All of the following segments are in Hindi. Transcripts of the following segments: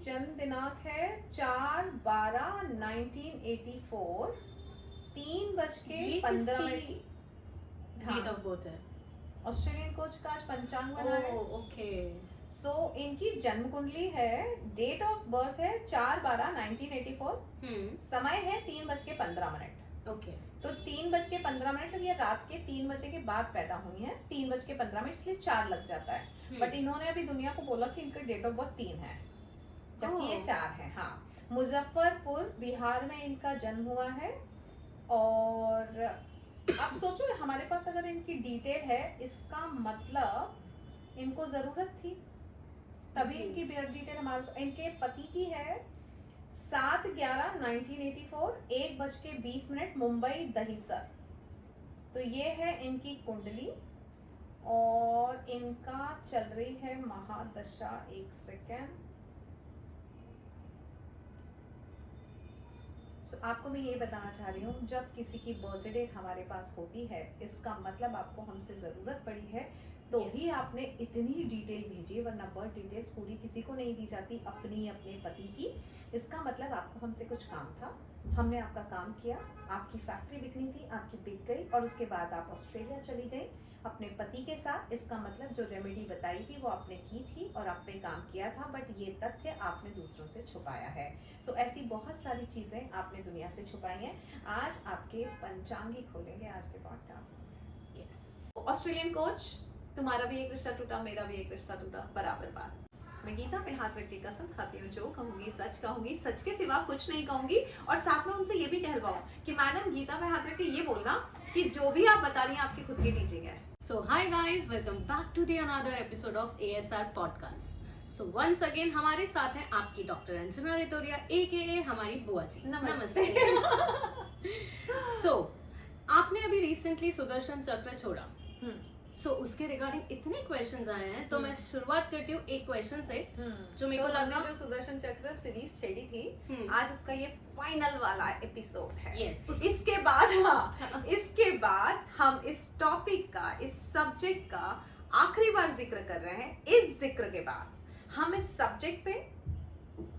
जन्म दिनांक है 4/12/1984, 3:15। डेट ऑफ बर्थ है। ऑस्ट्रेलियन कोच का आज पंचांग बना है। ओके। सो इनकी जन्म कुंडली है, डेट ऑफ बर्थ है 4/12/1984, समय है 3:15। ओके। तो 3:15, और ये रात के 3 बजे के बाद पैदा हुई है, 3:15, इसलिए 4 लग जाता है। बट इन्होंने अभी दुनिया को बोला कि इनका डेट ऑफ बर्थ 3 है, जबकि ये 4 है। हाँ, मुजफ्फरपुर बिहार में इनका जन्म हुआ है। और अब सोचो, हमारे पास अगर इनकी डिटेल है, इसका मतलब इनको जरूरत थी, तभी इनकी बर्थ डिटेल हमारे। इनके पति की है 7/11/1984, 1:20, मुंबई दहिसर। तो ये है इनकी कुंडली, और इनका चल रही है महादशा। 1 सेकेंड। आपको मैं ये बताना चाह रही हूँ, जब किसी की बर्थ डेट हमारे पास होती है, इसका मतलब आपको हमसे ज़रूरत पड़ी है, तो ही आपने इतनी डिटेल भेजी, वरना बर्थ डिटेल्स पूरी किसी को नहीं दी जाती, अपने पति की। इसका मतलब आपको हमसे कुछ काम था, हमने आपका काम किया, आपकी फैक्ट्री बिकनी थी, आपकी बिक गई, और उसके बाद आप ऑस्ट्रेलिया चली गई अपने पति के साथ। इसका मतलब जो रेमेडी बताई थी वो आपने की थी और आप पे काम किया था, बट ये तथ्य आपने दूसरों से छुपाया है। सो ऐसी बहुत सारी चीज़ें आपने दुनिया से छुपाई हैं। आज आपके पंचांगी खोलेंगे आज के पॉडकास्ट। यस, ऑस्ट्रेलियन कोच, तुम्हारा भी एक रिश्ता टूटा, मेरा भी एक रिश्ता टूटा, बराबर बात। मैं गीता पे हाथ रख के कसम खाती हूँ, जो कहूंगी सच कहूंगी, सच के सिवा कुछ नहीं कहूंगी। और साथ में उनसे ये भी कहलवाऊं कि मैडम गीता पे हाथ रख के ये बोलना कि जो भी आप बता रही हैं आपकी खुद की टीचिंग है। So hi guys, welcome back to the another episode of ASR podcast. So once again हमारे साथ हैं आपकी डॉक्टर अंजना रेतोरिया AKA हमारी बुआ जी। नमस्ते। So आपने अभी रिसेंटली सुदर्शन चक्र छोड़ा, सो उसके रिगार्डिंग इतने क्वेश्चंस आए हैं, तो मैं शुरुआत करती हूँ एक क्वेश्चन से जो मेरे को लगा। जो सुदर्शन चक्र सीरीज छेड़ी थी, आज उसका ये फाइनल वाला एपिसोड है। yes, इसके बाद इसके बाद हम इस टॉपिक का, इस सब्जेक्ट का आखिरी बार जिक्र कर रहे हैं। इस जिक्र के बाद हम इस सब्जेक्ट पे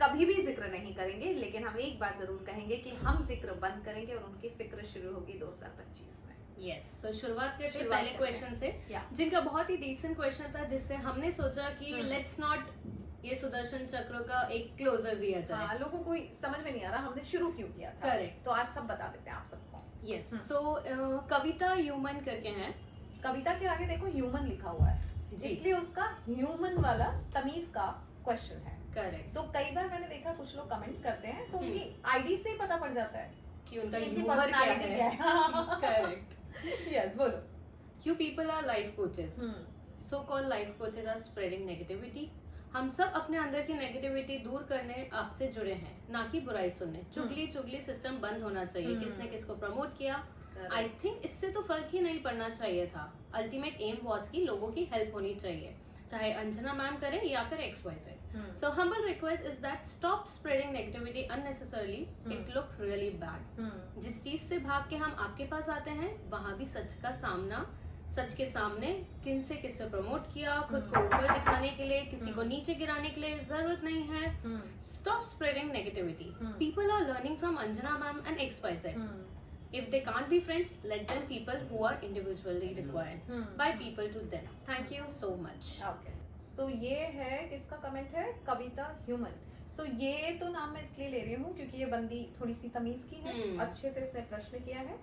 कभी भी जिक्र नहीं करेंगे, लेकिन हम एक बात जरूर कहेंगे कि हम जिक्र बंद करेंगे और उनकी फिक्र शुरू होगी 2025 में। यस, तो शुरुआत करते हैं पहले क्वेश्चन से, जिनका बहुत ही डिसेंट क्वेश्चन था, जिससे हमने सोचा कि लेट्स नॉट ये सुदर्शन चक्र का एक क्लोजर दिया जाए। हाँ, लोगों को समझ में नहीं आ रहा हमने शुरू क्यों किया था। करेक्ट, तो आज सब बता देते हैं आप सबको। यस, सो कविता ह्यूमन करके हैं। कविता के आगे देखो ह्यूमन लिखा हुआ है, इसलिए उसका ह्यूमन वाला तमीज का क्वेश्चन है। करेक्ट। सो कई बार मैंने देखा कुछ लोग कमेंट्स करते हैं तो उनकी आईडी से ही पता पड़ जाता है कि उनका ह्यूमर क्या है। करेक्ट। यस, बोलो। You people are life coaches. So called life coaches are spreading negativity. हम सब अपने अंदर की नेगेटिविटी दूर करने आपसे जुड़े हैं, ना कि बुराई सुनने। चुगली सिस्टम बंद होना चाहिए। किसने किसको प्रमोट किया, आई थिंक इससे तो फर्क ही नहीं पड़ना चाहिए था। अल्टीमेट एम वॉज की लोगों की हेल्प होनी चाहिए, चाहे अंजना मैम करें या फिर XYZ. So humble request is that stop spreading negativity unnecessarily. It looks really bad. जिस चीज से भाग के हम आपके पास आते हैं, वहाँ भी सच के सामने किससे प्रमोट किया, खुद को ऊपर दिखाने के लिए, किसी को नीचे गिराने के लिए जरूरत नहीं है। Stop spreading negativity. People are learning from Anjana ma'am and XYZ. If they can't be friends, let them people who are individually required by people to them. Thank you so much. Okay. So ये है, किसका कमेंट है? कविता ह्यूमन। So ये तो नाम मैं इसलिए ले रही हूँ क्योंकि ये बंदी थोड़ी सी तमीज की है, अच्छे से इसने प्रश्न किया है।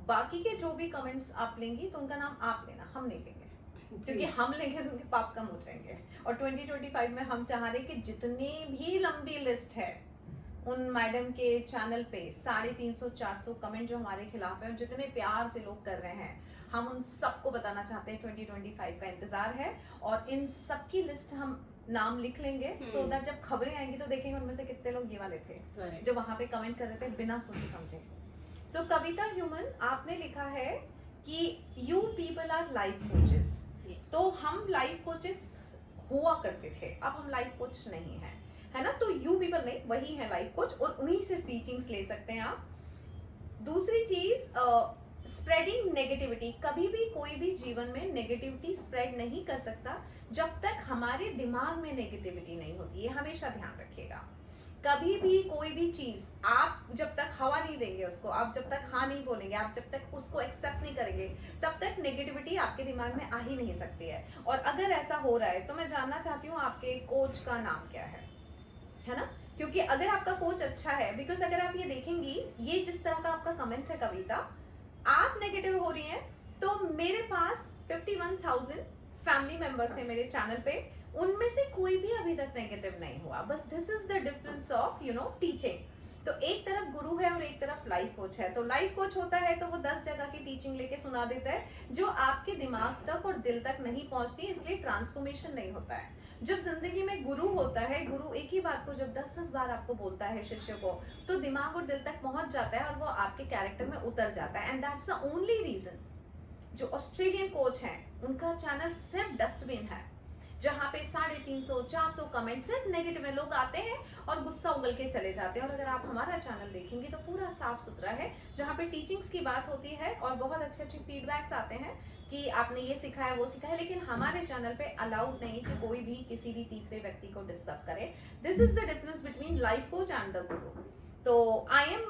बाकी के जो भी कमेंट्स आप लेंगी तो उनका नाम आप लेना, हम नहीं लेंगे, क्योंकि हम लेंगे तो उनके पाप कम हो जाएंगे। और 2025 में हम चाह रहे कि जितनी भी लंबी लिस्ट है उन मैडम के चैनल पे 350-400 कमेंट जो हमारे खिलाफ है और जितने प्यार से लोग कर रहे हैं, हम उन सबको बताना चाहते हैं 2025 का इंतजार है और इन सबकी लिस्ट हम नाम लिख लेंगे, सो दैट जब खबरें आएंगी तो देखेंगे उनमें से कितने लोग ये वाले थे जो वहां पे कमेंट कर रहे थे बिना सोचे समझे। सो कविता ह्यूमन, आपने लिखा है कि you people our life coaches. तो हम लाइफ कोचेस हुआ करते थे, अब हम लाइफ कोच नहीं है, है ना? तो यू पीपल नहीं, वही है लाइफ कोच और उन्हीं से टीचिंग्स ले सकते हैं आप। दूसरी चीज, स्प्रेडिंग नेगेटिविटी, कभी भी कोई भी जीवन में नेगेटिविटी स्प्रेड नहीं कर सकता जब तक हमारे दिमाग में नेगेटिविटी नहीं होती है, हमेशा ध्यान रखिएगा। कभी भी कोई भी चीज आप जब तक हवा नहीं देंगे उसको, आप जब तक हाँ नहीं बोलेंगे, आप जब तक उसको एक्सेप्ट नहीं करेंगे, तब तक नेगेटिविटी आपके दिमाग में आ ही नहीं सकती है। और अगर ऐसा हो रहा है तो मैं जानना चाहती हूँ आपके कोच का नाम क्या है ना? क्योंकि अगर आपका कोच अच्छा है, बिकॉज अगर आप ये देखेंगी, ये जिस तरह का आपका कमेंट है कविता, आप नेगेटिव हो रही हैं, तो मेरे पास 51,000 फैमिली मेंबर्स हैं मेरे चैनल पे, उनमें से कोई भी अभी तक नेगेटिव नहीं हुआ। बस this is the difference of teaching. तो एक तरफ गुरु है और एक तरफ लाइफ कोच है। तो लाइफ कोच होता है तो वो 10 जगह की टीचिंग लेके सुना देता है जो आपके दिमाग तक और दिल तक नहीं पहुंचती, इसलिए ट्रांसफॉर्मेशन नहीं होता है। जब जिंदगी में गुरु होता है, गुरु एक ही बात को जब 10-10 बार आपको बोलता है शिष्य को, तो दिमाग और दिल तक पहुंच जाता है और वो आपके कैरेक्टर में उतर जाता है। And that's the only reason जो ऑस्ट्रेलियन कोच हैं उनका चैनल सिर्फ डस्टबिन है, जहाँ पे 350-400 कमेंट सिर्फ नेगेटिव है। लोग आते हैं और गुस्सा उगल के चले जाते हैं। और अगर आप हमारा चैनल देखेंगे तो पूरा साफ सुथरा है, जहाँ पे टीचिंग्स की बात होती है और बहुत अच्छे अच्छे फीडबैक्स आते हैं कि आपने ये सीखा है वो सीखा है। लेकिन हमारे चैनल पे अलाउड नहीं कि कोई भी किसी भी तीसरे व्यक्ति को डिस्कस करे। This is the difference between life coach and the गुरु। तो आई एम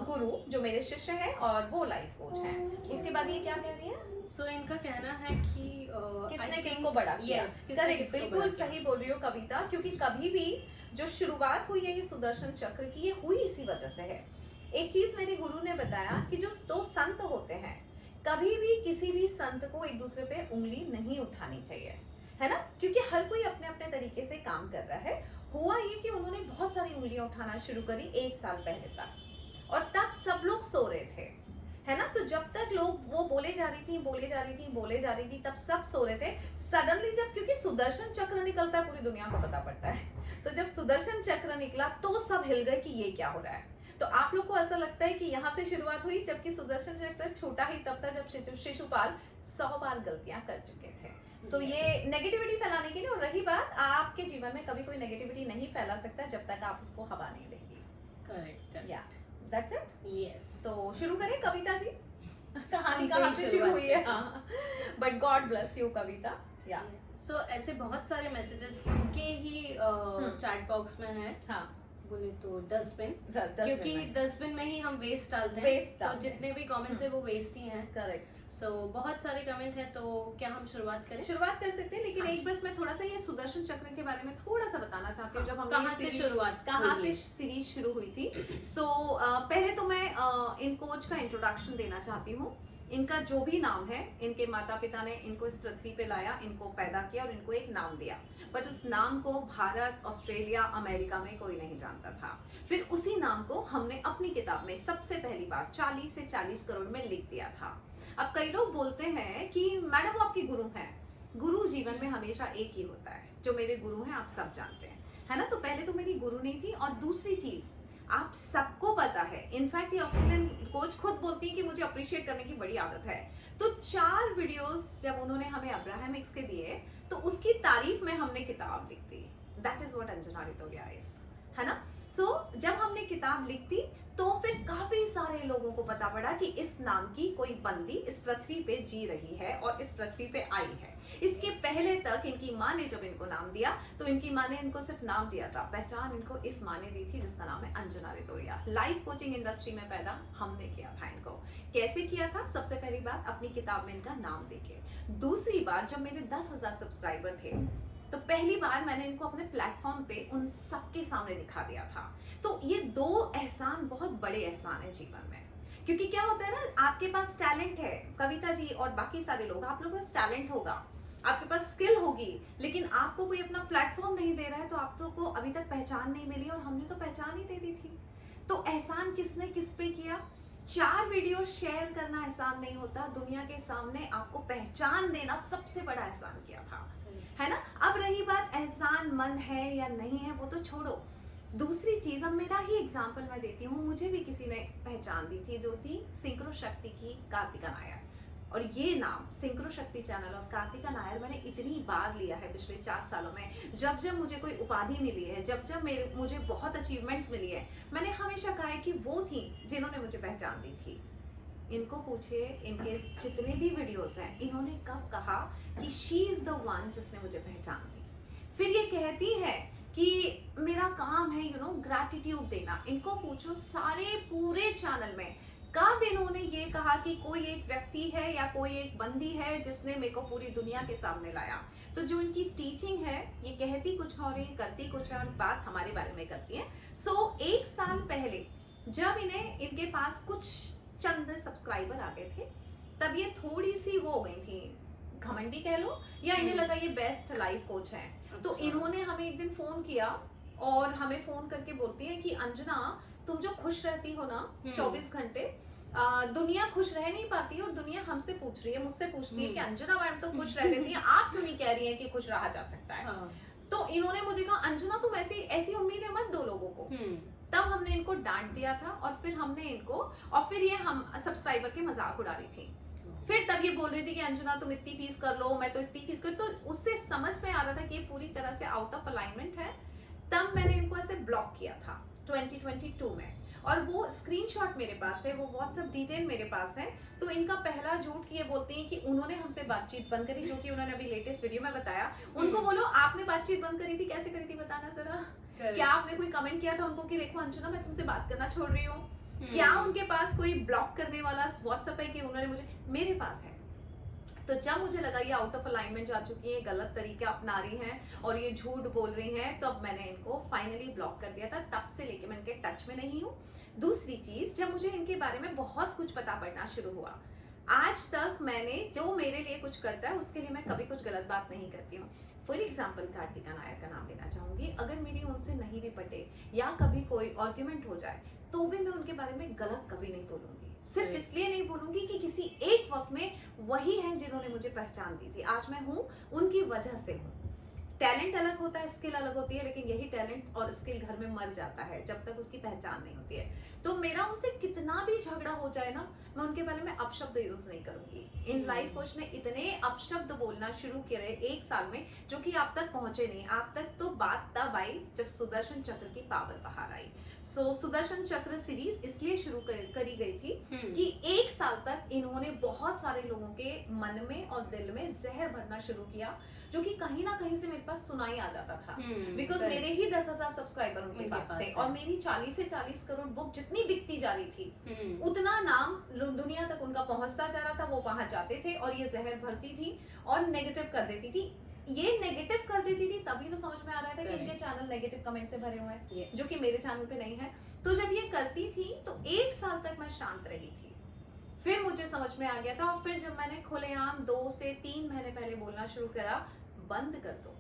गुरु जो मेरे शिष्य हैं और वो लाइफ कोच हैं। उसके बाद ये क्या कह रही है? सो इनका कहना है कि किसने किसको बड़ा किया। करेक्ट, बिल्कुल सही बोल रही हो कविता, क्योंकि कभी भी जो शुरुआत हुई है ये सुदर्शन चक्र की, ये हुई इसी वजह से है। एक चीज मेरे गुरु ने बताया कि जो दो संत होते हैं, कभी भी किसी भी संत को एक दूसरे पे उंगली नहीं उठानी चाहिए, है ना? क्योंकि हर कोई अपने अपने तरीके से काम कर रहा है। हुआ ये कि उन्होंने बहुत सारी उंगलियां उठाना शुरू करी 1 साल पहले तक, और तब सब लोग सो रहे थे, है ना? तो जब तक लोग वो बोले जा रही थी तब सब सो रहे थे। सडनली जब, क्योंकि सुदर्शन चक्र निकलता है पूरी दुनिया को पता पड़ता है, तो जब सुदर्शन चक्र निकला तो सब हिल गए कि ये क्या हो रहा है। तो आप लोग को ऐसा लगता है कि यहाँ से शुरुआत हुई, जबकि सुदर्शन चक्र छोटा ही तब था जब शिशुपाल 100 बार गलतियां कर चुके थे। सो ये नेगेटिविटी फैलाने की नहीं। और रही बात, आपके जीवन में कभी कोई नेगेटिविटी नहीं फैला सकता जब तक आप उसको हवा नहीं देंगे। करेक्ट, या दैट्स इट। यस। तो शुरू करें कविता जी? कहानी कहाँ से शुरू हुई है? हाँ, बट गॉड ब्लेस यू कविता। या सो ऐसे बहुत सारे मैसेजेस के ही चैट बॉक्स में है। हाँ, बोले तो डस्टबिन, क्योंकि डस्टबिन में ही हम वेस्ट डालते हैं, तो जितने भी कमेंट्स है वो वेस्ट ही हैं। करेक्ट। सो बहुत सारे कमेंट है, तो क्या हम शुरुआत करें? शुरुआत कर सकते हैं, लेकिन एक बस मैं थोड़ा सा ये सुदर्शन चक्र के बारे में थोड़ा सा बताना चाहती हूँ। जब हम कहाँ से सीरीज शुरू हुई थी। सो पहले तो मैं इन कोच का इंट्रोडक्शन देना चाहती हूँ। इनका जो भी नाम है, इनके माता पिता ने इनको इस पृथ्वी पे लाया, इनको पैदा किया और इनको एक नाम दिया, बट उस नाम को भारत, ऑस्ट्रेलिया, अमेरिका में कोई नहीं जानता था। फिर उसी नाम को हमने अपनी किताब में सबसे पहली बार 40 से 40 करोड़ में लिख दिया था। अब कई लोग बोलते हैं कि मैडम वो आपकी गुरु हैं। गुरु जीवन में हमेशा एक ही होता है। जो मेरे गुरु हैं आप सब जानते हैं, है ना? तो पहले तो मेरी गुरु नहीं थी, और दूसरी चीज आप सबको पता है, इनफैक्ट ये ऑस्ट्रेलियन कोच खुद बोलती है कि मुझे अप्रिशिएट करने की बड़ी आदत है। तो 4 वीडियोस जब उन्होंने हमें अब्राहमिक्स के दिए, तो उसकी तारीफ में हमने किताब लिख दी। दैट इज व्हाट अंजना रितोरिया इज, है ना? सो जब हमने किताब लिख दी तो फिर काफी सारे लोगों को पता पड़ा कि इस नाम की कोई बंदी इस पृथ्वी पे जी रही है और इस पृथ्वी पे आई है। इसके पहले तक इनकी माँ ने जब इनको नाम दिया तो इनकी माँ ने इनको सिर्फ नाम दिया था, पहचान इनको इस माँ ने दी थी जिसका नाम है अंजना रितोरिया। लाइफ कोचिंग इंडस्ट्री में पैदा हमने किया था इनको। कैसे किया था? सबसे पहली बात, अपनी किताब में इनका नाम देके। दूसरी बार, जब मेरे 10,000 सब्सक्राइबर थे तो पहली बार मैंने इनको अपने प्लेटफॉर्म पे उन सबके सामने दिखा दिया था। तो ये 2 एहसान बहुत बड़े एहसान है जीवन में। क्योंकि क्या होता है ना, आपके पास टैलेंट है, कविता जी और बाकी सारे लोग, आप लोगों के पास टैलेंट होगा, आपके पास स्किल होगी, लेकिन आपको कोई अपना प्लेटफॉर्म नहीं दे रहा है, तो आपको अभी तक पहचान नहीं मिली, और हमने तो पहचान ही दे दी थी। तो एहसान किसने किस पे किया? 4 वीडियो शेयर करना एहसान नहीं होता, दुनिया के सामने आपको पहचान देना सबसे बड़ा एहसान किया था, है ना? अब रही बात एहसान मंद है या नहीं है, वो तो छोड़ो। दूसरी चीज, अब मेरा ही एग्जाम्पल मैं देती हूँ। मुझे भी किसी ने पहचान दी थी, जो थी सिंक्रो शक्ति की कार्तिका नायर। और ये नाम सिंक्रो शक्ति चैनल और कार्तिका नायर मैंने इतनी बार लिया है पिछले 4 सालों में। जब जब मुझे कोई उपाधि मिली है, जब जब मुझे बहुत अचीवमेंट्स मिली है, मैंने हमेशा कहा है कि वो थी जिन्होंने मुझे पहचान दी थी। इनको पूछिए इनके जितने भी वीडियोस हैं इन्होंने कब कहा कि शी इज द वन जिसने मुझे पहचान दी। फिर ये कहती है कि मेरा काम है ग्रैटिट्यूड देना। इनको पूछो सारे पूरे चैनल में कब इन्होंने ये कहा कि कोई एक व्यक्ति है या कोई एक बंदी है जिसने मेरे को पूरी दुनिया के सामने लाया। तो जो इनकी टीचिंग है ये कहती कुछ और है करती कुछ और, बात हमारे बारे में करती है। सो 1 साल पहले जब इनके पास कुछ चंद सब्सक्राइबर आ गए थे तब ये थोड़ी सी वो हो गई थी, घमंडी कह लो, या इन्हें लगा ये बेस्ट लाइफ कोच है। तो इन्होंने हमें एक दिन फोन किया और हमें फोन करके बोलती है कि अंजना तुम जो खुश रहती हो ना 24 घंटे, दुनिया खुश रह नहीं पाती और दुनिया हमसे पूछ रही है, मुझसे पूछती है कि अंजना मैम तो खुश रह लेती है, आप क्यों नहीं कह रही हैं कि खुश रहा जा सकता है। तो इन्होंने मुझे कहा अंजना तुम ऐसी उम्मीदें मत दो लोगों को। तब हमने इनको डांट दिया था और फिर हमने इनको, और फिर ये हम सब्सक्राइबर के मजाक उड़ा रही थी। फिर तब ये बोल रही थी कि अंजना तुम इतनी फीस कर लो, मैं तो इतनी फीस कर, तो उससे समझ में आ रहा था कि ये पूरी तरह से आउट ऑफ अलाइनमेंट है। तब मैंने इनको ऐसे ब्लॉक किया था 2022 में, और वो स्क्रीनशॉट मेरे पास है, वो व्हाट्सएप डिटेल मेरे पास है। तो इनका पहला झूठ ये बोलती हैं कि उन्होंने हमसे बातचीत बंद करी, जो कि उन्होंने अभी लेटेस्ट वीडियो में बताया। उनको बोलो आपने बातचीत बंद करी थी, कैसे करी थी बताना जरा। क्या आपने कोई कमेंट किया था उनको कि देखो अंजना मैं तुमसे बात करना छोड़ रही हूँ? क्या उनके पास कोई ब्लॉक करने वाला व्हाट्सएप है कि उन्होंने मुझे, मेरे पास है। तो जब मुझे लगा ये आउट ऑफ अलाइनमेंट जा चुकी है, गलत तरीका अपना रही हैं और ये झूठ बोल रही हैं, तब मैंने इनको फाइनली ब्लॉक कर दिया था। तब से लेके मैं इनके टच में नहीं हूँ। दूसरी चीज, जब मुझे इनके बारे में बहुत कुछ पता पड़ना शुरू हुआ, आज तक मैंने जो मेरे लिए कुछ करता है उसके लिए मैं कभी कुछ गलत बात नहीं करती हूँ। फॉर एग्जाम्पल कार्तिका नायर का नाम लेना चाहूंगी। अगर मेरी उनसे नहीं भी पटे या कभी कोई आर्ग्यूमेंट हो जाए तो भी मैं उनके बारे में गलत कभी नहीं बोलूंगी। सिर्फ इसलिए नहीं बोलूंगी कि किसी एक वक्त में वही हैं जिन्होंने मुझे पहचान दी थी। आज मैं हूँ उनकी वजह से हूँ। टैलेंट अलग होता है, स्किल अलग होती है, लेकिन यही टैलेंट और स्किल घर में मर जाता है जब तक उसकी पहचान नहीं होती है। तो मेरा उनसे कितना भी झगड़ा हो जाए ना, मैं उनके बारे में अपशब्द यूज नहीं करूंगी। इन लाइफ कोच ने इतने अपशब्द बोलना शुरू किए 1 साल में, जो कि आप तक पहुंचे नहीं। आप तक तो बात तब आई जब सुदर्शन चक्र की पावर बाहर आई। सो सुदर्शन चक्र सीरीज इसलिए शुरू करी गई थी कि 1 साल तक इन्होंने बहुत सारे लोगों के मन में और दिल में जहर भरना शुरू किया, जो कि कहीं ना कहीं से मेरे पास सुनाई आ जाता था। बिकॉज मेरे ही 10,000 सब्सक्राइबर उनके पास थे और मेरी 40 से 40 करोड़ बुक जितनी बिकती जा रही थी उतना नाम दुनिया तक उनका पहुंचता जा रहा था। वो पहुंच जाते थे और ये जहर भरती थी और नेगेटिव कर देती थी। ये नेगेटिव कर देती थी तभी तो समझ में आ रहा था कि इनके चैनल नेगेटिव कमेंट से भरे हुए हैं, जो कि मेरे चैनल पे नहीं है। तो जब ये करती थी तो 1 साल तक मैं शांत रही थी। फिर मुझे समझ में आ गया था और फिर जब मैंने खुलेआम 2 से 3 महीने पहले बोलना शुरू करा, बंद कर दो,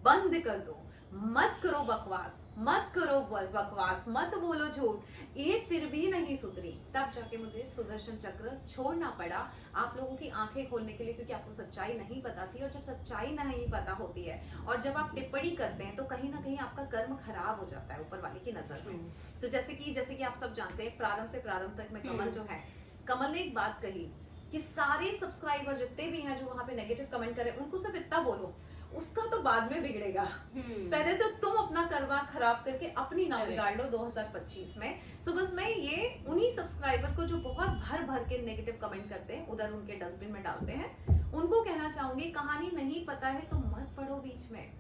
बंद कर दो, मत करो बकवास, मत करो बकवास, मत बोलो झूठ, ये फिर भी नहीं सुधरी। तब जाके मुझे सुदर्शन चक्र छोड़ना पड़ा आप लोगों की आंखें खोलने के लिए, क्योंकि आपको सच्चाई नहीं पता थी। और जब सच्चाई नहीं पता होती है और जब आप टिप्पणी करते हैं तो कहीं ना कहीं आपका कर्म खराब हो जाता है ऊपर वाले की नजर में। तो जैसे कि आप सब जानते हैं, प्रारंभ से प्रारंभ तक में कमल जो है, कमल ने एक बात कही कि सारे सब्सक्राइबर जितने भी हैं जो वहां पे नेगेटिव कमेंट करें उनको सिर्फ इतना बोलो, उसका तो बाद में बिगड़ेगा। पहले तो तुम अपना करवा खराब करके अपनी नाम बिगाड़ लो 2025 में। सो बस मैं ये उन्हीं सब्सक्राइबर को जो बहुत भर भर के नेगेटिव कमेंट करते हैं उधर उनके डस्टबिन में डालते हैं, उनको कहना चाहूंगी कहानी नहीं पता है तो मत पढ़ो बीच में,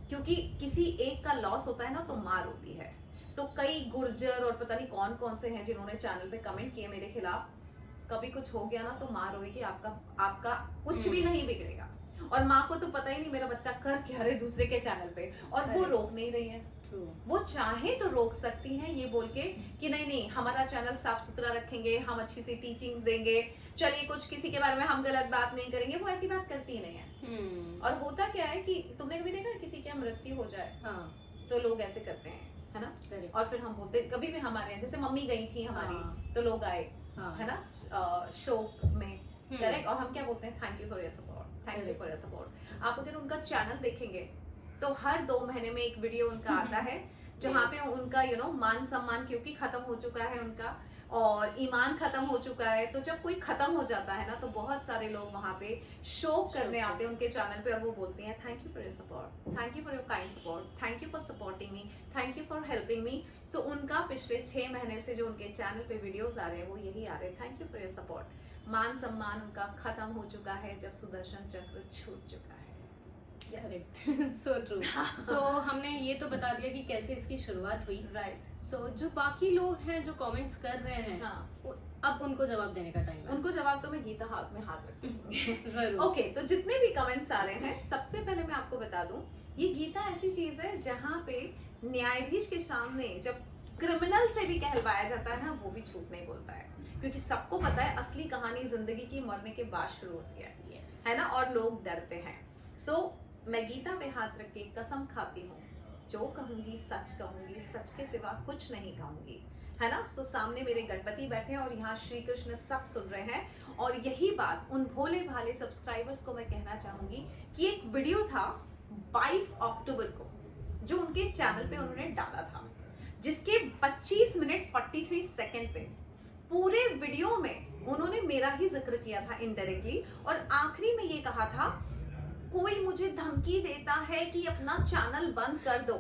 क्योंकि किसी एक का लॉस होता है ना तो मार होती है। सो कई गुर्जर और पता नहीं कौन कौन से हैं जिन्होंने चैनल पे कमेंट किए मेरे खिलाफ, कभी कुछ हो गया ना तो मार होगी, आपका कुछ भी नहीं बिगड़ेगा। और माँ को तो पता ही नहीं मेरा बच्चा कर क्या रहे दूसरे के चैनल पे, और वो रोक नहीं रही है। वो चाहे तो रोक सकती हैं ये बोल के कि नहीं नहीं हमारा चैनल साफ सुथरा रखेंगे, हम अच्छी सी टीचिंग्स देंगे, चलिए कुछ किसी के बारे में हम गलत बात नहीं करेंगे। वो ऐसी बात करती ही नहीं है। और होता क्या है कि तुमने कभी देखा किसी की मृत्यु हो जाए तो लोग ऐसे करते हैं, है ना, और फिर हम बोलते कभी भी हमारे यहाँ जैसे मम्मी गई थी हमारी तो लोग आए, है ना, शोक में, करेक्ट, और हम क्या बोलते हैं, thank you for your support, thank you for your support. आप अगर उनका चैनल देखेंगे तो हर 2 महीने में एक वीडियो उनका आता है जहाँ Yes. पे उनका मान सम्मान क्योंकि खत्म हो चुका है उनका, और ईमान खत्म हो चुका है। तो जब कोई खत्म हो जाता है ना, तो बहुत सारे लोग वहाँ पे शोक करने आते हैं उनके चैनल पे, और वो बोलते हैं thank you for your support, thank you for your kind support, thank you for supporting me, thank you for helping me. तो उनका पिछले 6 महीने से जो उनके चैनल पे वीडियोस आ रहे हैं वो यही आ रहे हैं, thank you for your support. मान सम्मान उनका खत्म हो चुका है जब सुदर्शन चक्र छूट चुका है। So true. सो हमने ये तो बता दिया कि कैसे इसकी शुरुआत हुई। राइट। सो जो बाकी लोग हैं जो कमेंट्स कर रहे हैं, हाँ, अब उनको जवाब देने का टाइम है। उनको जवाब तो मैं गीता हाथ में हाथ रखूंगी। जरूर। ओके, तो जितने भी कमेंट्स आ रहे हैं, सबसे पहले मैं आपको बता दूं, ये गीता ऐसी चीज है जहाँ पे न्यायाधीश के सामने जब क्रिमिनल से भी कहलवाया जाता है ना, वो भी झूठ नहीं बोलता है, क्योंकि सबको पता है असली कहानी जिंदगी की मरने के बाद शुरू होती है। Yes. है ना, और लोग डरते हैं। सो मैं गीता पे हाथ रख के कसम खाती हूँ, जो कहूंगी सच कहूंगी, सच के सिवा कुछ नहीं कहूंगी। है ना। सो सामने मेरे गणपति बैठे हैं और यहाँ श्री कृष्ण सब सुन रहे हैं, और यही बात उन भोले भाले सब्सक्राइबर्स को मैं कहना चाहूंगी कि एक वीडियो था 22 अक्टूबर को जो उनके चैनल पे उन्होंने डाला था, जिसके 25 मिनट 43 सेकेंड पे पूरे वीडियो में उन्होंने मेरा ही जिक्र किया था इनडायरेक्टली, और आखिरी में ये कहा था कोई मुझे धमकी देता है कि अपना चैनल बंद कर दो।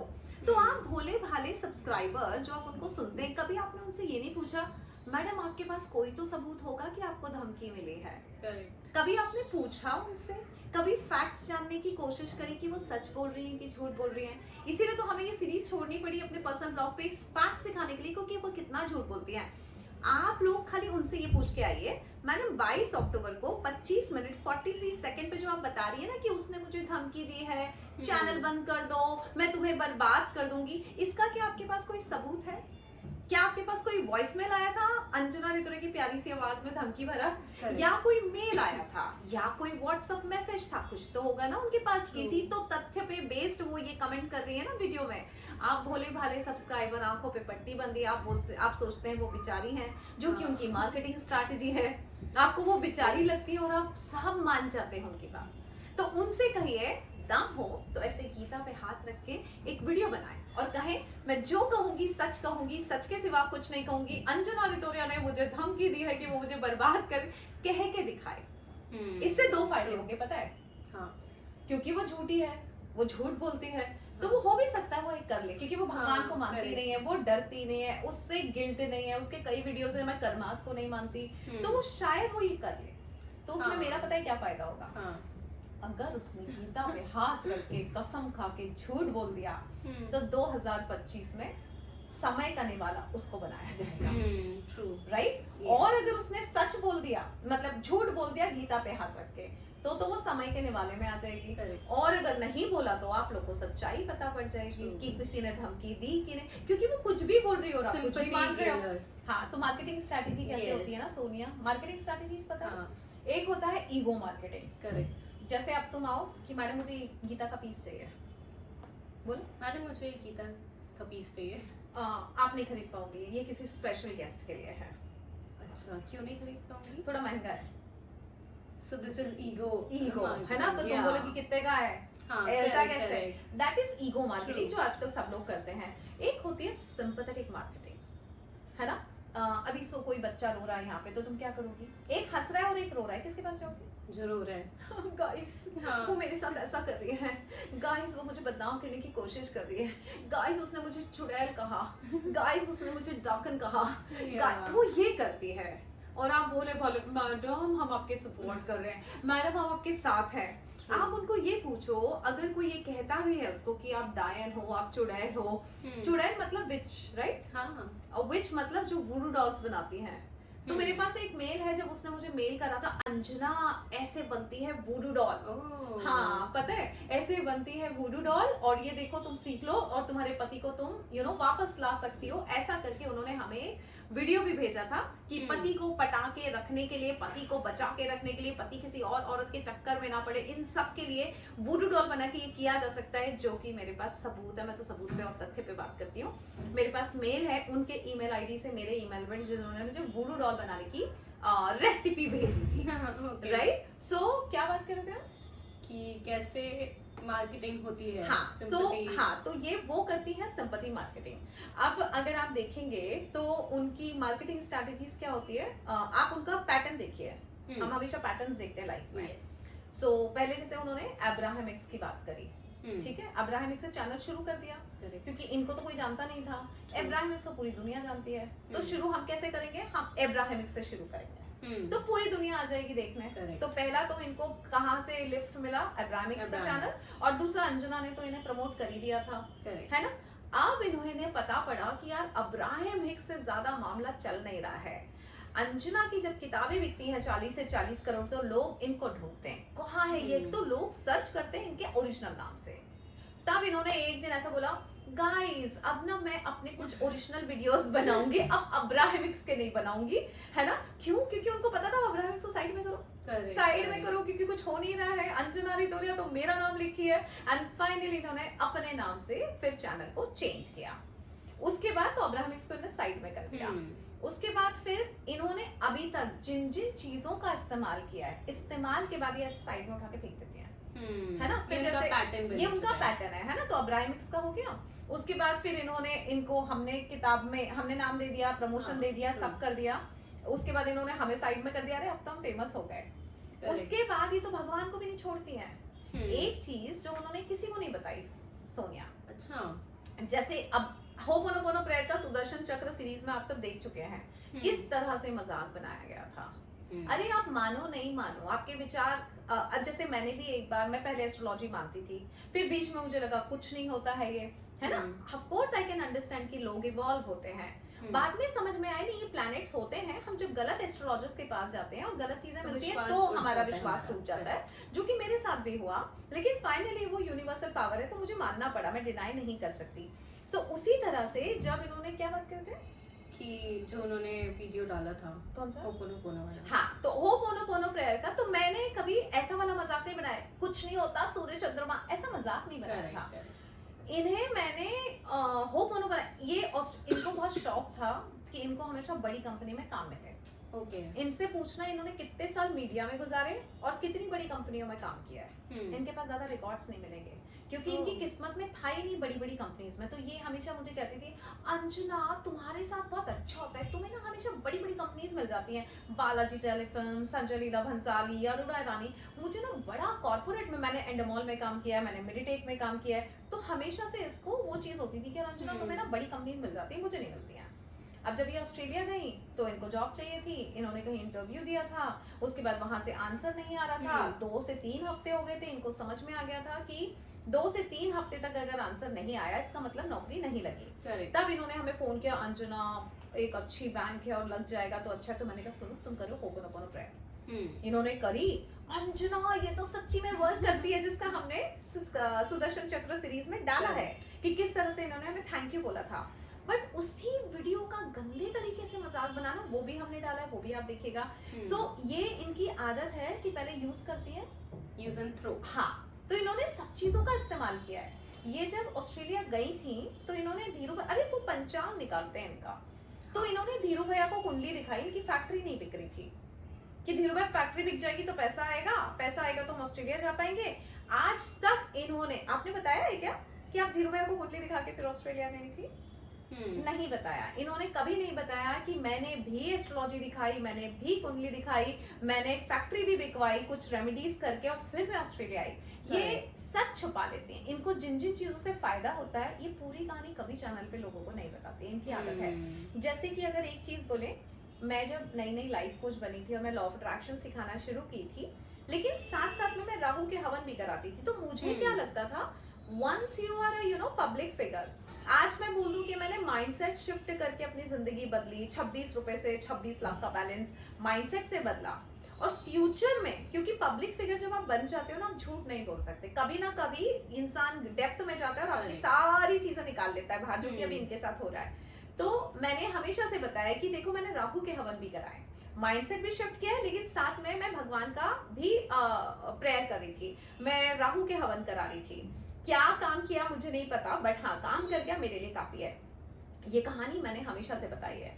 तो आप भोले भाले सब्सक्राइबर जो आप उनको सुनते हैं, कभी आपने उनसे ये नहीं पूछा मैडम आपके पास कोई तो सबूत होगा कि आपको धमकी मिली है? Correct. कभी आपने पूछा उनसे, कभी फैक्ट्स जानने की कोशिश करी कि वो सच बोल रही हैं कि झूठ बोल रही हैं? इसीलिए तो हमें ये सीरीज छोड़नी पड़ी अपने पर्सनल ब्लॉग पे फैक्ट्स दिखाने के लिए, क्योंकि वो कितना झूठ बोलती हैं। आप लोग खाली उनसे ये पूछ के आइए, मैडम 22 अक्टूबर को 25 मिनट 43 सेकंड पे जो आप बता रही है ना कि उसने मुझे धमकी दी है, चैनल बंद कर दो, मैं तुम्हें बर्बाद कर दूंगी, इसका क्या आपके पास कोई सबूत है? क्या आपके पास कोई वॉइस मेल आया था अंजना रितुरे की प्यारी सी आवाज में धमकी भरा, या कोई मेल आया था, या कोई व्हाट्सएप मैसेज था? कुछ तो होगा ना उनके पास, किसी तो तथ्य पे बेस्ड वो ये कमेंट कर रही है ना वीडियो में। आप भोले भाले सब्सक्राइबर आंखों पे पट्टी बंदी, आप सोचते हैं वो बेचारी हैं, जो कि उनकी मार्केटिंग स्ट्रैटेजी है, आपको वो बेचारी लगती है और आप सब मान जाते हैं उनकी बात। तो उनसे कहिए दम हो तो ऐसे गीता पे हाथ रख के एक वीडियो बनाए और कहे मैं जो कहूंगी सच कहूंगी, सच के सिवा कुछ नहीं कहूंगी। अंजना रितोरिया ने मुझे धमकी दी है कि वो मुझे बर्बाद कर, कह के दिखाए। इससे 2 फायदे होंगे पता है। हाँ। क्योंकि वो झूठी है, वो झूठ बोलती है, तो वो हो भी सकता है वो एक कर ले, क्योंकि वो भगवान को मानती नहीं है, वो डरती नहीं है, उससे गिल्ट नहीं है, उसके कई वीडियोस है मैं कर्मास को नहीं मानती, तो वो शायद वो ये कर ले। तो उसमें मेरा पता है क्या फायदा होगा? अगर उसने गीता पे हाथ रख के कसम खा के झूठ बोल दिया तो 2025 में समय का निवाला उसको बनाया जाएगा। ट्रू। राइट। और अगर उसने सच बोल दिया, मतलब झूठ बोल दिया गीता पे हाथ रख के, तो वो समय के निवाले में आ जाएगी। और अगर नहीं बोला तो आप लोग को सच्चाई पता पड़ जाएगी कि किसी ने धमकी दी कि नहीं, क्योंकि वो कुछ भी बोल रही हो, आप कुछ भी मान रहे हो। हाँ, सो मार्केटिंग स्ट्रैटेजी कैसे होती है ना सोनिया, मार्केटिंग स्ट्रैटेजीज पता है? एक होता है ईगो मार्केटिंग। करेक्ट। जैसे अब तुम आओ कि मैडम मुझे गीता का पीस चाहिए, बोलो मैडम मुझे गीता का पीस चाहिए। आप नहीं खरीद पाओगे, ये किसी स्पेशल गेस्ट के लिए है। अच्छा, क्यों नहीं खरीद पाऊंगी? थोड़ा महंगा है। सो दिस इज ईगो है ना, तो तुम बोलोगे कितने का है? हाँ, ऐसा कैसे? दैट इज ईगो मार्केटिंग जो आजकल सब लोग करते हैं। एक होती है सिंपैथेटिक मार्केटिंग, है ना। अभी सो कोई बच्चा रो रहा है यहाँ पे, तो तुम क्या करोगी? एक हंस रहा है और एक रो रहा है, किसके पास जाओगी? जरूर है। गाइस वो मेरे साथ ऐसा कर रही है, गाइस वो मुझे बदनाम करने की कोशिश कर रही है, गाइस उसने मुझे चुड़ैल कहा, गाइस उसने मुझे डाकन कहा, वो ये करती है। और आप बोले भले मैडम हम आपके सपोर्ट कर रहे हैं, मैडम हम आपके साथ हैं। आप उनको ये पूछो, अगर कोई ये कहता भी है उसको कि आप डायन हो, आप चुड़ैल हो, चुड़ैल मतलब विच, राइट? हाँ। विच मतलब जो वुडू डॉल्स बनाती हैं। तो मेरे पास एक मेल है, जब उसने मुझे मेल करा था, अंजना ऐसे बनती है वुडू डॉल। हाँ पता है, ऐसे बनती है वुडू डॉल, और ये देखो तुम सीख लो और तुम्हारे पति को तुम वापस ला सकती हो। ऐसा करके उन्होंने हमें वीडियो भी भेजा था कि पति को पटा के रखने के लिए, पति को बचा के रखने के लिए, पति किसी और औरत के चक्कर में ना पड़े, इन सब के लिए वुडू डॉल बना के ये किया जा सकता है, जो कि मेरे पास सबूत है। मैं तो सबूत पे और तथ्य पे बात करती हूँ। मेरे पास मेल है उनके ईमेल आईडी से, मेरे ईमेल पर जिन्होंने मुझे वुडू डॉल बनाने की रेसिपी भेजी थी। राइट। सो क्या बात कर रहे थे कि कैसे मार्केटिंग होती है। हाँ sympathy। हाँ, तो ये वो करती है सिंपैथी मार्केटिंग। अब अगर आप देखेंगे तो उनकी मार्केटिंग स्ट्रैटेजीज क्या होती है, आप उनका पैटर्न देखिए। हम हमेशा पैटर्न्स देखते हैं लाइफ में। सो पहले जैसे उन्होंने अब्राहम एक्स की बात करी, ठीक है, अब्राहम एक्स से चैनल शुरू कर दिया क्योंकि इनको तो कोई जानता नहीं था। अब्राहम एक्स को पूरी दुनिया जानती है, तो शुरू हम कैसे करेंगे, हम अब्राहम एक्स से शुरू करेंगे तो पूरी दुनिया आ जाएगी देखने। तो पहला तो इनको कहाँ से लिफ्ट मिला, अब्राहम एक्स का चैनल, और दूसरा अंजना ने तो इन्हें प्रमोट कर ही दिया था, है ना। अब इन्हें पता पड़ा कि यार अब्राहम हिक्स से ज्यादा मामला चल नहीं रहा है। अंजना की जब किताबें बिकती हैं 40 से 40 करोड़, तो लोग इनको ढूंढते हैं कहाँ है ये, तो लोग सर्च करते हैं इनके ओरिजिनल नाम से। तब इन्होंने एक दिन ऐसा बोला, गाइस अब ना मैं अपने कुछ ओरिजिनल वीडियोस बनाऊंगी, अब अब्राहम हिक्स के नहीं बनाऊंगी, है ना। क्यों? क्योंकि उनको पता था अब्राहम हिक्स को साइड में करो, साइड में करो, क्योंकि कुछ हो नहीं रहा है, अंजना रितोरिया तो मेरा नाम लिखी है। एंड फाइनली इन्होंने अपने नाम से फिर चैनल को चेंज किया। उसके बाद तो अब्राहम हिक्स को इन्होंने साइड में कर दिया। उसके बाद फिर इन्होंने अभी तक जिन जिन चीजों का इस्तेमाल किया है, इस्तेमाल के बाद ये ऐसे साइड में उठा के फेंक देते हैं, है ना। फिर जैसे ये उनका पैटर्न है ना। तो अब्राहम हिक्स का हो गया। उसके बाद फिर इनको हमने किताब में हमने नाम दे दिया, प्रमोशन दे दिया, सब कर दिया। उसके बाद इन्होंने हमें साइड में कर दिया, अरे अब तो हम फेमस हो गए। उसके बाद ही तो भगवान को भी नहीं छोड़ती हैं। एक चीज जो उन्होंने किसी को नहीं बताई सोनिया, अच्छा, जैसे अब होपोनोपोनो प्रेयर का सुदर्शन चक्र सीरीज में आप सब देख चुके हैं, किस तरह से मजाक बनाया गया था। अरे आप मानो नहीं मानो, आपके विचार, अब जैसे मैंने भी एक बार, मैं पहले एस्ट्रोलॉजी मानती थी, फिर बीच में मुझे लगा कुछ नहीं होता है ये, है ना। Of course I can understand कि लोग इवॉल्व होते हैं। बाद में समझ में आया नहीं, ये प्लैनेट्स होते हैं। हम जब गलत एस्ट्रोलॉजर्स के पास जाते हैं और गलत चीजें मिलती हैं तो हमारा विश्वास टूट जाता है, जो कि मेरे साथ भी हुआ। लेकिन फाइनली वो यूनिवर्सल पावर है, तो मुझे मानना पड़ा, मैं डिनाई नहीं कर सकती। सो उसी तरह से जब इन्होंने क्या बात करते हैं कि जो उन्होंने वीडियो डाला था, कौन सा, होपोनोपोनो वाला, हाँ, तो होपोनोपोनो प्रेयर का, तो मैंने कभी ऐसा वाला मजाक नहीं बनाया, कुछ नहीं होता सूर्य चंद्रमा, ऐसा मजाक नहीं बनाया था। इन्हें मैंने होपोनो बनाया, ये इनको बहुत शौक था कि इनको हमेशा बड़ी कंपनी में काम मिले। इनसे पूछना इन्होंने कितने साल मीडिया में गुजारे और कितनी बड़ी कंपनियों में काम किया है। इनके पास ज्यादा रिकॉर्ड्स नहीं मिलेंगे क्योंकि इनकी किस्मत में था ही नहीं बड़ी बड़ी कंपनीज में। तो ये हमेशा मुझे कहती थी, अंजना तुम्हारे साथ बहुत अच्छा होता है, तुम्हें ना हमेशा बड़ी बड़ी कंपनीज मिल जाती हैं, बालाजी टेलीफिल्म, संजय लीला भंसाली, अरुणा ईरानी। मुझे ना बड़ा कॉर्पोरेट में, मैंने एंडमॉल में काम किया है, मैंने मेडिटेक में काम किया है, तो हमेशा से इसको वो चीज होती थी कि अंजना तुम्हें ना बड़ी कंपनीज मिल जाती है, मुझे नहीं मिलती है। अब जब ये ऑस्ट्रेलिया गई तो इनको जॉब चाहिए थी, इन्होंने कहीं इंटरव्यू दिया था, उसके बाद वहां से आंसर नहीं आ रहा था। 2 से 3 हफ्ते हो गए थे, इनको समझ में आ गया था कि 2 से 3 हफ्ते तक अगर आंसर नहीं आया इसका मतलब नौकरी नहीं लगी। तब इन्होंने हमें फोन किया, अंजना एक अच्छी बैंक है और लग जाएगा तो अच्छा। तो मैंने कहा सुनो, तुम करो होपोनोपोनो प्रेयर। इन्होंने करी, अंजना ये तो सच्ची में वर्क करती है, जिसका हमने सुदर्शन चक्र सीरीज में डाला है कि किस तरह से इन्होंने हमें थैंक यू बोला था। बट उसी वीडियो का गंदे तरीके से मजाक बनाना, वो भी हमने डाला है, वो भी आप देखिएगा। सो ये इनकी आदत है कि पहले यूज करती है, यूज एंड थ्रो। हाँ, तो इन्होंने सब चीजों का इस्तेमाल किया है। ये जब ऑस्ट्रेलिया गई थी तो इन्होंने धीरू भाई, अरे वो पंचांग निकालते हैं इनका, तो इन्होंने धीरू भैया को कुंडली दिखाई, इनकी फैक्ट्री नहीं बिक रही थी कि धीरू भाई फैक्ट्री बिक जाएगी तो पैसा आएगा, पैसा आएगा तो हम ऑस्ट्रेलिया जा पाएंगे। आज तक इन्होंने, आपने बताया है क्या कि आप धीरू भैया को कुंडली दिखा के फिर ऑस्ट्रेलिया गई थी? नहीं बताया। इन्होंने कभी नहीं बताया कि मैंने भी एस्ट्रोलॉजी दिखाई, मैंने भी कुंडली दिखाई, मैंने एक फैक्ट्री भी बिकवाई कुछ रेमेडीज करके और फिर मैं ऑस्ट्रेलिया आई। ये सच छुपा लेते हैं। इनको जिन जिन चीजों से फायदा होता है, ये पूरी कहानी कभी चैनल पे लोगों को नहीं बताते, इनकी आदत है। जैसे कि अगर एक चीज बोले, मैं जब नई नई लाइफ कोच बनी थी और मैं लॉ ऑफ अट्रैक्शन सिखाना शुरू की थी, लेकिन साथ साथ में मैं राहु के हवन भी कराती थी। तो मुझे क्या लगता था, once you are public figure, आज मैं बोल दूं कि मैंने माइंडसेट शिफ्ट करके अपनी जिंदगी बदली, 26 रुपए से 26 लाख का बैलेंस माइंडसेट से बदला। और फ्यूचर में, क्योंकि पब्लिक फिगर जब आप बन जाते हो ना, आप झूठ नहीं बोल सकते, कभी ना कभी इंसान डेप्थ में जाता है और आपकी सारी चीजें निकाल लेता है बाहर, जो कि अभी इनके साथ हो रहा है। तो मैंने हमेशा से बताया कि देखो, मैंने राहु के हवन भी कराए, माइंडसेट भी शिफ्ट किया है, लेकिन साथ में मैं भगवान का भी प्रेयर कर रही थी, मैं राहु के हवन करा रही थी। क्या काम किया मुझे नहीं पता, बट हाँ, काम कर गया, मेरे लिए काफी है। ये कहानी मैंने हमेशा से बताई है।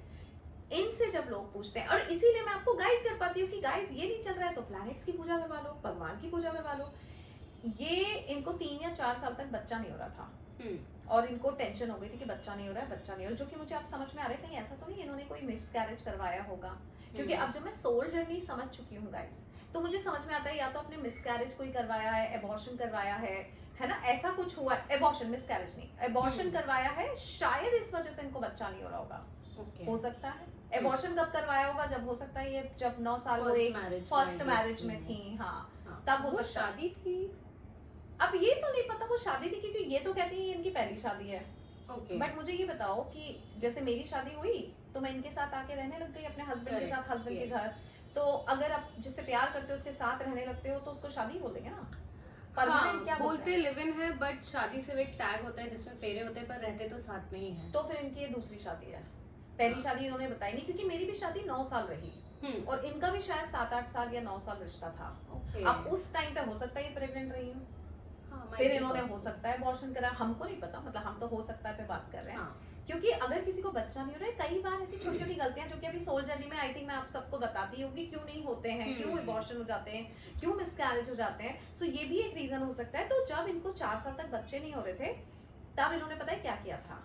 इनसे जब लोग पूछते हैं, और इसीलिए मैं आपको गाइड कर पाती हूँ कि गाइस ये नहीं चल रहा है तो प्लैनेट्स की पूजा करवा लो, भगवान की पूजा करवा लो। ये इनको 3 या 4 साल तक बच्चा नहीं हो रहा था और इनको टेंशन हो गई थी कि बच्चा नहीं हो रहा है, बच्चा नहीं हो रहा, जो कि मुझे आप समझ में आ रहा है कहीं ऐसा तो नहीं इन्होंने कोई मिसकैरेज करवाया होगा, क्योंकि अब जब मैं सोल जर्नी समझ चुकी हूँ गाइस, तो मुझे समझ में आता है या तो आपने मिसकैरेज कोई करवाया है, एबॉर्शन करवाया है ना, ऐसा कुछ हुआ है, एबॉर्शन मिसकैरेज नहीं, एबॉर्शन करवाया है, शायद इस वजह से इनको बच्चा नहीं हो रहा होगा, हो सकता है। एबॉर्शन कब करवाया होगा, जब हो सकता है ये जब 9 साल वो एक फर्स्ट मैरिज में थी, हाँ तब हो सकता है। शादी थी, अब ये तो नहीं पता वो शादी थी, क्योंकि ये तो कहती है ये इनकी पहली शादी है। ओके। बट मुझे ये बताओ कि जैसे मेरी शादी हुई तो मैं इनके साथ आके रहने लग गई अपने हस्बैंड के साथ, हस्बैंड के घर, तो अगर आप जिससे प्यार करते हो उसके साथ रहने लगते हो तो उसको शादी बोल देंगे ना, परमानेंट क्या बोलते लिव इन है, बट शादी से एक टैग होता है जिसमें फेरे होते हैं, पर रहते तो साथ में ही हैं। तो फिर इनकी ये दूसरी शादी है, पहली शादी इन्होंने बताई नहीं, क्योंकि मेरी भी शादी 9 साल रही और इनका भी शायद 7-8 साल या 9 साल रिश्ता था। अब उस टाइम पे हो सकता है ये प्रेग्नेंट रही हूँ, फिर इन्होंने हो सकता है अबॉर्शन करा, हमको नहीं पता, मतलब हम तो हो सकता है पे बात कर रहे हैं। क्योंकि अगर किसी को बच्चा नहीं हो रहा है, कई बार ऐसी छोटी छोटी गलतियां जो कि अभी सोल जर्नी में आई थिंक मैं आप सबको बताती हूँ कि क्यों नहीं होते हैं, क्यों अबॉर्शन हो जाते हैं, क्यों मिसकैरेज हो जाते हैं, सो ये भी एक रीजन हो सकता है। तो जब इनको 4 साल तक बच्चे नहीं हो रहे थे तब इन्होंने पता है क्या किया था,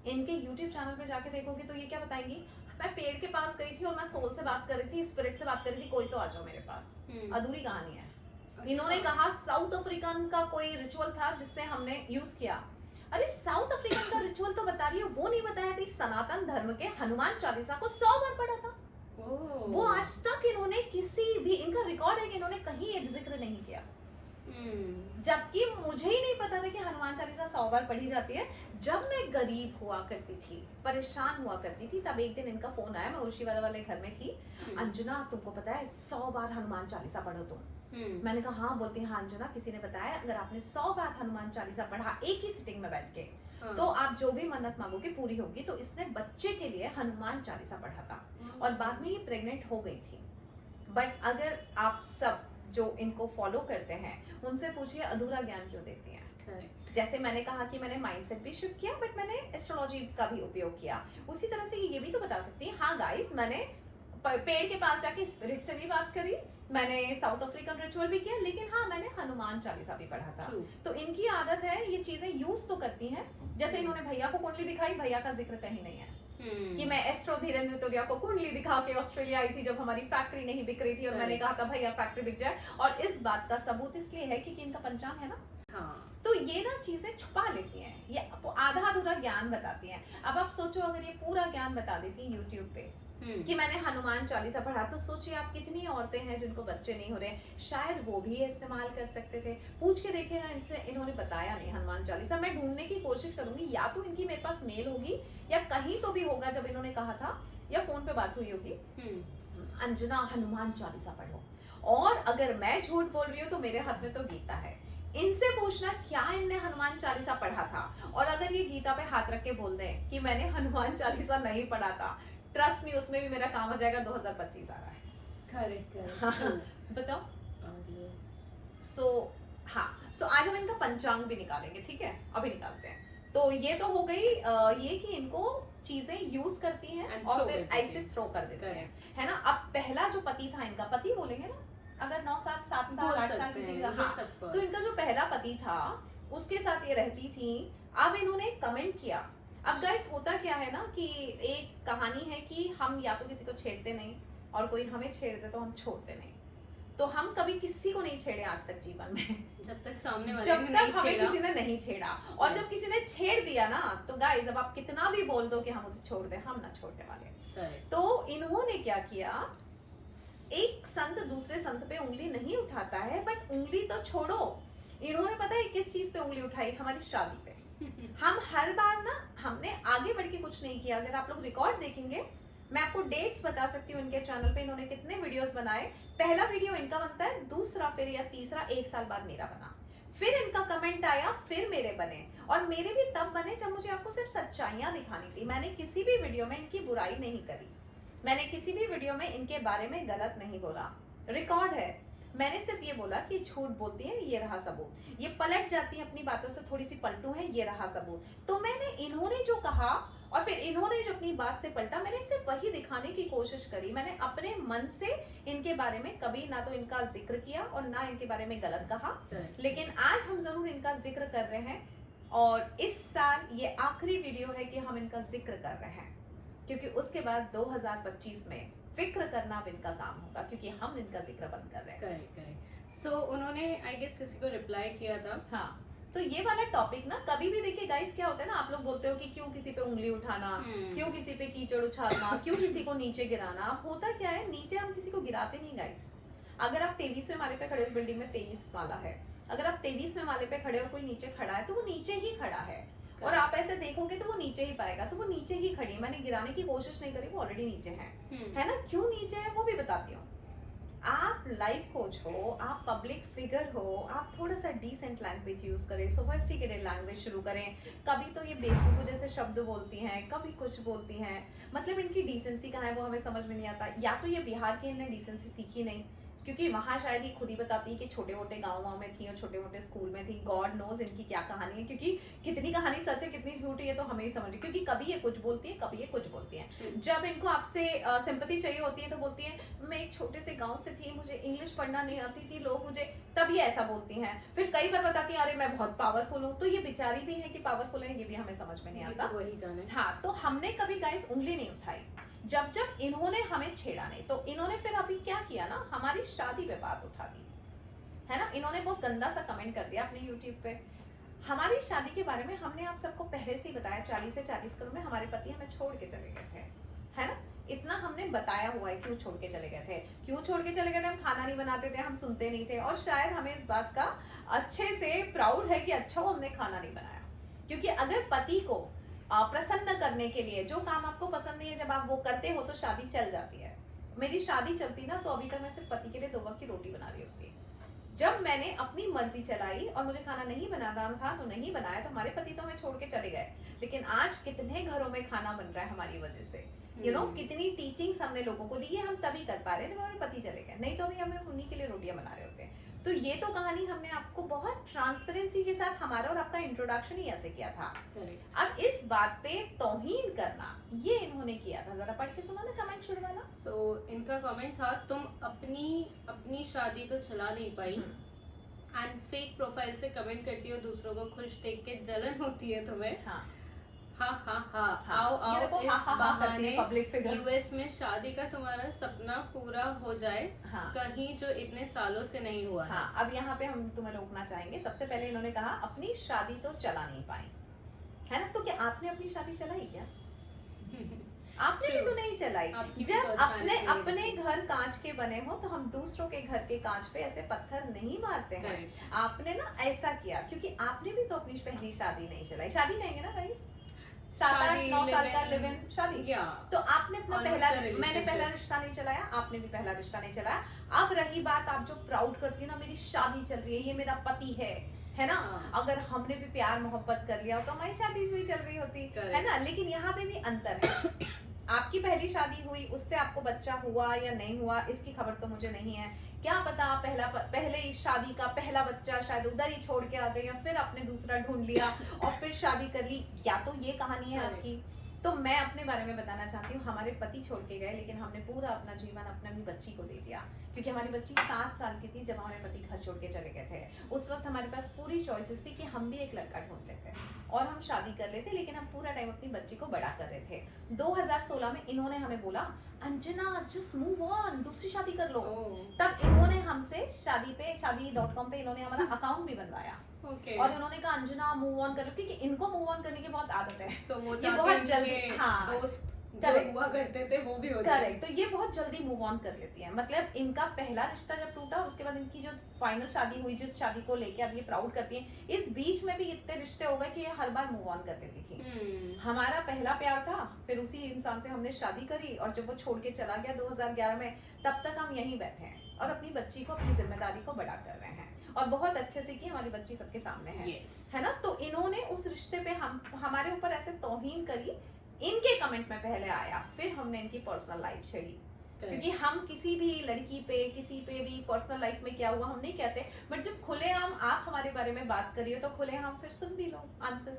इनके यूट्यूब चैनल पे जाके देखोगे तो ये क्या बताएंगी, मैं पेड़ के पास गई थी और मैं सोल से बात कर रही थी, स्पिरिट से बात कर रही थी, कोई तो आ जाओ मेरे पास। अधूरी कहानी है। इन्होंने कहा साउथ अफ्रीकन का कोई रिचुअल था जिससे हमने यूज किया, अरे साउथ अफ्रीकन का रिचुअल तो बता रही हो, वो नहीं बताया थी सनातन धर्म के हनुमान चालीसा को 100 बार पढ़ा था। वो आज तक इन्होंने किसी भी, इनका रिकॉर्ड है कि इन्होंने कहीं एक जिक्र नहीं किया, जबकि मुझे ही नहीं पता था कि हनुमान चालीसा 100 बार पढ़ी जाती है। जब मैं गरीब हुआ करती थी, परेशान हुआ करती थी, तब एक दिन इनका फोन आया, मैं उर्शीवाला वाले घर में थी, अंजना तुमको पता है 100 बार हनुमान चालीसा पढ़ो तुम। मैंने कहा हाँ, बोलती हाँ अंजना, किसी ने बताया अगर आपने 100 बार हनुमान चालीसा पढ़ा एक ही सिटिंग में बैठ के, तो आप जो भी मन्नत मांगोगे पूरी होगी। तो इसने बच्चे के लिए हनुमान चालीसा पढ़ा था और बाद में ये प्रेग्नेंट हो गई थी। बट अगर आप सब जो इनको फॉलो करते हैं उनसे पूछिए अधूरा ज्ञान क्यों देती हैं। जैसे मैंने कहा कि मैंने माइंडसेट भी शिफ्ट किया, बट मैंने एस्ट्रोलॉजी का भी उपयोग किया, उसी तरह से ये भी तो बता सकती है हाँ गाइस, मैंने पेड़ के पास जाके स्पिरिट से भी बात करी, मैंने साउथ अफ्रीकन रिचुअल भी किया, लेकिन हाँ मैंने हनुमान चालीसा भी पढ़ा था। तो इनकी आदत है ये चीजें यूज तो करती हैं। जैसे इन्होंने भैया को कुंडली दिखाई, भैया का जिक्र कहीं नहीं है कि मैं एस्ट्रो धीरेन्द्र तोरिया को कुंडली दिखा के ऑस्ट्रेलिया आई थी जब हमारी फैक्ट्री नहीं बिक रही थी और मैंने कहा था भैया फैक्ट्री बिक जाए, और इस बात का सबूत इसलिए है कि इनका पंचांग है ना। तो ये ना चीजें छुपा लेती हैं, ये आधा अधूरा ज्ञान बताती हैं। अब आप सोचो अगर ये पूरा ज्ञान बता देती यूट्यूब पे कि मैंने हनुमान चालीसा पढ़ा, तो सोचिए आप कितनी औरतें हैं जिनको बच्चे नहीं हो रहे, शायद वो भी इस्तेमाल कर सकते थे। पूछ के देखिएगा इनसे, इन्होंने बताया नहीं हनुमान चालीसा। मैं ढूंढने की कोशिश करूंगी, या तो इनकी मेरे पास मेल होगी या कहीं तो भी होगा जब इन्होंने कहा था, या फोन पे बात हुई होगी, अंजना हनुमान चालीसा पढ़ो। और अगर मैं झूठ बोल रही हूँ तो मेरे हाथ में तो गीता है, इनसे पूछना क्या इनने हनुमान चालीसा पढ़ा था, और अगर ये गीता पे हाथ रख के बोल दें कि मैंने हनुमान चालीसा नहीं पढ़ा था, ट्रस्ट नहीं, उसमें भी मेरा काम हो जाएगा। 2025 आ रहा है, करेक्ट बताओ। सो आज हम इनका पंचांग भी निकालेंगे, ठीक है, अभी निकालते हैं। तो ये तो हो गई ये कि इनको चीजें यूज करती हैं और फिर ऐसे थ्रो कर देती हैं, है ना। अब पहला जो पति था इनका, पति बोलेंगे ना, अगर 9 साल 7 साल 8 साल किसी का, हाँ, तो इनका जो पहला पति था उसके साथ ये रहती थी। अब इन्होंने कमेंट किया। अब गाइस होता क्या है ना कि एक कहानी है कि हम या तो किसी को छेड़ते नहीं और कोई हमें छेड़ते तो हम छोड़ते नहीं, तो हम कभी किसी को नहीं छेड़े आज तक जीवन में, जब तक सामने वाले जब तक हमें किसी ने नहीं छेड़ा। और जब किसी ने छेड़ दिया ना, तो गाइस अब आप कितना भी बोल दो कि हम उसे छोड़ दें, हम ना छोड़ने वाले। तो इन्होंने क्या किया, एक संत दूसरे संत पे उंगली नहीं उठाता है, बट उंगली तो छोड़ो, इन्होंने पता है किस चीज पे उंगली उठाई, हमारी शादी पे। हम हर बार ना, हमने आगे बढ़ के कुछ नहीं किया। अगर आप लोग रिकॉर्ड देखेंगे, मैं आपको डेट्स बता सकती हूँ इनके चैनल पे इन्होंने कितने वीडियोस बनाए। पहला वीडियो इनका बनता है, दूसरा फिर या तीसरा 1 साल बाद मेरा बना, फिर इनका कमेंट आया, फिर मेरे बने, और मेरे भी तब बने जब मुझे आपको सिर्फ सच्चाइयां दिखानी थी। मैंने किसी भी वीडियो में इनकी बुराई नहीं करी, मैंने किसी भी वीडियो में इनके बारे में गलत नहीं बोला, रिकॉर्ड है। मैंने सिर्फ ये बोला कि झूठ बोलती है, ये रहा सबूत, ये पलट जाती है अपनी बातों से, थोड़ी सी पलटू है, ये रहा सबूत। तो मैंने इन्होंने जो कहा और फिर इन्होंने जो अपनी अपनी बात से पलटा, मैंने सिर्फ वही दिखाने की कोशिश करी। मैंने अपने मन से इनके बारे में कभी ना तो इनका जिक्र किया और ना इनके बारे में गलत कहा, लेकिन आज हम जरूर इनका जिक्र कर रहे हैं। और इस साल ये आखिरी वीडियो है कि हम इनका जिक्र कर रहे हैं, क्योंकि उसके बाद 2025 में फिक्र करना अब इनका काम होगा, क्योंकि हम इनका जिक्र बंद कर रहे हैं। करेक्ट। सो उन्होंने आई गेस किसी को रिप्लाई किया था। हाँ, तो ये वाला टॉपिक ना कभी भी देखिए गाइस, क्या होता है ना, आप लोग बोलते हो कि क्यों किसी पे उंगली उठाना, क्यों किसी पे कीचड़ उछालना, क्यों किसी को नीचे गिराना। होता क्या है, नीचे हम किसी को गिराते नहीं गाइस। अगर आप 23वें माले पे खड़े, उस बिल्डिंग में 23 माला है, अगर आप 23वें माले पे खड़े और कोई नीचे खड़ा है तो वो नीचे ही खड़ा है, और आप ऐसे देखोगे तो वो नीचे ही पाएगा, तो वो नीचे ही खड़ी है। मैंने गिराने की कोशिश नहीं करी, वो ऑलरेडी नीचे है ना। क्यों नीचे है वो भी बताती हूँ। आप लाइफ कोच हो, आप पब्लिक फिगर हो, आप थोड़ा सा डिसेंट लैंग्वेज यूज करें, सोफिस्टिकेटेड लैंग्वेज शुरू करें। कभी तो ये बेवकूफ़ जैसे शब्द बोलती हैं, कभी कुछ बोलती हैं, मतलब इनकी डिसेंसी कहाँ है वो हमें समझ में नहीं आता। या तो ये बिहार की इन्हें डिसेंसी सीखी नहीं, क्योंकि वहाँ शायद ये खुद ही बताती है कि छोटे मोटे गाँव में थी और छोटे मोटे स्कूल में थी। गॉड नोज इनकी क्या कहानी है, क्योंकि कितनी कहानी सच है कितनी झूठ है ये तो हमें ही समझ, क्योंकि कभी ये कुछ बोलती है, कभी ये कुछ बोलती है। जब इनको आपसे सिंपैथी चाहिए होती है तो बोलती है मैं एक छोटे से गाँव से थी, मुझे इंग्लिश पढ़ना नहीं आती थी, लोग मुझे, तब ये ऐसा बोलती हैं। फिर कई बार बताती है अरे मैं बहुत पावरफुल हूँ, तो ये बेचारी भी है कि पावरफुल है, ये भी हमें समझ में नहीं आता। वही जाने। हाँ, तो हमने कभी गाइस उंगली नहीं उठाई जब जब इन्होंने हमें छेड़ा नहीं। तो इन्होंने फिर अभी क्या किया ना, हमारी शादी पे बात उठा दी है ना। इन्होंने बहुत गंदा सा कमेंट कर दिया अपने यूट्यूब पे हमारी शादी के बारे में। हमने आप सबको पहले से ही बताया 40 से 40 करोड़ में हमारे पति हमें छोड़ के चले गए थे, है ना। इतना हमने बताया हुआ है क्यों छोड़ के चले गए थे, क्यों छोड़ के चले गए थे। हम खाना नहीं बनाते थे, हम सुनते नहीं थे, और शायद हमें इस बात का अच्छे से प्राउड है कि अच्छा वो हमने खाना नहीं बनाया। क्योंकि अगर पति को प्रसन्न करने के लिए जो काम आपको पसंद नहीं है, जब आप वो करते हो तो शादी चल जाती है। मेरी शादी चलती ना तो अभी तक मैं सिर्फ पति के लिए 2 वक्त की रोटी बना रही होती। जब मैंने अपनी मर्जी चलाई और मुझे खाना नहीं बनाना था तो नहीं बनाया, तो हमारे पति तो हमें छोड़ के चले गए। लेकिन आज कितने घरों में खाना बन रहा है हमारी वजह से, यू नो, कितनी टीचिंग्स हमने लोगों को दी है। हम तभी कर पा रहे जब हमारे पति चले गए, नहीं तो अभी हमें उन्हीं के लिए रोटियां बना रहे होते। तो ये तो कहानी हमने आपको बहुत ट्रांसपेरेंसी के साथ हमारा और आपका इंट्रोडक्शन ही ऐसे किया था। अब इस बात पे तौहीन करना ये इन्होंने किया था, जरा पढ़ के सुना ना कमेंट शुरू वाला। सो इनका कमेंट था तुम अपनी शादी तो चला नहीं पाई एंड फेक प्रोफाइल से कमेंट करती हो, दूसरों को खुश देख के जलन होती है तुम्हें। हाँ आओ ये देखो, इस हाँ बहाने पब्लिक फिगर। यूएस में शादी का तुम्हारा सपना पूरा हो जाए, हाँ, कहीं जो इतने सालों से नहीं हुआ है। हाँ, अब यहाँ पे हम तुम्हें रोकना चाहेंगे। सबसे पहले इन्होंने कहा अपनी शादी तो चला नहीं पाई, है ना। तो क्या आपने अपनी शादी चलाई क्या? आपने भी तो नहीं चलाई। जब अपने घर कांच के बने हो तो हम दूसरों के घर के कांच पे ऐसे पत्थर नहीं मारते हैं। आपने ना ऐसा किया क्योंकि आपने भी तो अपनी पहली शादी नहीं चलाई। शादी कहेंगे ना गाइस, 7-8-9 साल का लिव इन शादी। तो आपने अपना मैंने पहला रिश्ता नहीं चलाया, आपने भी पहला रिश्ता नहीं चलाया। अब रही बात, आप जो प्राउड करती है ना मेरी शादी चल रही है, ये मेरा पति है ना। अगर हमने भी प्यार मोहब्बत कर लिया हो तो हमारी शादी भी चल रही होती, है ना। लेकिन यहाँ पे भी अंतर है। आपकी पहली शादी हुई, उससे आपको बच्चा हुआ या नहीं हुआ इसकी खबर तो मुझे नहीं है। क्या पता पहले इस शादी का पहला बच्चा शायद उधर ही छोड़ के आ गई, या फिर आपने दूसरा ढूंढ लिया और फिर शादी कर ली, या तो ये कहानी है आपकी। तो मैं अपने बारे में बताना चाहती हूँ, हमारे पति छोड़ के गए लेकिन हमने पूरा अपना जीवन अपनी बच्ची को दे दिया। क्योंकि हमारी बच्ची 7 साल की थी जब हमारे पति घर छोड़ के चले गए थे। उस वक्त हमारे पास पूरी चॉइसेस थी कि हम भी एक लड़का ढूंढ लेते और हम शादी कर लेते, लेकिन हम पूरा टाइम अपनी बच्ची को बड़ा कर रहे थे। 2016 में इन्होंने हमें बोला अंजना जस्ट मूव ऑन, दूसरी शादी कर लो। तब इन्होंने हमसे शादी.com पे इन्होंने हमारा अकाउंट भी बनवाया। और उन्होंने कहा अंजना मूव ऑन कर लो, क्योंकि इनको मूव ऑन करने की बहुत आदत है। ये बहुत जल्दी, हाँ, दोस्त जो हुआ करते थे वो भी हो जाए। करेक्ट, तो ये बहुत जल्दी मूव ऑन कर लेती है। मतलब इनका पहला रिश्ता जब टूटा, उसके बाद इनकी जो फाइनल शादी हुई, जिस शादी को लेके अब ये प्राउड करती है, इस बीच में भी इतने रिश्ते हो गए कि ये हर बार मूव ऑन कर लेती थी। हमारा पहला प्यार था, फिर उसी इंसान से हमने शादी करी, और जब वो छोड़ के चला गया 2011 में, तब तक हम यहीं बैठे हैं और अपनी बच्ची को, अपनी जिम्मेदारी को बड़ा कर रहे हैं। और बहुत अच्छे से की, हमारी बच्ची सबके सामने है, है ना। तो इन्होंने उस रिश्ते पे हमारे ऊपर ऐसे तौहीन करी। इनके कमेंट में पहले आया, फिर हमने इनकी पर्सनल लाइफ छेड़ी। क्योंकि हम किसी भी लड़की पे, किसी पे भी पर्सनल लाइफ में क्या हुआ हम नहीं कहते, बट जब खुलेआम आप हमारे बारे में बात करिए तो खुलेआम फिर सुन भी लो आंसर।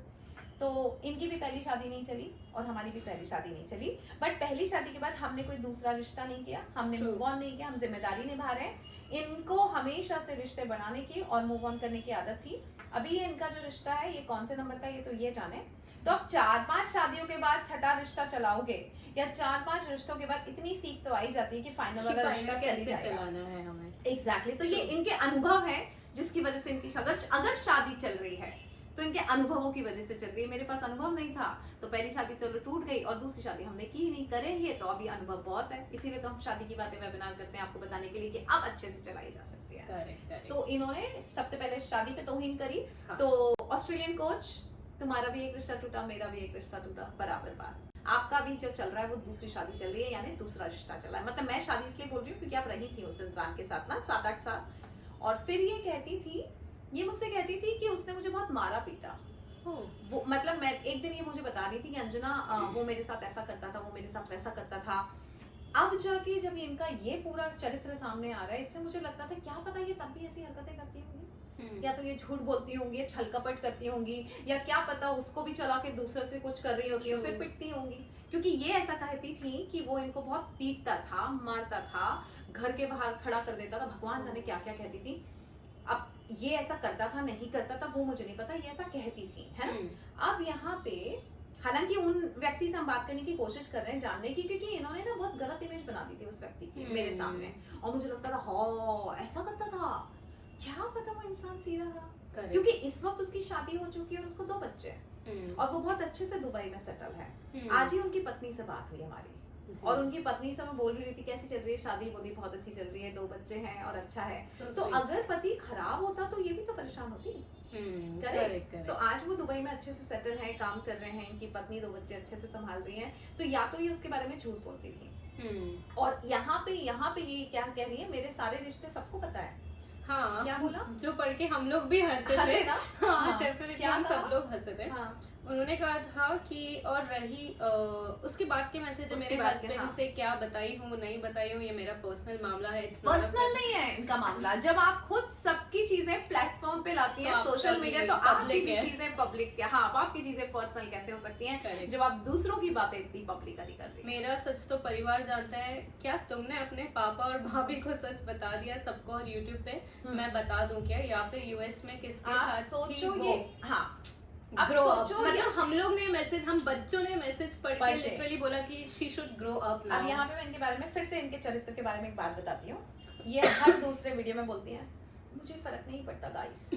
तो इनकी भी पहली शादी नहीं चली और हमारी भी पहली शादी नहीं चली, बट पहली शादी के बाद हमने कोई दूसरा रिश्ता नहीं किया, हमने मूव ऑन नहीं किया, हम जिम्मेदारी निभा रहे हैं। इनको हमेशा से रिश्ते बनाने की और मूव ऑन करने की आदत थी। अभी ये इनका जो रिश्ता है ये कौन से नंबर का, ये तो ये जाने। तो अब 4-5 शादियों के बाद छठा रिश्ता चलाओगे या 4-5 रिश्तों के बाद इतनी सीख तो आई जाती है कि फाइनल वाला रिश्ता कैसे चलाना है हमें। एग्जैक्टली तो ये इनके अनुभव है जिसकी वजह से इनकी अगर शादी चल रही है तो इनके अनुभवों की वजह से चल रही है। मेरे पास अनुभव नहीं था तो पहली शादी चलो टूट गई और दूसरी शादी हमने की नहीं, करेंगे तो अभी अनुभव बहुत है, इसीलिए तो हम शादी की बातें वेबिनार करते हैं आपको बताने के लिए कि अब अच्छे से चलाई जा सकती है। सो इन्होंने सबसे पहले शादी पे तौहीन करी। हाँ। तो ऑस्ट्रेलियन कोच, तुम्हारा भी एक रिश्ता टूटा, मेरा भी एक रिश्ता टूटा, बराबर बात। आपका भी जो चल रहा है वो दूसरी शादी चल रही है, यानी दूसरा रिश्ता चल रहा है। मतलब मैं शादी इसलिए बोल रही हूँ क्योंकि आप रही थी उस इंसान के साथ ना 7-8 साल, और फिर ये मुझसे कहती थी कि उसने मुझे बहुत मारा पीटा। वो मतलब मैं एक दिन ये मुझे बता रही थी कि अंजना वो मेरे साथ ऐसा करता था, वो मेरे साथ वैसा करता था। अब जाके जब इनका ये पूरा चरित्र सामने आ रहा है, इससे मुझे लगता था क्या पता ये तब भी ऐसी हरकतें करती होंगी, या तो ये झूठ बोलती होंगी, छल कपट करती होंगी, या क्या पता उसको भी चला के दूसरे से कुछ कर रही होगी और फिर पिटती होंगी। क्योंकि ये ऐसा कहती थी कि वो इनको बहुत पीटता था, मारता था, घर के बाहर खड़ा कर देता था, भगवान जाने क्या क्या कहती थी। अब ये ऐसा करता था नहीं करता था वो मुझे नहीं पता, ये ऐसा कहती थी, है ना। अब यहाँ पे हालांकि उन व्यक्ति से हम बात करने की कोशिश कर रहे हैं, जानने की, क्योंकि इन्होंने ना बहुत गलत इमेज बना दी थी उस व्यक्ति की मेरे सामने, और मुझे लगता था हाँ ऐसा करता था, क्या पता वो इंसान सीधा था। क्योंकि इस वक्त उसकी शादी हो चुकी है और उसको 2 बच्चे हैं और वो बहुत अच्छे से दुबई में सेटल है। आज ही उनकी पत्नी से बात हुई हमारी, और उनकी पत्नी से मैं बोल रही थी कैसी चल रही है शादी, बोली बहुत अच्छी चल रही है, 2 बच्चे हैं और अच्छा है। तो अगर पति खराब होता तो ये भी तो परेशान होती। करेक्ट। तो आज वो दुबई में अच्छे से सेटल है, काम कर रहे हैं, इनकी पत्नी 2 बच्चे अच्छे से संभाल रही है। तो या तो ये उसके बारे में झूठ बोलती थी, और यहाँ पे ये क्या कह रही है, मेरे सारे रिश्ते सबको पता है। हाँ, क्या बोला जो पढ़ के हम लोग भी हंसे थे ना। हाँ, डेफिनेटली हम सब लोग हंसे थे। हाँ। उन्होंने कहा था कि और रही उसके बाद के मैसेज मेरे हस्बैंड हाँ। से क्या बताई हूँ नहीं बताई हूँ, ये मेरा पर्सनल मामला है। पर्सनल नहीं है इनका मामला। जब आप खुद सबकी चीजें प्लेटफॉर्म पे लाती हैं सोशल मीडिया, तो आपकी भी चीजें पब्लिक, हाँ आपकी चीजें पर्सनल कैसे हो सकती हैं जब आप दूसरों की बातें इतनी पब्लिकली कर रही हैं। मेरा सच तो परिवार जानता है। क्या तुमने अपने पापा और भाभी को सच बता दिया सबको और यूट्यूब पे मैं बता दूं क्या, या फिर यूएस में किसके साथ सोचो ये, हाँ ग्रो अप, मतलब हम लोग ने मैसेज, हम बच्चों ने मैसेज पढ़ के लिटरली बोला कि she should grow up now. अब यहाँ पे मैं इनके बारे में फिर से इनके चरित्र के बारे में एक बात बताती हूँ। ये हर दूसरे वीडियो में बोलती हैं मुझे फर्क नहीं पड़ता गाइस,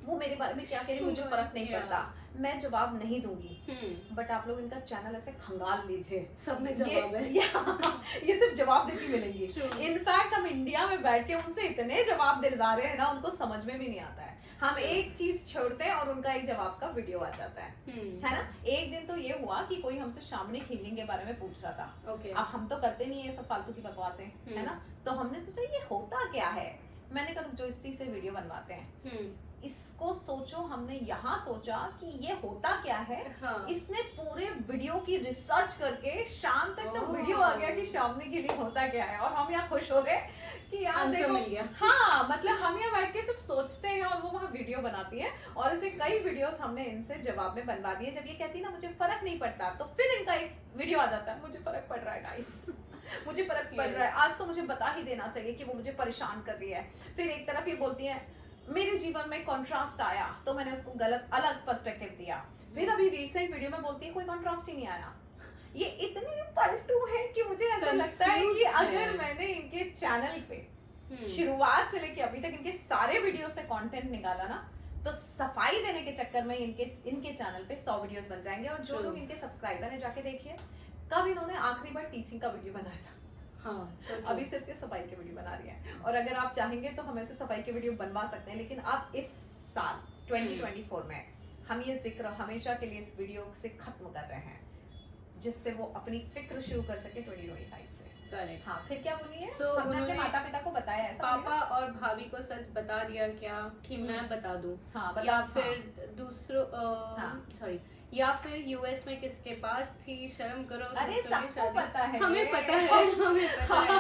वो मेरे बारे में क्या कह रही मुझे फर्क नहीं पड़ता, मैं जवाब नहीं दूंगी। बट आप लोग इनका चैनल ऐसे खंगाल लीजिए, सब में जवाब है। ये सिर्फ जवाब देती मिलेंगी। इनफैक्ट हम इंडिया में बैठ के उनसे इतने जवाब दिलवा रहे हैं ना, उनको समझ में भी नहीं आता है। हम एक चीज छोड़ते हैं और उनका एक जवाब का वीडियो आ जाता है ना। एक दिन तो ये हुआ कि कोई हमसे शामनी हीलिंग के बारे में पूछ रहा था। अब हम तो करते नहीं है सब फालतू की बकवासें, है ना। तो हमने सोचा ये होता क्या है, मैंने कहा जो इसी से वीडियो बनवाते हैं, इसको सोचो। हमने यहाँ सोचा कि ये होता क्या है। हाँ। इसने पूरे वीडियो की रिसर्च करके शाम तक तो वीडियो आ गया कि शामनी के लिए होता क्या है, और हम यहाँ खुश हो गए कि यार देखो मिल गया। हाँ मतलब हम यहाँ बैठ के सिर्फ सोचते हैं और वो वहाँ वीडियो बनाती है, और ऐसे कई वीडियोस हमने इनसे जवाब में बनवा दिए। जब ये कहती है ना मुझे फर्क नहीं पड़ता, तो फिर इनका एक वीडियो आ जाता है मुझे फर्क पड़ रहा है गाइस, मुझे फर्क पड़ रहा है, आज तो मुझे बता ही देना चाहिए कि वो मुझे परेशान कर रही है। फिर एक तरफ ये बोलती है मेरे जीवन में कंट्रास्ट आया तो मैंने उसको गलत अलग पर्सपेक्टिव दिया। फिर अभी रिसेंट वीडियो में बोलती है कोई कंट्रास्ट ही नहीं आया। ये इतनी पलटू है कि मुझे ऐसा लगता है कि अगर मैंने इनके चैनल पे शुरुआत से लेके अभी तक इनके सारे वीडियो से कंटेंट निकाला ना, तो सफाई देने के चक्कर में इनके चैनल पे 100 वीडियोस बन जाएंगे। और जो लोग इनके सब्सक्राइबर हैं जाके देखिए कब इन्होंने आखिरी बार टीचिंग का वीडियो बनाया था। हाँ, अभी सिर्फ ये सफाई के वीडियो बना रही है, और अगर आप चाहेंगे तो हम ऐसे सफाई के वीडियो बनवा सकते हैं। लेकिन अब इस साल 2024 में हम ये जिक्र हमेशा के लिए इस वीडियो से खत्म कर रहे हैं, जिससे वो अपनी फिक्र शुरू कर सके 2025 से। करेक्ट। हाँ फिर क्या बोली है? हमने अपने माता पिता को बताया ऐसा, पापा और भाभी को सच बता दिया क्या कि मैं बता दूं? हाँ, या फिर दूसरों सॉरी, या फिर यूएस में किसके पास थी, शर्म करो। अरे सबको पता है, हमें पता है, हमें पता है।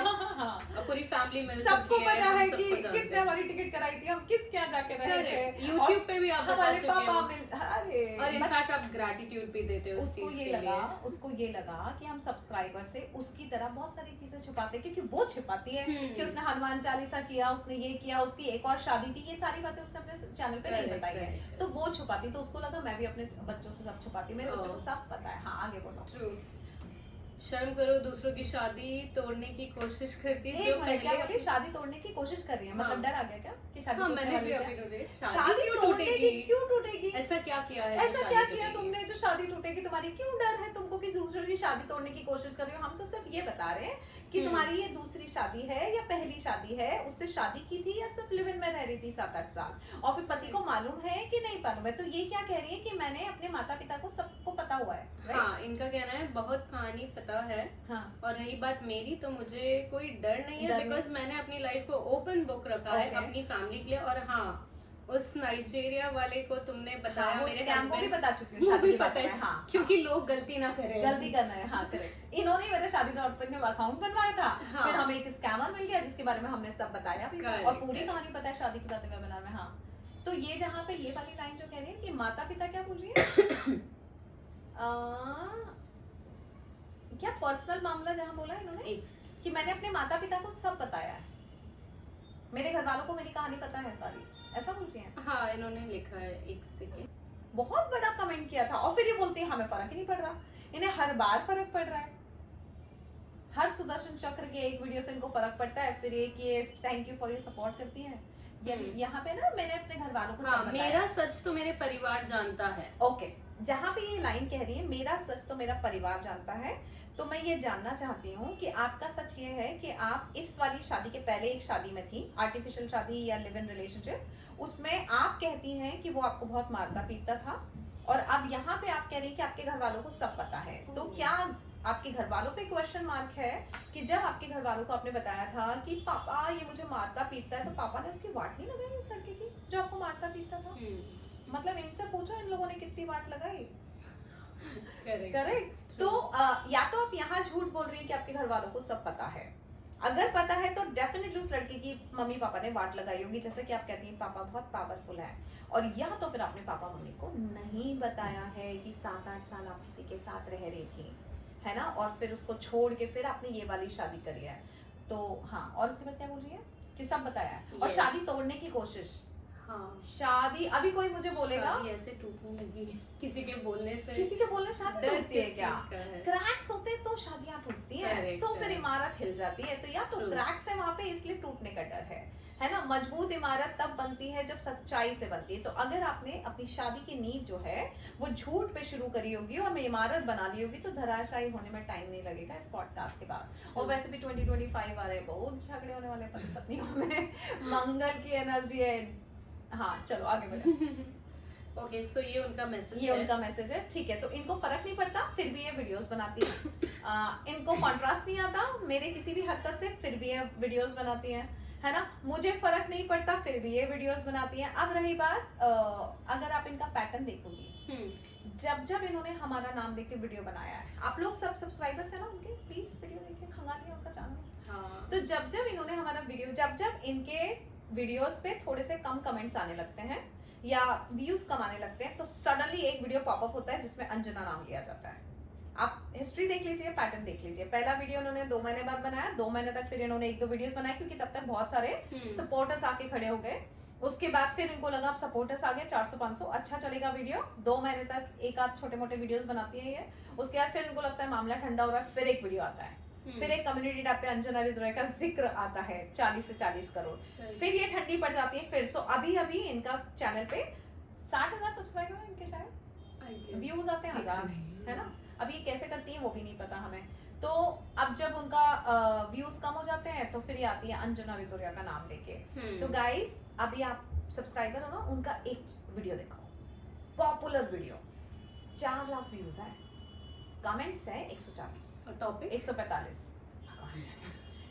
और पूरी फैमिली मिल सबको पता है कि सबको जानते किसने हमारी टिकट कराई थी, हम किसके यहाँ जाके रहे थे, यूट्यूब पे भी आप बता हमारे चुके पापा हो। अरे और इनफैक्ट आप ग्रेटिट्यूड भी देते हो उस उसको चीज ये के लगा लिए। उसको ये लगा कि हम सब्सक्राइबर से उसकी तरह बहुत सारी चीजें छुपाते हैं, क्योंकि वो छिपाती है कि उसने हनुमान चालीसा किया, उसने ये किया, उसकी एक और शादी थी, ये सारी बातें उसने अपने चैनल पे नहीं बताई है, तो वो छुपाती, तो उसको लगा मैं भी अपने बच्चों से सब छुपाती, मेरे बच्चों को सब पता है। हाँ आगे बोलो। ट्रू। शर्म करो, दूसरों की शादी तोड़ने की कोशिश करती है जो क्या पहले बोली, शादी तोड़ने की कोशिश कर रही है, मतलब डर आ गया क्या कि शादी हाँ, टूटने मैंने वाली भी है अभी क्या? नोटिस, शादी क्यों टूटेगी, क्यों टूटेगी, ऐसा क्या किया है, ऐसा क्या किया तुमने जो शादी टूटेगी, तुम्हारी क्यों डर है तुमको कि दूसरों की शादी तोड़ने की कोशिश कर रही हो? हम तो सिर्फ ये बता रहे हैं कि तुम्हारी ये दूसरी शादी है या पहली शादी है, उससे शादी की थी या सिर्फ लिव इन में रह रही थी 7-8 साल, और फिर पति को मालूम है कि नहीं मालूम है, तो ये क्या कह रही है कि मैंने अपने माता पिता को सबको पता हुआ है, right? हाँ, इनका कहना है बहुत कहानी पता है। हाँ। और रही बात मेरी, तो मुझे कोई डर नहीं है, बिकॉज मैंने अपनी लाइफ को ओपन बुक रखा है अपनी फैमिली के लिए। और हाँ, उस नाइजीरिया वाले को तुमने बताया, हाँ, मेरे स्कैम को भी बता चुकी हूँ, वो शादी भी के पता बारे है, में, हाँ, क्योंकि लोग गलती ना करें, गलती करना है, हाँ करेक्ट। इन्होंने मेरे शादी.com में अकाउंट बनवाया था, हाँ। फिर हमें एक स्कैमर मिल गया जिसके बारे में हमने सब बताया भी था, और पूरी कहानी पता है शादी की बातें वेबिनार में। हाँ, तो ये जहाँ पे ये वाली लाइन जो कह रही है कि माता पिता क्या बोल रही है क्या पर्सनल मामला जहाँ बोला इन्होंने कि मैंने अपने माता पिता को सब बताया है, मेरे घर वालों को मेरी कहानी पता है सारी, ऐसा बोल रही है। हाँ, इन्होंने लिखा है, एक सेकेंड, बहुत बड़ा कमेंट किया था, और फिर ये बोलती है हमें फर्क ही नहीं पड़ रहा, इन्हें हर बार फर्क पड़ रहा है, हर सुदर्शन चक्र के एक वीडियो से इनको फर्क पड़ता है, फिर एक ये thank you for your support करती है। यहाँ पे ना मैंने अपने घर वालों को हाँ, सब बताया। मेरा सच तो मेरे परिवार जानता है। ओके, जहाँ पे ये लाइन कह रही है मेरा सच तो मेरा परिवार जानता है, तो मैं ये जानना चाहती हूँ कि आपका सच ये है कि आप इस वाली शादी के पहले एक शादी में थी, आर्टिफिशियल शादी या लिव इन रिलेशनशिप, उसमें आप कहती हैं कि वो आपको बहुत मारता पीटता था, और अब यहाँ पे आप कह रही हैं कि आपके घर वालों को सब पता है, तो क्या आपके घर वालों पे क्वेश्चन मार्क है कि जब आपके घर वालों को आपने बताया था कि पापा ये मुझे मारता पीटता है, तो पापा ने उसकी वाट नहीं लगाई उस लड़के की जो आपको मारता पीटता था? मतलब इनसे पूछो इन लोगों ने कितनी वाट लगाई। करेक्ट। तो या तो आप यहाँ झूठ बोल रही है कि आपके घर वालों को सब पता है, अगर पता है तो डेफिनेटली उस लड़के की मम्मी पापा ने वाट लगाई होगी, जैसे कि आप कहती हैं पापा बहुत पावरफुल है, और या तो फिर आपने पापा मम्मी को नहीं बताया है कि 7-8 साल आप किसी के साथ रह रही थी, है ना, और फिर उसको छोड़ के फिर आपने ये वाली शादी करी है। तो हाँ, और उसके बाद क्या बोल रही है कि सब बताया है, और शादी तोड़ने की कोशिश। हाँ, शादी अभी कोई मुझे बोलेगा ऐसे टूटने लगी है किसी के बोलने से, किसी के बोलने शादी टूटती है क्या? है? क्रैक्स होते हैं तो शादियां टूटती हैं, तो फिर इमारत हिल जाती है, तो या तो क्रैक्स है वहां पे इसलिए टूटने का डर है ना। मजबूत इमारत तब बनती है जब सच्चाई से बनती है, तो अगर आपने अपनी शादी की नींव जो है वो झूठ पे शुरू करी होगी और इमारत बना ली होगी, तो धराशायी होने में टाइम नहीं लगेगा इस पॉडकास्ट के बाद। और वैसे भी 2025 आ रहे हैं, बहुत झगड़े होने वाले पति पत्नियों में, मंगल की एनर्जी है। हाँ चलो आगे बढ़े। ओके, सो ये उनका मैसेज ये उनका मैसेज है, ठीक है। तो इनको फर्क नहीं पड़ता, फिर भी ये वीडियोस बनाती है। इनको कॉन्ट्रास्ट नहीं आता मेरे किसी भी हरकत से, फिर भी ये वीडियोस बनाती हैं, है ना। मुझे फर्क नहीं पड़ता, फिर भी ये वीडियोस बनाती हैं। अब रही बात, अगर आप इनका पैटर्न देखोगी, जब जब इन्होंने हमारा नाम लेके वीडियो बनाया है, आप लोग सब सब्सक्राइबर्स है ना उनके, प्लीज वीडियो देखे, खंगाली उनका चैनल। हाँ। तो जब जब इन्होंने हमारा वीडियो, जब जब इनके वीडियोस पे थोड़े से कम कमेंट्स आने लगते हैं या व्यूज कम आने लगते हैं, तो सडनली एक वीडियो पॉपअप होता है जिसमें अंजना नाम लिया जाता है। आप हिस्ट्री देख लीजिए, पैटर्न देख लीजिए। पहला वीडियो उन्होंने 2 महीने बाद बनाया, 2 महीने तक फिर इन्होंने 1-2 वीडियोस बनाए, क्योंकि तब तक बहुत सारे सपोर्टर्स आके खड़े हो गए। उसके बाद फिर इनको लगा अब सपोर्टर्स आ गए 400-500, अच्छा चलेगा वीडियो, 2 महीने तक एक आध छोटे मोटे वीडियोस बनाती है ये। उसके बाद फिर इनको लगता है मामला ठंडा हो रहा है, फिर एक वीडियो आता है, फिर एक कम्युनिटी टैब पे अंजना रिद्रोय का जिक्र आता है 40 से 40 करोड़, फिर ये ठंडी पड़ जाती है फिर। सो अभी अभी इनका चैनल पे 60,000 सब्सक्राइबर है इनके, शायद व्यूज आते हैं 1000, है ना। अब ये कैसे करती है वो भी नहीं पता हमें। तो अब जब उनका व्यूज कम हो जाते हैं तो फिर ये आती है अंजना रितोरिया का नाम लेके। तो गाइस अभी आप सब्सक्राइबर हो ना, उनका एक वीडियो देखो, पॉपुलर वीडियो, 4 लाख व्यूज है, कमेंट्स है 140, टॉपिक 145।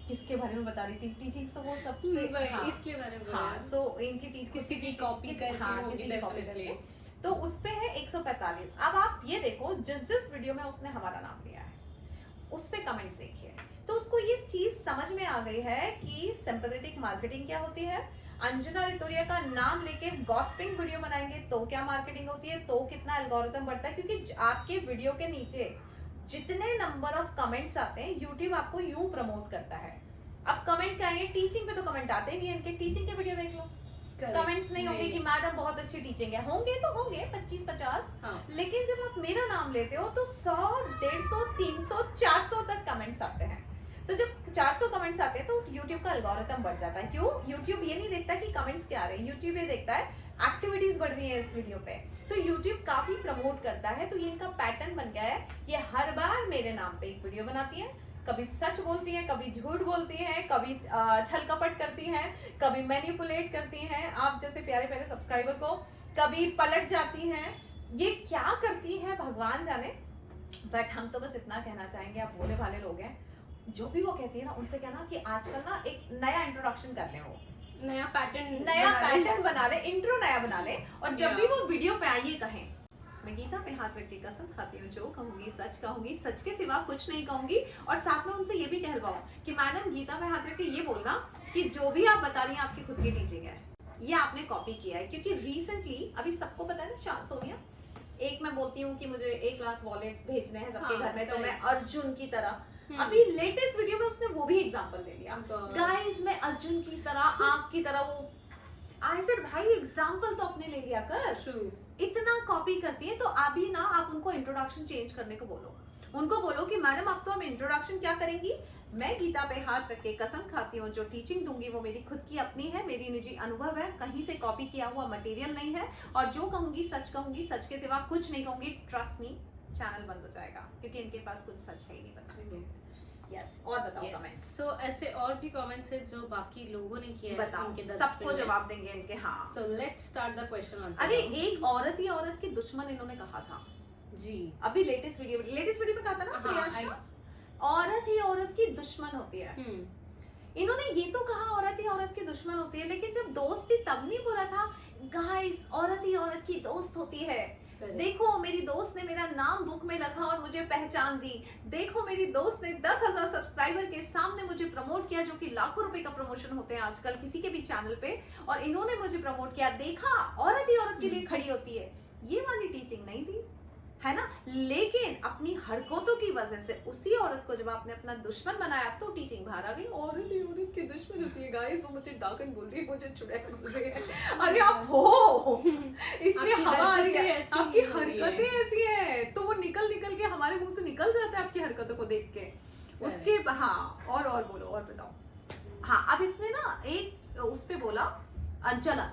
किसके बारे में बता रही थी? टीचिंग, सो वो सबसे इसके बारे में। हाँ, सो इनकी टीच किसी की कॉपी करके हाँ, किसी की कॉपी करके। तो उस पे है 145। अब आप ये देखो जिस वीडियो में उसने हमारा नाम लिया है उस पे कमेंट्स देखिए, तो उसको ये चीज समझ में आ गई है कि सिंपैथेटिक मार्केटिंग क्या होती है। अंजना रितोरिया का नाम लेके गॉसिपिंग वीडियो बनाएंगे तो क्या मार्केटिंग होती है, तो कितना एल्गोरिथम बढ़ता है, क्योंकि आपके वीडियो के नीचे जितने नंबर ऑफ कमेंट्स आते हैं यूट्यूब आपको यूं प्रमोट करता है। अब कमेंट क्या है, टीचिंग पे तो कमेंट आते ही नहीं है, इनके टीचिंग के वीडियो देख लो, कमेंट्स नहीं होंगे कि मैडम बहुत अच्छी टीचिंग है, होंगे तो होंगे 25-50, हाँ। लेकिन जब आप मेरा नाम लेते हो तो 100, 150, 300, 400 तक कमेंट्स आते हैं। तो जब 400 कमेंट्स आते हैं तो YouTube का एल्गोरिथम बढ़ जाता है। क्यों? YouTube ये नहीं देखता कि कमेंट्स क्या आ रहे हैं, YouTube ये देखता है एक्टिविटीज बढ़ रही है इस वीडियो पे, तो YouTube काफी प्रमोट करता है। तो ये इनका पैटर्न बन गया है, ये हर बार मेरे नाम पे एक वीडियो बनाती है, कभी सच बोलती हैं, कभी झूठ बोलती हैं, कभी छल कपट करती हैं, कभी मैनिपुलेट करती हैं आप जैसे प्यारे प्यारे सब्सक्राइबर को, कभी पलट जाती हैं, ये क्या करती हैं भगवान जाने। बट हम तो बस इतना कहना चाहेंगे, आप भोले भाले लोग हैं, जो भी वो कहती है ना उनसे कहना कि आजकल ना एक नया इंट्रोडक्शन कर लें, वो नया नया पैटर्न बना ले, इंट्रो नया बना ले, और जब भी वो वीडियो पे आइए कहें मैं गीता पे हाथ रख के कसम खाती हूँ, जो कहूंगी सच के सिवा कुछ नहीं कहूंगी। और साथ में उनसे ये भी कहलवाऊं कि मैडम गीता पे हाथ रख के ये बोलना कि जो भी आप बता रही हैं आपकी खुद की टीचिंग है, ये आपने कॉपी किया है। क्योंकि रिसेंटली अभी सबको पता है ना सोनिया, एक मैं बोलती हूँ कि मुझे 1 लाख वॉलेट भेजने हैं सबके घर में, तो मैं अर्जुन की तरह अभी लेटेस्ट वीडियो में उसने वो भी एग्जांपल ले लिया, गाइस मैं अर्जुन की तरह, आग की तरह, वो आई सेड भाई एग्जांपल तो अपने ले लिया कर, इतना कॉपी करती है। तो अभी ना आप उनको इंट्रोडक्शन चेंज करने को बोलो, उनको बोलो कि मैडम अब तो हम इंट्रोडक्शन क्या करेंगी, मैं गीता पे हाथ रख के कसम खाती हूँ जो टीचिंग दूंगी वो मेरी खुद की अपनी है, मेरी निजी अनुभव है, कहीं से कॉपी किया हुआ मटेरियल नहीं है, और जो कहूंगी, सच के सिवा कुछ नहीं कहूंगी। ट्रस्ट मी, चैनल बंद हो जाएगा क्योंकि इनके पास कुछ सच है ही नहीं बताएंगे। यस, और बताओ कमेंट्स। सो ऐसे और भी कमेंट्स है जो बाकी लोगों ने किया है, बताओ, इनके सबको जवाब देंगे इनके। हाँ, so let's start the question answer. अरे एक औरत ही औरत की दुश्मन इन्होंने कहा था जी, अभी लेटेस्ट वीडियो में कहा था ना प्रियाशा, औरत ही औरत की दुश्मन होती है। इन्होंने ये तो कहा औरत ही औरत की दुश्मन होती है, लेकिन जब दोस्त थी तब नहीं बोला था गाइस औरत ही औरत की दोस्त होती है। देखो मेरी दोस्त ने मेरा नाम बुक में रखा और मुझे पहचान दी, देखो मेरी दोस्त ने 10,000 सब्सक्राइबर के सामने मुझे प्रमोट किया, जो कि लाखों रुपए का प्रमोशन होते हैं आजकल किसी के भी चैनल पे, और इन्होंने मुझे प्रमोट किया, देखा औरत ही औरत के लिए खड़ी होती है। ये वाली टीचिंग नहीं थी, है ना। लेकिन अपनी हरकतों की वजह से उसी औरत को जब आपने अपना दुश्मन बनाया तो टीचिंग बाहर आ गई, औरत ही औरत की दुश्मन होती है गाइस, वो मुझे डाकन बोल रही है, मुझे चुड़ैल बोल रही है। अरे आप हो, इसलिए हवा आ रही है, आपकी हरकतें ऐसी है, तो वो निकल के हमारे मुंह से निकल जाता है आपकी हरकतों को देख के। उसके हाँ, और बोलो, और बताओ। हाँ, अब इसने ना एक उस पे बोला जलन,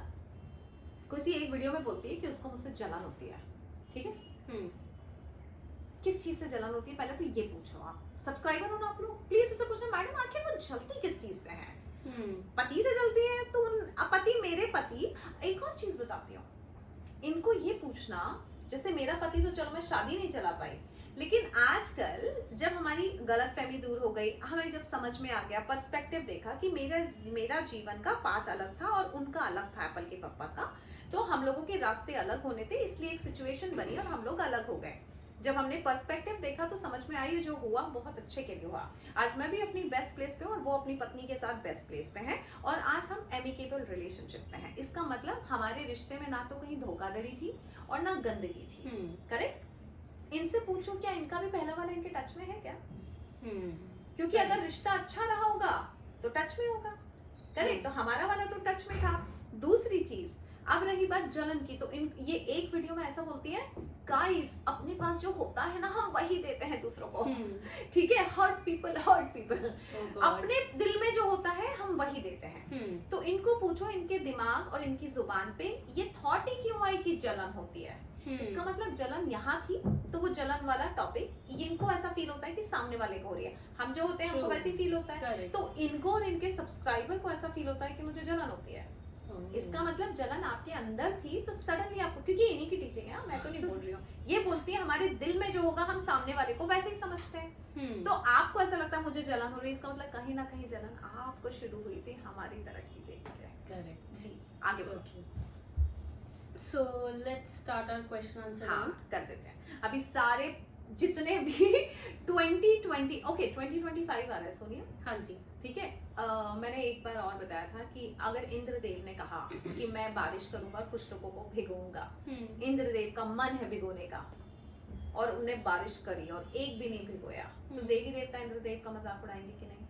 किसी एक वीडियो में बोलती है कि उसको मुझसे जलन होती है, ठीक है। किस चीज से जलन होती है, पहले तो ये पूछो। आप सब्सक्राइबर हो ना आप लोग, प्लीज उससे पूछो मैडम आखिर वो जलती किस चीज से है। पति से जलती है तो पति, मेरे पति, एक और चीज बताती हूँ इनको, ये पूछना जैसे मेरा पति तो चलो मैं शादी नहीं चला पाई, लेकिन आजकल जब हमारी गलतफहमी दूर हो गई, हमें जब समझ में आ गया, पर्सपेक्टिव देखा कि मेरा जीवन का पाथ अलग था और उनका अलग था, एप्पल के पापा का, तो हम लोगों के रास्ते अलग होने थे, इसलिए एक सिचुएशन बनी और हम लोग अलग हो गए। जब हमने पर्सपेक्टिव देखा तो समझ में आई जो हुआ बहुत अच्छे के लिए हुआ। आज मैं भी अपनी बेस्ट प्लेस पे हूँ और वो अपनी पत्नी के साथ बेस्ट प्लेस पे हैं, और आज हम एमिकेबल रिलेशनशिप में हैं। इसका मतलब हमारे रिश्ते में ना तो कहीं धोखाधड़ी थी और ना गंदगी थी। करेक्ट। इनसे पूछो क्या इनका भी पहला वाला इनके टच में है क्या? क्योंकि अगर रिश्ता अच्छा रहा होगा तो टच में होगा। करेक्ट। तो हमारा वाला तो टच में था। दूसरी चीज, अब रही बात जलन की, तो ये एक वीडियो में ऐसा बोलती है गाइस अपने पास जो होता है ना हम वही देते हैं दूसरों को। ठीक है, हर्ट पीपल अपने दिल में जो होता है हम वही देते हैं। तो इनको पूछो इनके दिमाग और इनकी जुबान पे ये थॉट ही क्यों आई कि जलन होती है। इसका मतलब जलन यहाँ थी, तो वो जलन वाला टॉपिक इनको ऐसा फील होता है कि सामने वाले को हो रही है। हम जो होते हैं हमको वैसे फील होता है, तो इनको और इनके सब्सक्राइबर को ऐसा फील होता है कि मुझे जलन होती है। इसका मतलब जलन आपके अंदर थी, तो सडनली आपको, क्योंकि इन्हीं की टीचिंग है, मैं तो नहीं बोल रही हूँ, ये बोलती है हमारे दिल में जो होगा हम सामने वाले को वैसे ही समझते हैं। तो आपको ऐसा लगता है मुझे जलन हो रही है, इसका मतलब कहीं ना कहीं जलन आपको शुरू हुई थी हमारी तरक्की देख के। करेक्ट जी, आगे बढ़ो। So let's start our question answer हाँ round. कर देते हैं। अभी सारे जितने भी 2020 ओके 2025 आ रहा है सोनिया, हाँ जी. ठीक है। मैंने एक बार और बताया था कि अगर इंद्रदेव ने कहा कि मैं बारिश करूंगा और कुछ लोगों को भिगोऊंगा, इंद्रदेव का मन है भिगोने का, और उन्होंने बारिश करी और एक भी नहीं भिगोया, तो देवी देवता इंद्रदेव का मजाक उड़ाएंगे कि नहीं?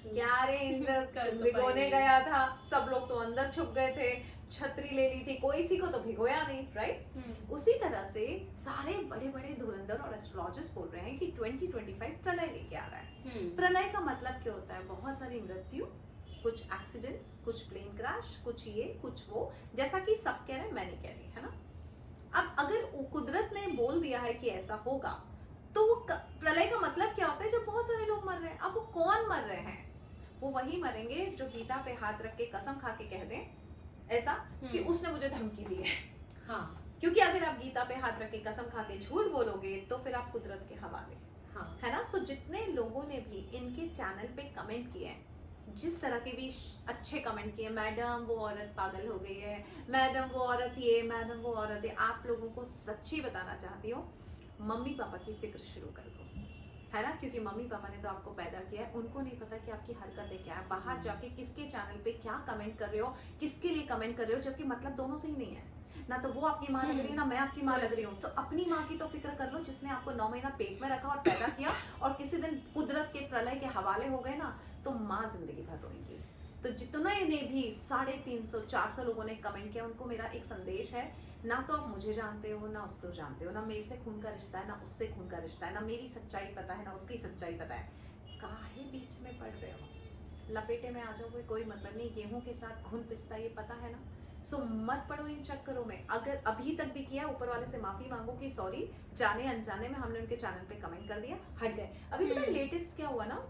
क्या रे इंद्र कर तो भिगोने पाएंगे। गया था, सब लोग तो अंदर छुप गए थे, छतरी ले ली थी, कोई किसी को तो भिगोया नहीं, राइट? उसी तरह से सारे बड़े बड़े धुरंधर और एस्ट्रोलॉजर्स बोल रहे हैं कि 2025 प्रलय लेके आ रहा है। प्रलय का मतलब क्या होता है? बहुत सारी मृत्यु, कुछ एक्सीडेंट्स, कुछ प्लेन क्रैश, कुछ ये कुछ वो, जैसा कि सब कह रहे हैं, मैं नहीं कह रही, है ना। अब अगर कुदरत ने बोल दिया है कि ऐसा होगा, तो वो प्रलय का मतलब क्या होता है? जब बहुत सारे लोग मर रहे हैं। अब वो कौन मर रहे हैं? वो वही मरेंगे जो गीता पे हाथ रख के कसम खा के कह दें ऐसा कि उसने मुझे धमकी दी है। हाँ, क्योंकि अगर आप गीता पे हाथ रख के कसम खा के झूठ बोलोगे तो फिर आप कुदरत के हवाले, हाँ, है ना। सो जितने लोगों ने भी इनके चैनल पे कमेंट किए हैं, जिस तरह के भी अच्छे कमेंट किए, मैडम वो औरत पागल हो गई है, मैडम वो औरत ये, मैडम वो औरत ये, आप लोगों को सच्ची बताना चाहती हूँ, मम्मी पापा की फिक्र शुरू कर दो, है ना। क्योंकि मम्मी पापा ने तो आपको पैदा किया है, उनको नहीं पता कि आपकी हरकतें क्या है, बाहर जाके किसके चैनल पे क्या कमेंट कर रहे हो, किसके लिए कमेंट कर रहे हो, जबकि मतलब दोनों से ही नहीं है ना। तो वो आपकी माँ लग रही है ना मैं आपकी माँ लग रही हूँ। तो अपनी माँ की तो फिक्र कर लो जिसने आपको 9 महीना पेट में रखा और पैदा किया, और किसी दिन कुदरत के प्रलय के हवाले हो गए ना, तो माँ जिंदगी भर रोएंगी। तो जितने ने भी 350-400 लोगों ने कमेंट किया, उनको मेरा एक संदेश है, ना तो आप मुझे जानते हो, ना उससे जानते हो, ना मेरे से खून का रिश्ता है, ना उससे खून का रिश्ता है, ना मेरी सच्चाई पता है, ना उसकी सच्चाई पता है, काहे बीच में पड़ रहे हो? लपेटे में आ जाओगे, कोई मतलब नहीं, गेहूं के साथ घुन पिसता, ये पता है ना। सो मत पड़ो इन चक्करों में। अगर अभी तक भी किया, ऊपर वाले से माफी मांगो कि सॉरी, जाने अनजाने में हमने उनके चैनल पे कमेंट कर दिया, हट गए। अभी पता है लेटेस्ट क्या हुआ ना,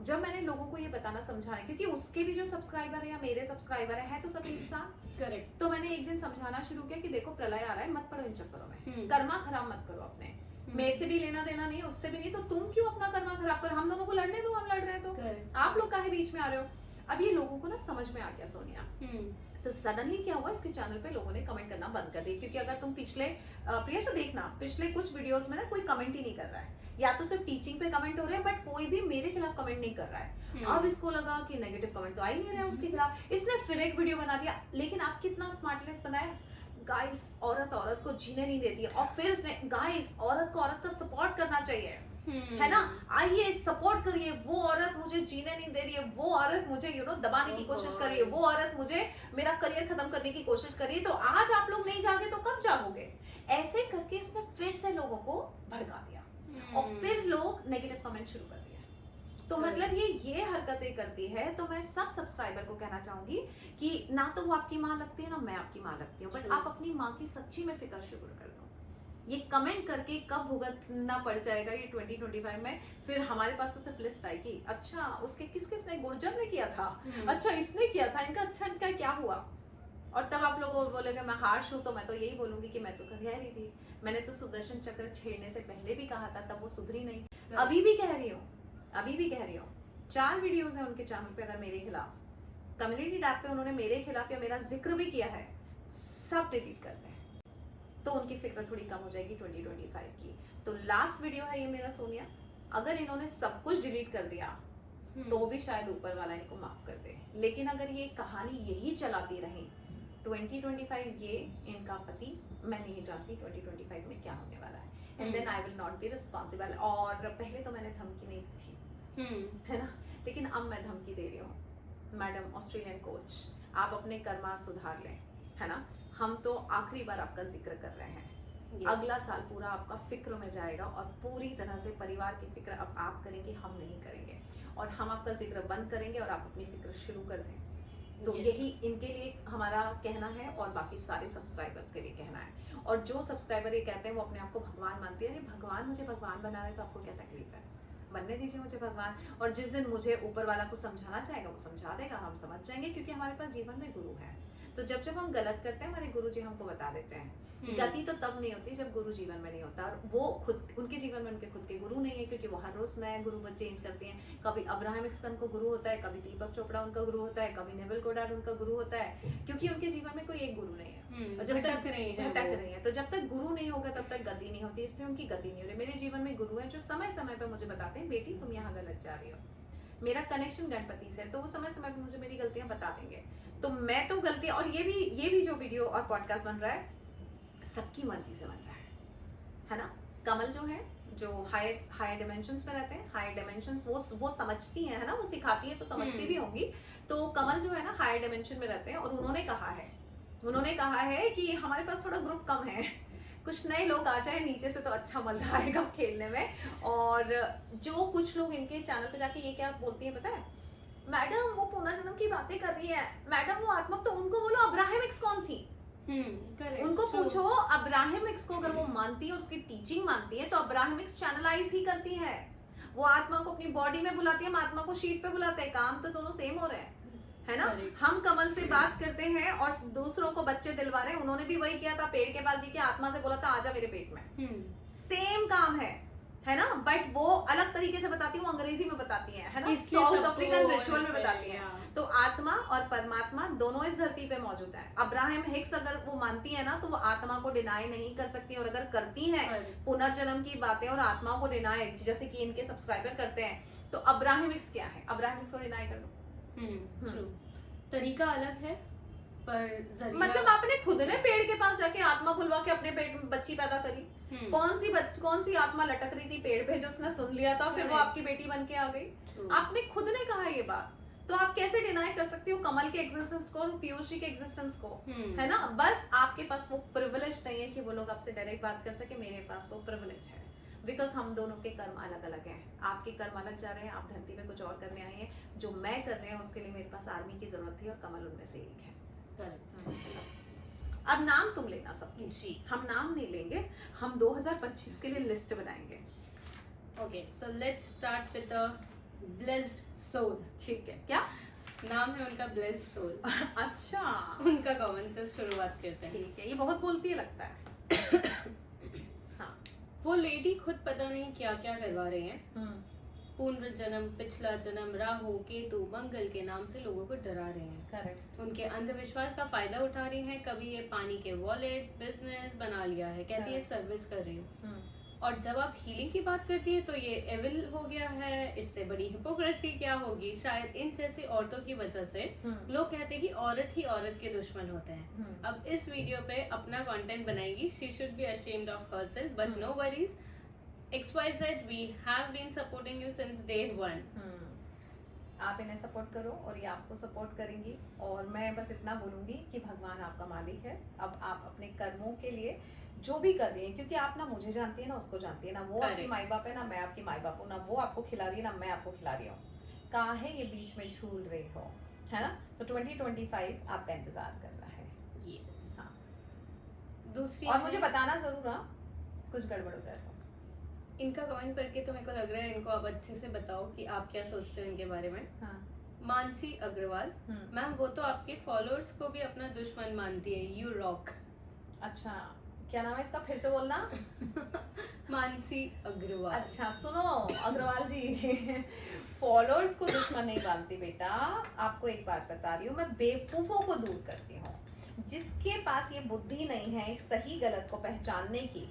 जब मैंने लोगों को ये बताना समझाना, क्योंकि उसके भी जो सब्सक्राइबर है या मेरे सब्सक्राइबर है तो सब इंसान, करेक्ट। तो मैंने एक दिन समझाना शुरू किया कि देखो प्रलय आ रहा है, मत पड़ो इन चक्करों में, कर्मा खराब मत करो अपने, मेरे से भी लेना देना नहीं, उससे भी नहीं, तो तुम क्यों अपना कर्मा खराब करो? हम दोनों को लड़ने दो, हम लड़ रहे हैं तो आप लोग काहे बीच में आ रहे हो? अब ये लोगों को ना समझ में आ गया सोनिया। तो सडनली क्या हुआ, इसके चैनल पे लोगों ने कमेंट करना बंद कर दिया, क्योंकि अगर तुम पिछले प्रिया देखना, पिछले कुछ वीडियोस में ना कोई कमेंट ही नहीं कर रहा है, या तो सिर्फ टीचिंग पे कमेंट हो रहे हैं, बट कोई भी मेरे खिलाफ कमेंट नहीं कर रहा है। अब इसको लगा कि नेगेटिव कमेंट तो आ ही नहीं रहा है उसके खिलाफ, इसने फिर एक वीडियो बना दिया। लेकिन आप कितना स्मार्टनेस बनाया, गाइस औरत को जीने नहीं देती है, और फिर उसने गाइस औरत को औरत का सपोर्ट करना चाहिए, है ना, आइए सपोर्ट करिए, वो औरत मुझे जीने नहीं दे रही है, वो औरत मुझे दबाने की कोशिश कर रही है, वो औरत मुझे मेरा करियर खत्म करने की कोशिश कर रही है, तो आज आप लोग नहीं जागे तो कब जागोगे? ऐसे करके इसने फिर से लोगों को भड़का दिया, और फिर लोग नेगेटिव कमेंट शुरू कर दिया। तो मतलब ये हरकतें करती है। तो मैं सब सब्सक्राइबर को कहना चाहूंगी कि ना तो वो आपकी माँ लगती है, ना मैं आपकी माँ लगती हूँ, बट आप अपनी माँ की सच्ची में फिक्र शुरू कर दो। ये कमेंट करके कब भुगतना पड़ जाएगा ये 2025 में, फिर हमारे पास तो सिर्फ लिस्ट आएगी, अच्छा उसके किस किस ने, गुर्जर ने किया था, अच्छा इसने किया था, इनका क्या हुआ? और तब आप लोग बोलेंगे मैं हार्श हूँ, तो मैं तो यही बोलूंगी कि मैं तो कह रही थी, मैंने तो सुदर्शन चक्र छेड़ने से पहले भी कहा था, तब वो सुधरी नहीं, अभी भी कह रही हूँ। 4 वीडियोस हैं उनके चैनल पे, अगर मेरे खिलाफ कम्युनिटी टैब पे उन्होंने मेरे खिलाफ या मेरा जिक्र भी किया है, सब डिलीट कर दें, तो उनकी फिक्र थोड़ी कम हो जाएगी 2025 की। तो लास्ट वीडियो है ये मेरा सोनिया, अगर इन्होंने सब कुछ डिलीट कर दिया तो भी शायद ऊपर वाला इनको माफ कर दे, लेकिन अगर ये कहानी यही चलाती रही 2025, ये इनका पति, मैं नहीं जानती 2025 में क्या होने वाला है, and then I will not be responsible. और पहले तो मैंने धमकी नहीं दी थी, है ना, लेकिन अब मैं धमकी दे रही हूँ। मैडम ऑस्ट्रेलियन कोच, आप अपने कर्मा सुधार लें, है ना। हम तो आखिरी बार आपका जिक्र कर रहे हैं, अगला साल पूरा आपका फिक्र में जाएगा, और पूरी तरह से परिवार की फिक्र अब आप करेंगे, हम नहीं करेंगे, और हम आपका जिक्र बंद करेंगे और आप अपनी फिक्र शुरू कर दें। तो यही इनके लिए हमारा कहना है, और बाकी सारे सब्सक्राइबर्स के लिए कहना है। और जो सब्सक्राइबर ये कहते हैं वो अपने आप को भगवान मानते हैं, अरे भगवान मुझे भगवान बना रहे, तो आपको क्या तकलीफ है? बनने दीजिए मुझे भगवान, और जिस दिन मुझे ऊपर वाला कुछ समझाना चाहेगा वो समझा देगा, हम समझ जाएंगे, क्योंकि हमारे पास जीवन में गुरु है। तो जब जब हम गलत करते हैं हमारे गुरु जी हमको बता देते हैं। गति तो तब नहीं होती जब गुरु जीवन में नहीं होता, और वो खुद उनके जीवन में उनके खुद के गुरु नहीं है, क्योंकि वो हर रोज नया गुरु चेंज करती हैं। कभी अब्राहम लिंकन को गुरु होता है, कभी दीपक चोपड़ा उनका गुरु होता है, कभी नेविल गोडार्ड उनका गुरु होता है, क्योंकि उनके जीवन में कोई एक गुरु नहीं है। और जब तक भटक रही है, तो जब तक गुरु नहीं होगा तब तक गति नहीं होती, इसलिए उनकी गति नहीं हो रही। मेरे जीवन में गुरु है जो समय समय पर मुझे बताते हैं, बेटी तुम यहाँ गलत जा रही हो। मेरा कनेक्शन गणपति से है, तो वो समय समय पर मुझे मेरी गलतियां बता देंगे। तो मैं तो गलती, और ये भी जो वीडियो और पॉडकास्ट बन रहा है सबकी मर्जी से बन रहा है ना। कमल जो है, जो हायर डिमेंशंस में रहते हैं, हायर डिमेंशंस वो समझती हैं, है ना, वो सिखाती है तो समझती भी होंगी। तो कमल जो है ना हायर डिमेंशन में रहते हैं, और उन्होंने कहा है कि हमारे पास थोड़ा ग्रुप कम है, कुछ नए लोग आ जाए नीचे से तो अच्छा मजा आएगा खेलने में। और जो कुछ लोग इनके चैनल पे जाके ये क्या बोलती है पता है, मैडम वो पुनर्जन्म की बातें कर रही है, मैडम वो आत्मा, तो उनको बोलो अब्राहम हिक्स कौन थी, उनको पूछो अब्राहम हिक्स को अगर वो मानती है और उसकी टीचिंग मानती है तो अब्राहम हिक्स चैनलाइज ही करती है। वो आत्मा को अपनी बॉडी में बुलाती है, हम आत्मा को शीट पे बुलाते हैं, काम तो दोनों सेम हो रहे हैं, है ना। हम कमल से बात करते हैं और दूसरों को बच्चे दिलवा रहे हैं, उन्होंने भी वही किया था, पेड़ के पास जी के आत्मा से बोला था आजा मेरे पेट में, सेम काम है ना। बट वो अलग तरीके से बताती है, वो अंग्रेजी में बताती है ना, साउथ अफ्रीकन रिचुअल में बताती है। तो आत्मा और परमात्मा दोनों इस धरती पे मौजूद है। अब्राहम हिक्स अगर वो मानती है ना तो वो आत्मा को डिनाई नहीं कर सकती, और अगर करती है पुनर्जन्म की बातें और आत्मा को डिनाई, जैसे कि इनके सब्सक्राइबर करते हैं, तो अब्राहम हिक्स क्या है, अब्राहम हिक्स को डिनाई कर लो। तरीका अलग है पर मतलब आपने खुद ने पेड़ के पास जाके आत्मा बुलवा के अपने पेट में बच्ची पैदा करी, कौन सी आत्मा लटक रही थी पेड़ पे जो उसने सुन लिया था, फिर वो आपकी बेटी बन के आ गई। आपने खुद ने कहा ये बात, तो आप कैसे डिनाई कर सकती हो कमल के एग्जिस्टेंस को और पीयूष जी के एग्जिस्टेंस को, है ना। बस आपके पास वो प्रिविलेज नहीं है कि वो लोग आपसे डायरेक्ट बात कर सके, मेरे पास वो प्रिविलेज है, बिकॉज हम दोनों के कर्म अलग अलग हैं। आपके कर्म अलग जा रहे हैं, आप धरती पे कुछ और करने आए हैं, जो मैं कर रहे हैं उसके लिए मेरे पास आर्मी की जरूरत थी और कमल उनमें से एक है। अब नाम तुम लेना सबकी जी, हम नाम नहीं लेंगे, हम 2025 के लिए लिस्ट बनाएंगे। Okay, so let's start with the blessed soul. ठीक है, क्या नाम है उनका ब्लेस्ड सोल। अच्छा, उनका कमेंट से शुरुआत करते हैं। ठीक है, ये बहुत बोलती है लगता है। हाँ, वो लेडी खुद पता नहीं क्या क्या करवा रहे हैं, पुनर्जन्म, पिछला जन्म, राहु, केतु, मंगल के नाम से लोगों को डरा रहे हैं। करेक्ट। उनके अंधविश्वास का फायदा उठा रही हैं। कभी ये पानी के वॉलेट बिजनेस बना लिया है, कहती है सर्विस कर रही हूँ, और जब आप हीलिंग की बात करती है तो ये एविल हो गया है। इससे बड़ी हिपोक्रेसी क्या होगी। शायद इन जैसी औरतों की वजह से लोग कहते हैं कि औरत ही औरत के दुश्मन होते हैं। अब इस वीडियो पे अपना कंटेंट बनाएगी, she should be ashamed of herself, but no worries, XYZ, we have been supporting you since day one. आप इन्हें सपोर्ट करो और ये आपको सपोर्ट करेंगी, और मैं बस इतना बोलूँगी कि भगवान आपका मालिक है। अब आप अपने कर्मों के लिए जो भी कर रही हैं, क्योंकि आप ना मुझे जानती है ना उसको जानती है, ना वो आपकी माई बाप है ना मैं आपकी माई बाप हूँ, ना वो आपको खिला रही है ना मैं आपको खिला रही हूँ, कहाँ है ये बीच में झूल रही हो, है ना। तो 2025 आपका इंतजार कर रहा है। Yes. हाँ, दूसरी और मुझे बताना जरूर, हाँ कुछ गड़बड़ हो जाए तो। इनका कमेंट पढ़ के तो मेरे को लग रहा है इनको आप अच्छे से बताओ कि आप क्या सोचते हो इनके बारे में। हाँ। मानसी अग्रवाल, मैम वो तो आपके फॉलोअर्स को भी अपना दुश्मन मानती है, यू रॉक। अच्छा, क्या नाम है इसका, फिर से बोलना। मानसी अग्रवाल। अच्छा सुनो अग्रवाल जी, फॉलोअर्स को दुश्मन नहीं मानती बेटा, आपको एक बात बता रही हूँ, मैं बेवकूफों को दूर करती हूँ। जिसके पास ये बुद्धि नहीं है सही गलत को पहचानने की,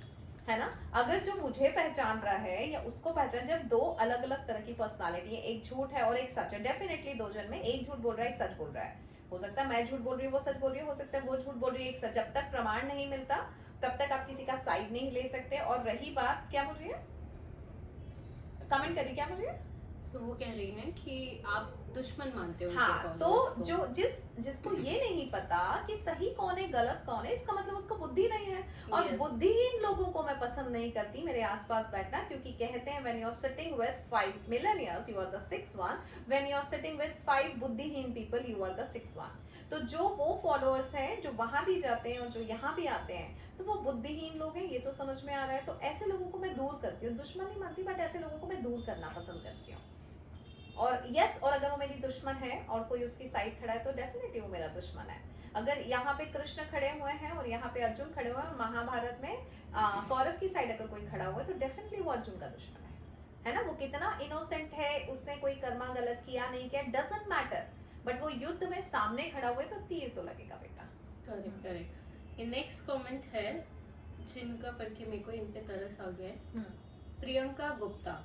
है ना, अगर जो मुझे पहचान रहा है या उसको पहचान, जब दो अलग अलग तरह की पर्सनालिटी है, एक झूठ है और एक सच है, डेफिनेटली दो जन में एक झूठ बोल रहा है एक सच बोल रहा है, हो सकता है मैं झूठ बोल रही हूँ वो सच बोल रही है, हो सकता है वो झूठ बोल रही है एक सच। जब तक प्रमाण नहीं मिलता तब तक आप किसी का साइड नहीं ले सकते। और रही बात, क्या बोल रही है, कमेंट करिए, क्या बोल रही है, सो वो कह रही हैं कि आप दुश्मन मानते हो उनके हाँ, तो followers को। जो जिसको ये नहीं पता कि सही कौन है गलत कौन है, इसका मतलब उसको बुद्धि नहीं है। और Yes. बुद्धिहीन लोगों को मैं पसंद नहीं करती मेरे आसपास बैठना, क्योंकि कहते हैं when you're sitting with 5 millionaires you are the sixth one, when you're sitting with 5 बुद्धिहीन people you are the sixth one। तो जो वो फॉलोअर्स हैं जो वहां भी जाते हैं और जो यहाँ भी आते हैं, तो वो बुद्धिहीन लोग हैं, ये तो समझ में आ रहा है। तो ऐसे लोगों को मैं दूर करती हूँ, दुश्मन नहीं मानती, बट ऐसे लोगों को मैं दूर करना पसंद करती हूँ। और यस, और अगर वो मेरी दुश्मन है और कोई उसकी साइड खड़ा है तो डेफिनेटली वो मेरा दुश्मन है। अगर यहाँ पे कृष्ण खड़े हुए हैं और यहाँ पे अर्जुन खड़े हुए हैं, और महाभारत में कौरव की साइड अगर कोई खड़ा हुआ है तो डेफिनेटली वो अर्जुन का दुश्मन है ना। वो कितना इनोसेंट है, उसने कोई कर्मा गलत किया नहीं किया, डजंट मैटर, बट वो युद्ध में सामने खड़ा हुआ है तो तीर तो लगेगा बेटा। Correct correct. ये नेक्स्ट कमेंट है जिनका पढ़ के मेरे को इन पे तरस आ गया है। प्रियंका गुप्ता,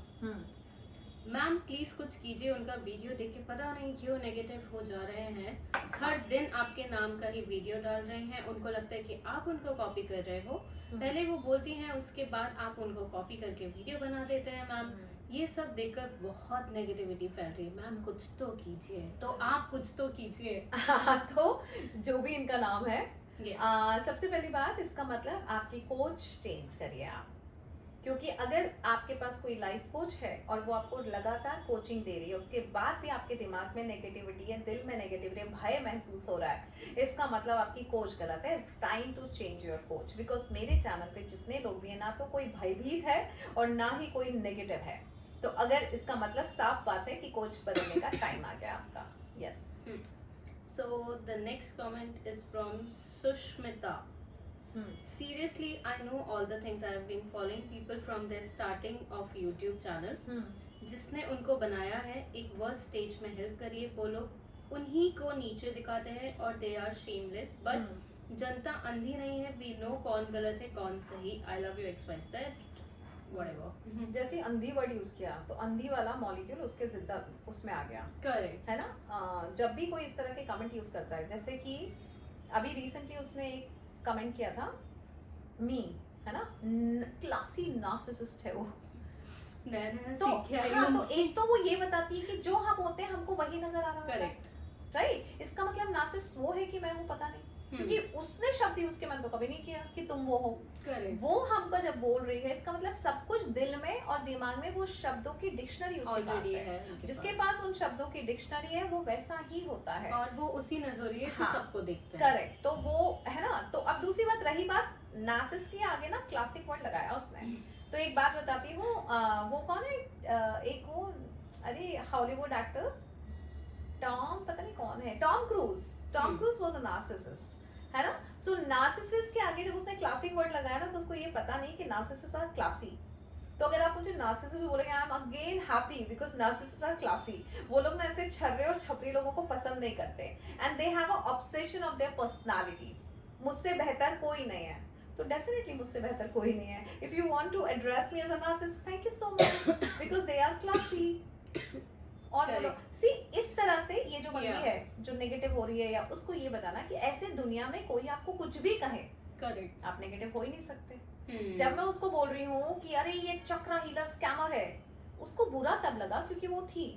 मैम प्लीज कुछ कीजिए, उनका वीडियो देख के पता नहीं क्यों नेगेटिव हो जा रहे हैं, हर दिन आपके नाम का ही वीडियो डाल रहे हैं, उनको लगता है कि आप उनको कॉपी कर रहे हो, पहले वो बोलती हैं उसके बाद आप उनको कॉपी करके वीडियो बना देते हैं मैम, ये सब देखकर बहुत नेगेटिविटी फैल रही है, मैम कुछ तो कीजिए, तो आप कुछ तो कीजिए। तो जो भी इनका नाम है, Yes. सबसे पहली बात, इसका मतलब आपकी कोच चेंज करिए आप, क्योंकि अगर आपके पास कोई लाइफ कोच है और वो आपको लगातार कोचिंग दे रही है, उसके बाद भी आपके दिमाग में नेगेटिविटी है, दिल में नेगेटिविटी है, भय महसूस हो रहा है, इसका मतलब आपकी कोच गलत है। Time to change your coach, because मेरे चैनल पे जितने लोग भी हैं, ना तो कोई भयभीत है और ना ही कोई नेगेटिव है, तो अगर इसका मतलब साफ बात है कि कोच बदलने का टाइम आ गया आपका। Yes. So the next comment is from Sushmita. Seriously, I know all the things I have been following people from their starting of YouTube channel. जिसने उनको बनाया है, एक वर्स्ट स्टेज में हेल्प करिए, वो लोग उन्हीं को नीचे दिखाते हैं और दे आर शेमलेस, बट जनता अंधी नहीं है, वी नो कौन गलत है कौन सही। I love you XYZ whatever। जैसे अंधी वर्ड यूज किया तो अंधी वाला मॉलिक्यूल उसके जिद्दा उसमें आ गया, करेक्ट है ना। जब भी कोई इस तरह के कमेंट यूज करता है, जैसे कि अभी रिसेंटली उसने एक कमेंट किया था, मी, है ना, क्लासी नार्सिसिस्ट है वो, तो हाँ, तो एक तो वो ये बताती है कि जो हम होते हैं हमको वही नजर आ रहा है, करेक्ट राइट। इसका मतलब नार्सिसिस्ट वो है कि मैं हूँ, पता नहीं, क्योंकि उसने शब्द यूज किया, मैंने तो कभी नहीं किया कि तुम वो हो। करेक्ट वो हमको जब बोल रही है, इसका मतलब सब कुछ दिल में और दिमाग में वो शब्दों की डिक्शनरी उसके पास है, जिसके पास उन शब्दों की डिक्शनरी है वो वैसा ही होता है, और वो उसी नजरिए से हाँ, सबको देखते हैं। करेक्ट। तो वो है ना। तो अब दूसरी बात रही बात नार्सिसिस्ट की, आगे ना क्लासिक वर्ड लगाया उसने। तो एक बात बताती हूँ, वो कौन है, एक वो, अरे हॉलीवुड एक्टर्स, टॉम, पता नहीं कौन है, Tom cruise was a narcissist, है ना। सो नार्सिसिस्ट के आगे जब उसने क्लासिक वर्ड लगाया ना, तो उसको ये पता नहीं कि नार्सिसिस्ट आर क्लासी। तो अगर आप मुझे नार्सिसिस्ट बोलेंगे, I am again happy because narcissist are classy. वो लोग ना ऐसे छर्रे और छपरी लोगों को पसंद नहीं करते, and they have a obsession of their personality. मुझसे बेहतर कोई नहीं है, तो डेफिनेटली मुझसे बेहतर कोई नहीं है। If you want to address me as a narcissist, thank you so much, because they are classy. और बोलो, सी इस तरह से ये जो बंदी है जो नेगेटिव हो रही है, या उसको ये बताना कि ऐसे दुनिया में कोई आपको कुछ भी कहे, करेक्ट आप नेगेटिव हो ही नहीं सकते। जब मैं उसको बोल रही हूँ कि अरे ये चक्रा हीलर स्कैमर है, उसको बुरा तब लगा क्योंकि वो थी,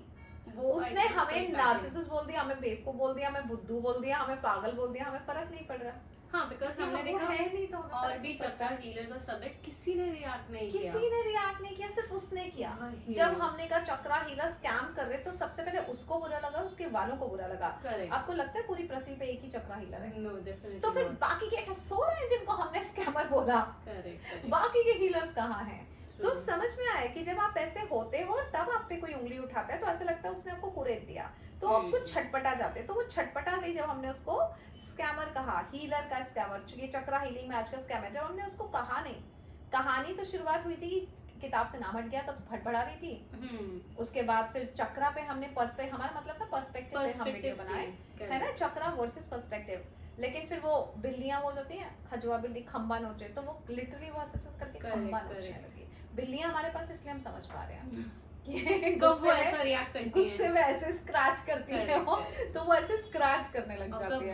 उसने हमें नार्सिसिस्ट बोल दिया, हमें बेवकूफ बोल दिया, हमें बुद्धू बोल दिया, हमें पागल बोल दिया, हमें फर्क नहीं पड़ रहा। हाँ, बिकॉज हमने देखा है नहीं, तो और भी चक्रा हीलर्स और सब है, किसी ने रिएक्ट नहीं किया, किसी ने रिएक्ट नहीं किया, सिर्फ उसने किया। जब हमने कहा चक्रा हीलर स्कैम कर रहे, तो सबसे पहले उसको बुरा लगा, उसके वालों को बुरा लगा। आपको लगता है पूरी पृथ्वी पे एक ही चक्रा हीलर है? No, definitely. तो फिर बाकी के सो रहे हैं जिनको हमने स्कैमर बोला, बाकी के हीलर्स कहाँ हैं? सो समझ में आया कि जब आप ऐसे होते हो तब आप पे कोई उंगली उठाता है तो ऐसा लगता है उसने आपको कुरेद दिया, तो आप कुछ छटपटा जाते। तो वो छटपटा गई जब हमने उसको स्कैमर कहा, हीलर का स्कैमर, ये चक्रा हीलिंग में आज का स्कैम है। जब हमने उसको कहा नहीं, कहानी तो शुरुआत हुई थी किताब से नाम हट गया था तो फटफड़ा रही थी। उसके बाद फिर चक्रा पे हमने हमारा मतलब था पर्सपेक्टिव पे हम वीडियो बनाए, है ना, चक्रा वर्सेस पर्सपेक्टिव। लेकिन फिर वो बिल्लियां वो जाती हैं, खजुआ बिल्ली खंबा नोचे, तो वो लिटरली वो ऐसे करके खंबा नोचने लगी। बिल्लियां हमारे पास इसलिए हम समझ पा रहे हैं कि गुस्से में ऐसे स्क्रैच करती है वो, तो वो ऐसे स्क्रैच करने लग जाती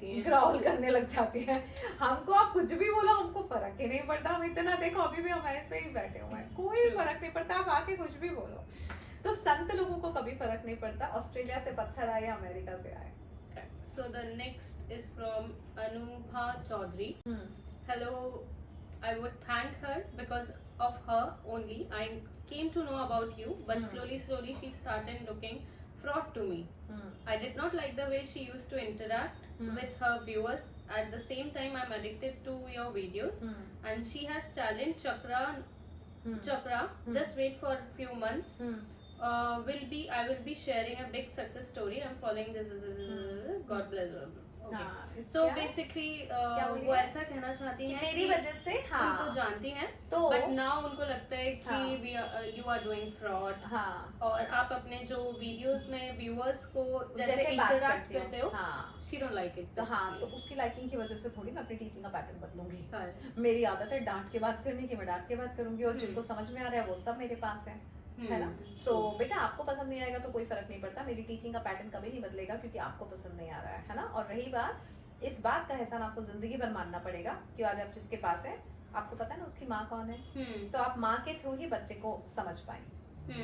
है, ग्राउल करने लग जाती है। हमको आप कुछ भी बोलो, हमको फर्क ही नहीं पड़ता। हम इतना देखो, अभी भी हम ऐसे ही बैठे हुए हैं, कोई फर्क नहीं पड़ता, आप आके कुछ भी बोलो। तो संत लोगों को कभी फर्क नहीं पड़ता ऑस्ट्रेलिया से पत्थर आए या अमेरिका से आए. So the next is from Anubha Chaudhary. Hello, I would thank her because of her only I came to know about you, but slowly she started looking fraud to me. I did not like the way she used to interact with her viewers. At the same time, I'm addicted to your videos, and she has challenged Chakra. Just wait for a few months. I will be sharing a big success story. I'm following this. God bless her. Okay. हाँ, So basically वो ऐसा कहना चाहती हैं मेरी वजह से उनको जानती हैं तो बट नाउ उनको लगता है कि यू आर डूइंग फ्रॉड. और आप अपने जो वीडियोस में व्यूअर्स को जैसे इंटरैक्ट करते हो शी डोंट लाइक इट. तो उसकी लाइकिंग की वजह से थोड़ी मैं अपनी टीचिंग का पैटर्न बदलूंगी. मेरी आदत है डांट के बात करने की, मैं डांट के बात करूंगी और जिनको समझ में आ रहा है वो सब मेरे पास है ना. सो बेटा आपको पसंद नहीं आएगा तो कोई फर्क नहीं पड़ता, मेरी टीचिंग का पैटर्न कभी नहीं बदलेगा क्योंकि आपको पसंद नहीं आ रहा है ना. और रही बात इस बात का एहसान आपको जिंदगी भर मानना पड़ेगा कि आज आप जिसके पास है आपको पता है ना उसकी माँ कौन है. तो आप माँ के थ्रू ही बच्चे को समझ पाए.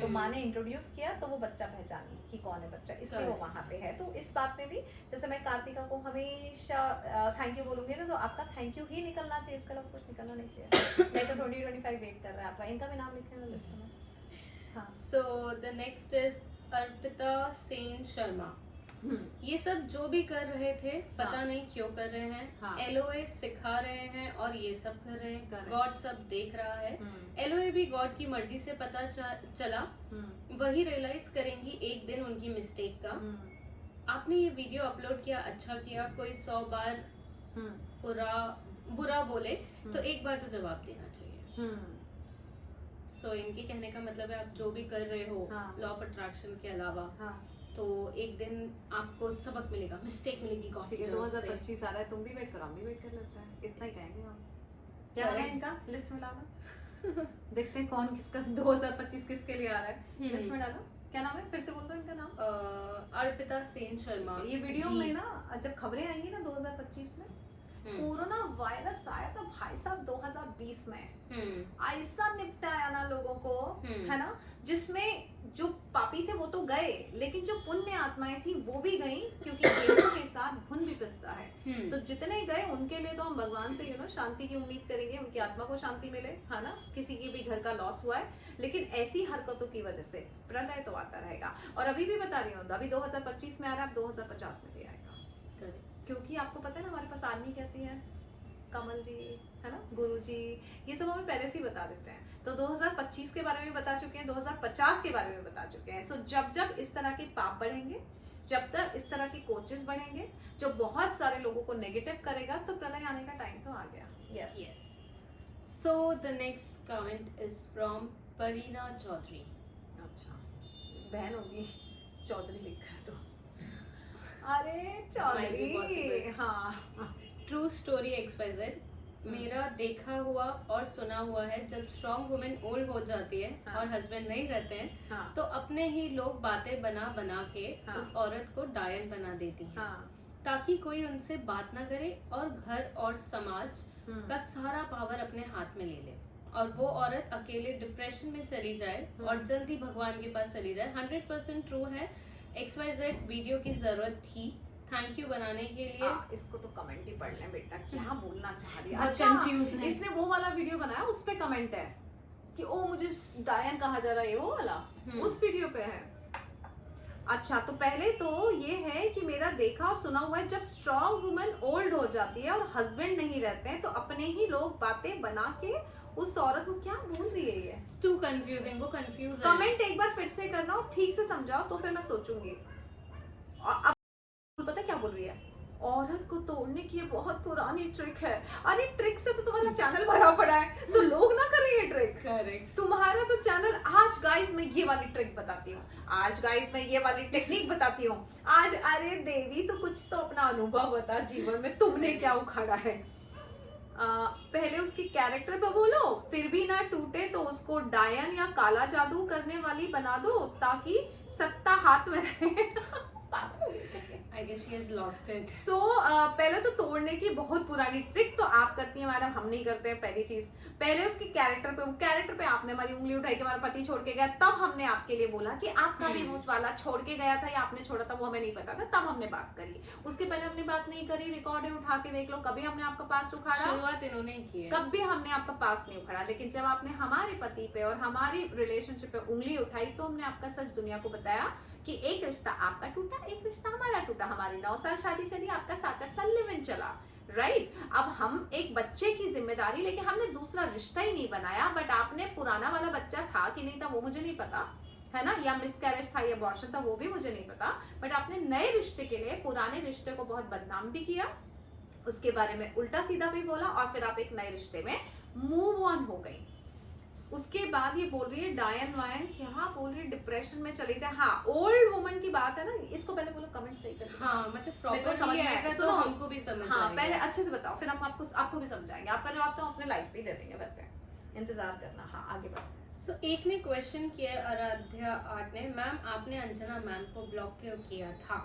तो माँ ने इंट्रोड्यूस किया तो वो बच्चा पहचानी कि कौन है बच्चा, इसलिए वो वहाँ पे है. तो इस बात में भी जैसे मैं कार्तिका को हमेशा थैंक यू बोलूंगी ना, तो आपका थैंक यू ही निकलना चाहिए, इसके अलावा कुछ निकलना नहीं चाहिए. मैं तो 2025 वेट कर रहा है आपका, इनका भी नाम लिख लेना लिस्ट में. So the next is Arpita Sen Sharma. ये सब जो भी कर रहे थे पता नहीं क्यों कर रहे हैं. एलओए सिखा रहे हैं और ये सब कर रहे हैं. गॉड सब देख रहा है. एलओए भी गॉड की मर्जी से पता चला. वही रियलाइज करेंगी एक दिन उनकी मिस्टेक का. आपने ये वीडियो अपलोड किया, अच्छा किया. कोई 100 बार बुरा बोले तो एक बार तो जवाब देना चाहिए. सो इनके कहने का मतलब है आप जो भी कर रहे हो लॉ ऑफ अट्रैक्शन के अलावा तो एक दिन आपको सबक मिलेगा, मिस्टेक मिलेगी. ठीक है 2025 आ रहा है, तुम भी वेट करो, हम भी वेट कर लेते हैं. इतना ही कहेंगे हम. क्या है इनका लिस्ट में डालो. देखते हैं कौन किसका 2025 किसके लिए आ रहा है. लिस्ट में डालो. क्या नाम है, फिर से बोल दो इनका नाम. अर्पिता सेन शर्मा. ये वीडियो में ना जब खबरें आएंगी ना 2025 में, कोरोना वायरस आया था भाई साहब 2020 में. ऐसा निपटाया ना लोगों को, है ना, जिसमें जो पापी थे वो तो गए लेकिन जो पुण्य आत्माएं थी वो भी गई, क्योंकि गेहूं के साथ घुन भी पिसता है. तो जितने गए उनके लिए तो हम भगवान से शांति की उम्मीद करेंगे, उनकी आत्मा को शांति मिले, है ना. किसी की भी घर का लॉस हुआ है, लेकिन ऐसी हरकतों की वजह से प्रलय तो आता रहेगा. और अभी भी बता रही हूँ, अभी 2025 में आ रहा है, 2050 में भी आएगा. क्योंकि आपको पता है ना हमारे पास आर्मी कैसी है, कमल जी, है ना, गुरु जी, ये सब हमें पहले से ही बता देते हैं. तो 2025 के बारे में बता चुके हैं, 2050 के बारे में बता चुके हैं. सो जब इस तरह के पाप बढ़ेंगे, जब तक इस तरह के कोचेस बढ़ेंगे जो बहुत सारे लोगों को नेगेटिव करेगा, तो प्रलय आने का टाइम तो आ गया. Yes. So the next comment is from Parina Chaudhary. अच्छा बहन होगी, चौधरी लिखा है तो. अरे चौधरी. हाँ. True story XYZ. मेरा देखा हुआ और सुना हुआ है, जब स्ट्रॉन्ग वुमेन ओल्ड हो जाती है और हस्बैंड नहीं रहते हैं तो अपने ही लोग बातें बना के उस औरत को डायन बना देती हैं ताकि कोई उनसे बात ना करे और घर और समाज का सारा पावर अपने हाथ में ले ले और वो औरत अकेले डिप्रेशन में चली जाए और जल्दी भगवान के पास चली जाए. 100% ट्रू है. XYZ वीडियो की जरूरत थी. थैंक यू बनाने के लिए. इसको तो कमेंट ही पढ़ लें बेटा, क्या बोलना चाह रही है. अच्छा, कंफ्यूज है. इसने वो वाला वीडियो बनाया, उस पे कमेंट है कि ओ मुझे डायन कहा जा रहा है, वो वाला उस वीडियो पे है. अच्छा तो पहले तो ये है कि मेरा देखा और सुना हुआ है, जब स्ट्रॉन्ग वुमेन ओल्ड हो जाती है और हस्बैंड नहीं रहते हैं तो अपने ही लोग बातें बना के उस औरत को, क्या बोल रही है ये. Too confusing. वो कंफ्यूज है. कमेंट एक बार फिर से करना और ठीक से समझाओ तो फिर मैं सोचूंगी. अब पता क्या बोल रही है, औरत को तोड़ने की ये बहुत पुरानी ट्रिक है. अरे ट्रिक से तो तुम्हारा चैनल भरा पड़ा है, तो लोग ना करें ये ट्रिक. करेक्ट. तुम्हारा तो चैनल. आज गाइस मैं ये वाली ट्रिक बताती हूँ, आज गाइस मैं ये वाली टेक्निक बताती हूँ आज. अरे देवी तो कुछ तो अपना अनुभव बता जीवन में, तुमने क्या उखाड़ा है. पहले उसकी कैरेक्टर पे बोलो, फिर भी ना टूटे तो उसको डायन या काला जादू करने वाली बना दो ताकि सत्ता हाथ में रहे. I guess she has lost it. सो पहले तो तोड़ने की बहुत पुरानी ट्रिक तो आप करती हैं मैडम, हम नहीं करते हैं। पहली चीज, पहले उसके कैरेक्टर पे आपने हमारी उंगली उठाई कि हमारा पति छोड़ के गया, तब हमने आपके लिए बोला कि आपका भी वो वाला छोड़ के गया था या आपने छोड़ा था, वो हमें नहीं पता था, तब हमने बात करी। उसके पहले हमने बात नहीं करी, रिकॉर्ड है उठा के देख लो, कभी हमने आपका पास उखाड़ा, शुरुआत इन्होंने ही की है। कभी हमने आपका पास नहीं उखाड़ा। लेकिन जब आपने हमारे पति पे और हमारी रिलेशनशिप पे उंगली उठाई तो हमने आपका सच दुनिया को बताया कि एक रिश्ता आपका टूटा, एक रिश्ता हमारा टूटा। हमारी 9 साल शादी चली, आपका 7-8 साल लिव इन चला, राइट। अब हम एक बच्चे की जिम्मेदारी लेके हमने दूसरा रिश्ता ही नहीं बनाया, बट आपने पुराना वाला बच्चा था कि नहीं था वो मुझे नहीं पता, है ना, या मिसकैरेज था या अबॉर्शन था वो भी मुझे नहीं पता, बट आपने नए रिश्ते के लिए पुराने रिश्ते को बहुत बदनाम भी किया, उसके बारे में उल्टा सीधा भी बोला, और फिर आप एक नए रिश्ते में मूव ऑन हो गई। उसके बाद ये बोल रही है डायन वायन, क्या बोल रही है, डिप्रेशन में चली जाए। हाँ, ओल्ड वुमन की बात है ना, इसको पहले बोलो, कमेंट सही कर। हाँ, मतलब प्रॉपर समझ में आएगा तो हमको भी समझ हाँ, आएगा। पहले अच्छे से बताओ, फिर हम आपको भी समझाएंगे। आपका जवाब तो हम अपने लाइफ पे ही दे देंगे, वैसे इंतजार करना। हाँ, आगे बढ़ो। सो एक ने क्वेश्चन किया है, आराध्या आर्ट ने, मैम आपने अंजना मैम को ब्लॉक क्यों किया था?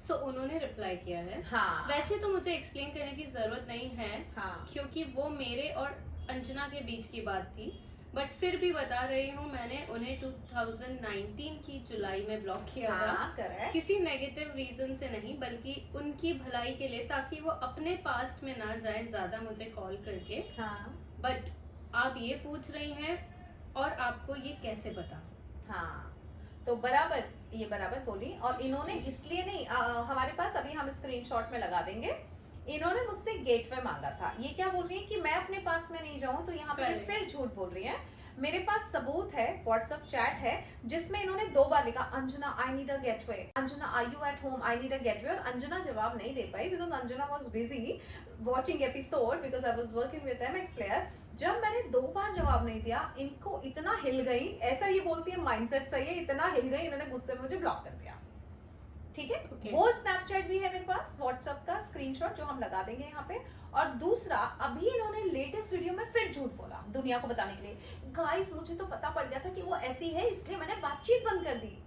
सो उन्होंने रिप्लाई किया है, हाँ, वैसे तो मुझे एक्सप्लेन करने की जरूरत नहीं है, हाँ, क्योंकि वो मेरे और अंजना के बीच की बात थी, बट फिर भी बता रही हूँ, मैंने उन्हें 2019 की जुलाई में ब्लॉक किया था। हाँ, करेक्ट। किसी नेगेटिव रीजन से नहीं, बल्कि उनकी भलाई के लिए, ताकि वो अपने पास्ट में ना जाए ज्यादा मुझे कॉल करके। हाँ, बट आप ये पूछ रही हैं और आपको ये कैसे पता? हाँ, तो बराबर, ये बराबर बोली। और इन्होंने इसलिए नहीं, हमारे पास अभी हम स्क्रीनशॉट में लगा देंगे, इन्होंने मुझसे गेटवे मांगा था। ये क्या बोल रही है कि मैं अपने पास में नहीं जाऊं, तो यहाँ पे फिर झूठ बोल रही है। मेरे पास सबूत है, व्हाट्सएप चैट है, जिसमें इन्होंने 2 बार लिखा, Anjana I need a getaway, Anjana are you at home, I need a getaway. और अंजना जवाब नहीं दे पाई because Anjana was busy watching episode, because I was working with MX Player. जब मैंने 2 बार जवाब नहीं दिया, इनको इतना हिल गई, ऐसा ये बोलती है माइंडसेट सही है, इतना हिल गई, इन्होंने गुस्से में मुझे ब्लॉक कर दिया। ठीक है, Okay. वो स्नैपचैट भी है मेरे पास, व्हाट्सएप का स्क्रीनशॉट जो हम लगा देंगे यहाँ पे। और दूसरा, अभी इन्होंने लेटेस्ट वीडियो में फिर झूठ बोला दुनिया को बताने के लिए, गाइस मुझे तो पता पड़ गया था कि वो ऐसी है, इसलिए मैंने बातचीत बंद कर दी।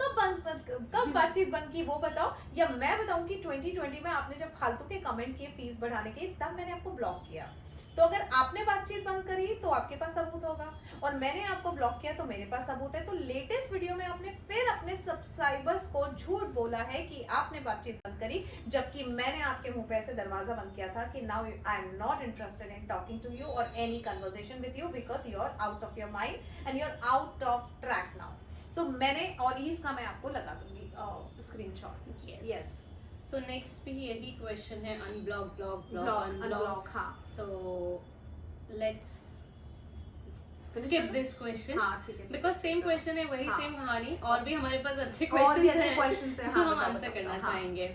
कब बातचीत बंद की वो बताओ, या मैं बताऊं कि 2020 में आपने जब फालतू के कमेंट किए फीस बढ़ाने के, तब मैंने आपको ब्लॉक किया। तो अगर आपने बातचीत बंद करी तो आपके पास सबूत होगा, और मैंने आपको ब्लॉक किया तो मेरे पास सबूत है। तो लेटेस्ट वीडियो में आपने फिर अपने सब्सक्राइबर्स को झूठ बोला है कि आपने बातचीत बंद करी, जबकि मैंने आपके मुंह पे ऐसे दरवाजा बंद किया था कि now I am not interested in talking to you और any conversation with you, because you are out of your mind and you are out of track now. So मैंने, और इसका मैं आपको लगा दूंगी स्क्रीनशॉट। यस। सो नेक्स्ट भी यही क्वेश्चन है, unblock, block, block, unblock. Unblock, हाँ। So let's skip this question, हाँ, ठीक है, because सेम क्वेश्चन है, वही हाँ, सेम कहानी, और भी हमारे पास अच्छे और भी क्वेश्चन अच्छे क्वेश्चंस हैं, जो हाँ, हम बताओ, आंसर बताओ, करना हाँ। चाहेंगे।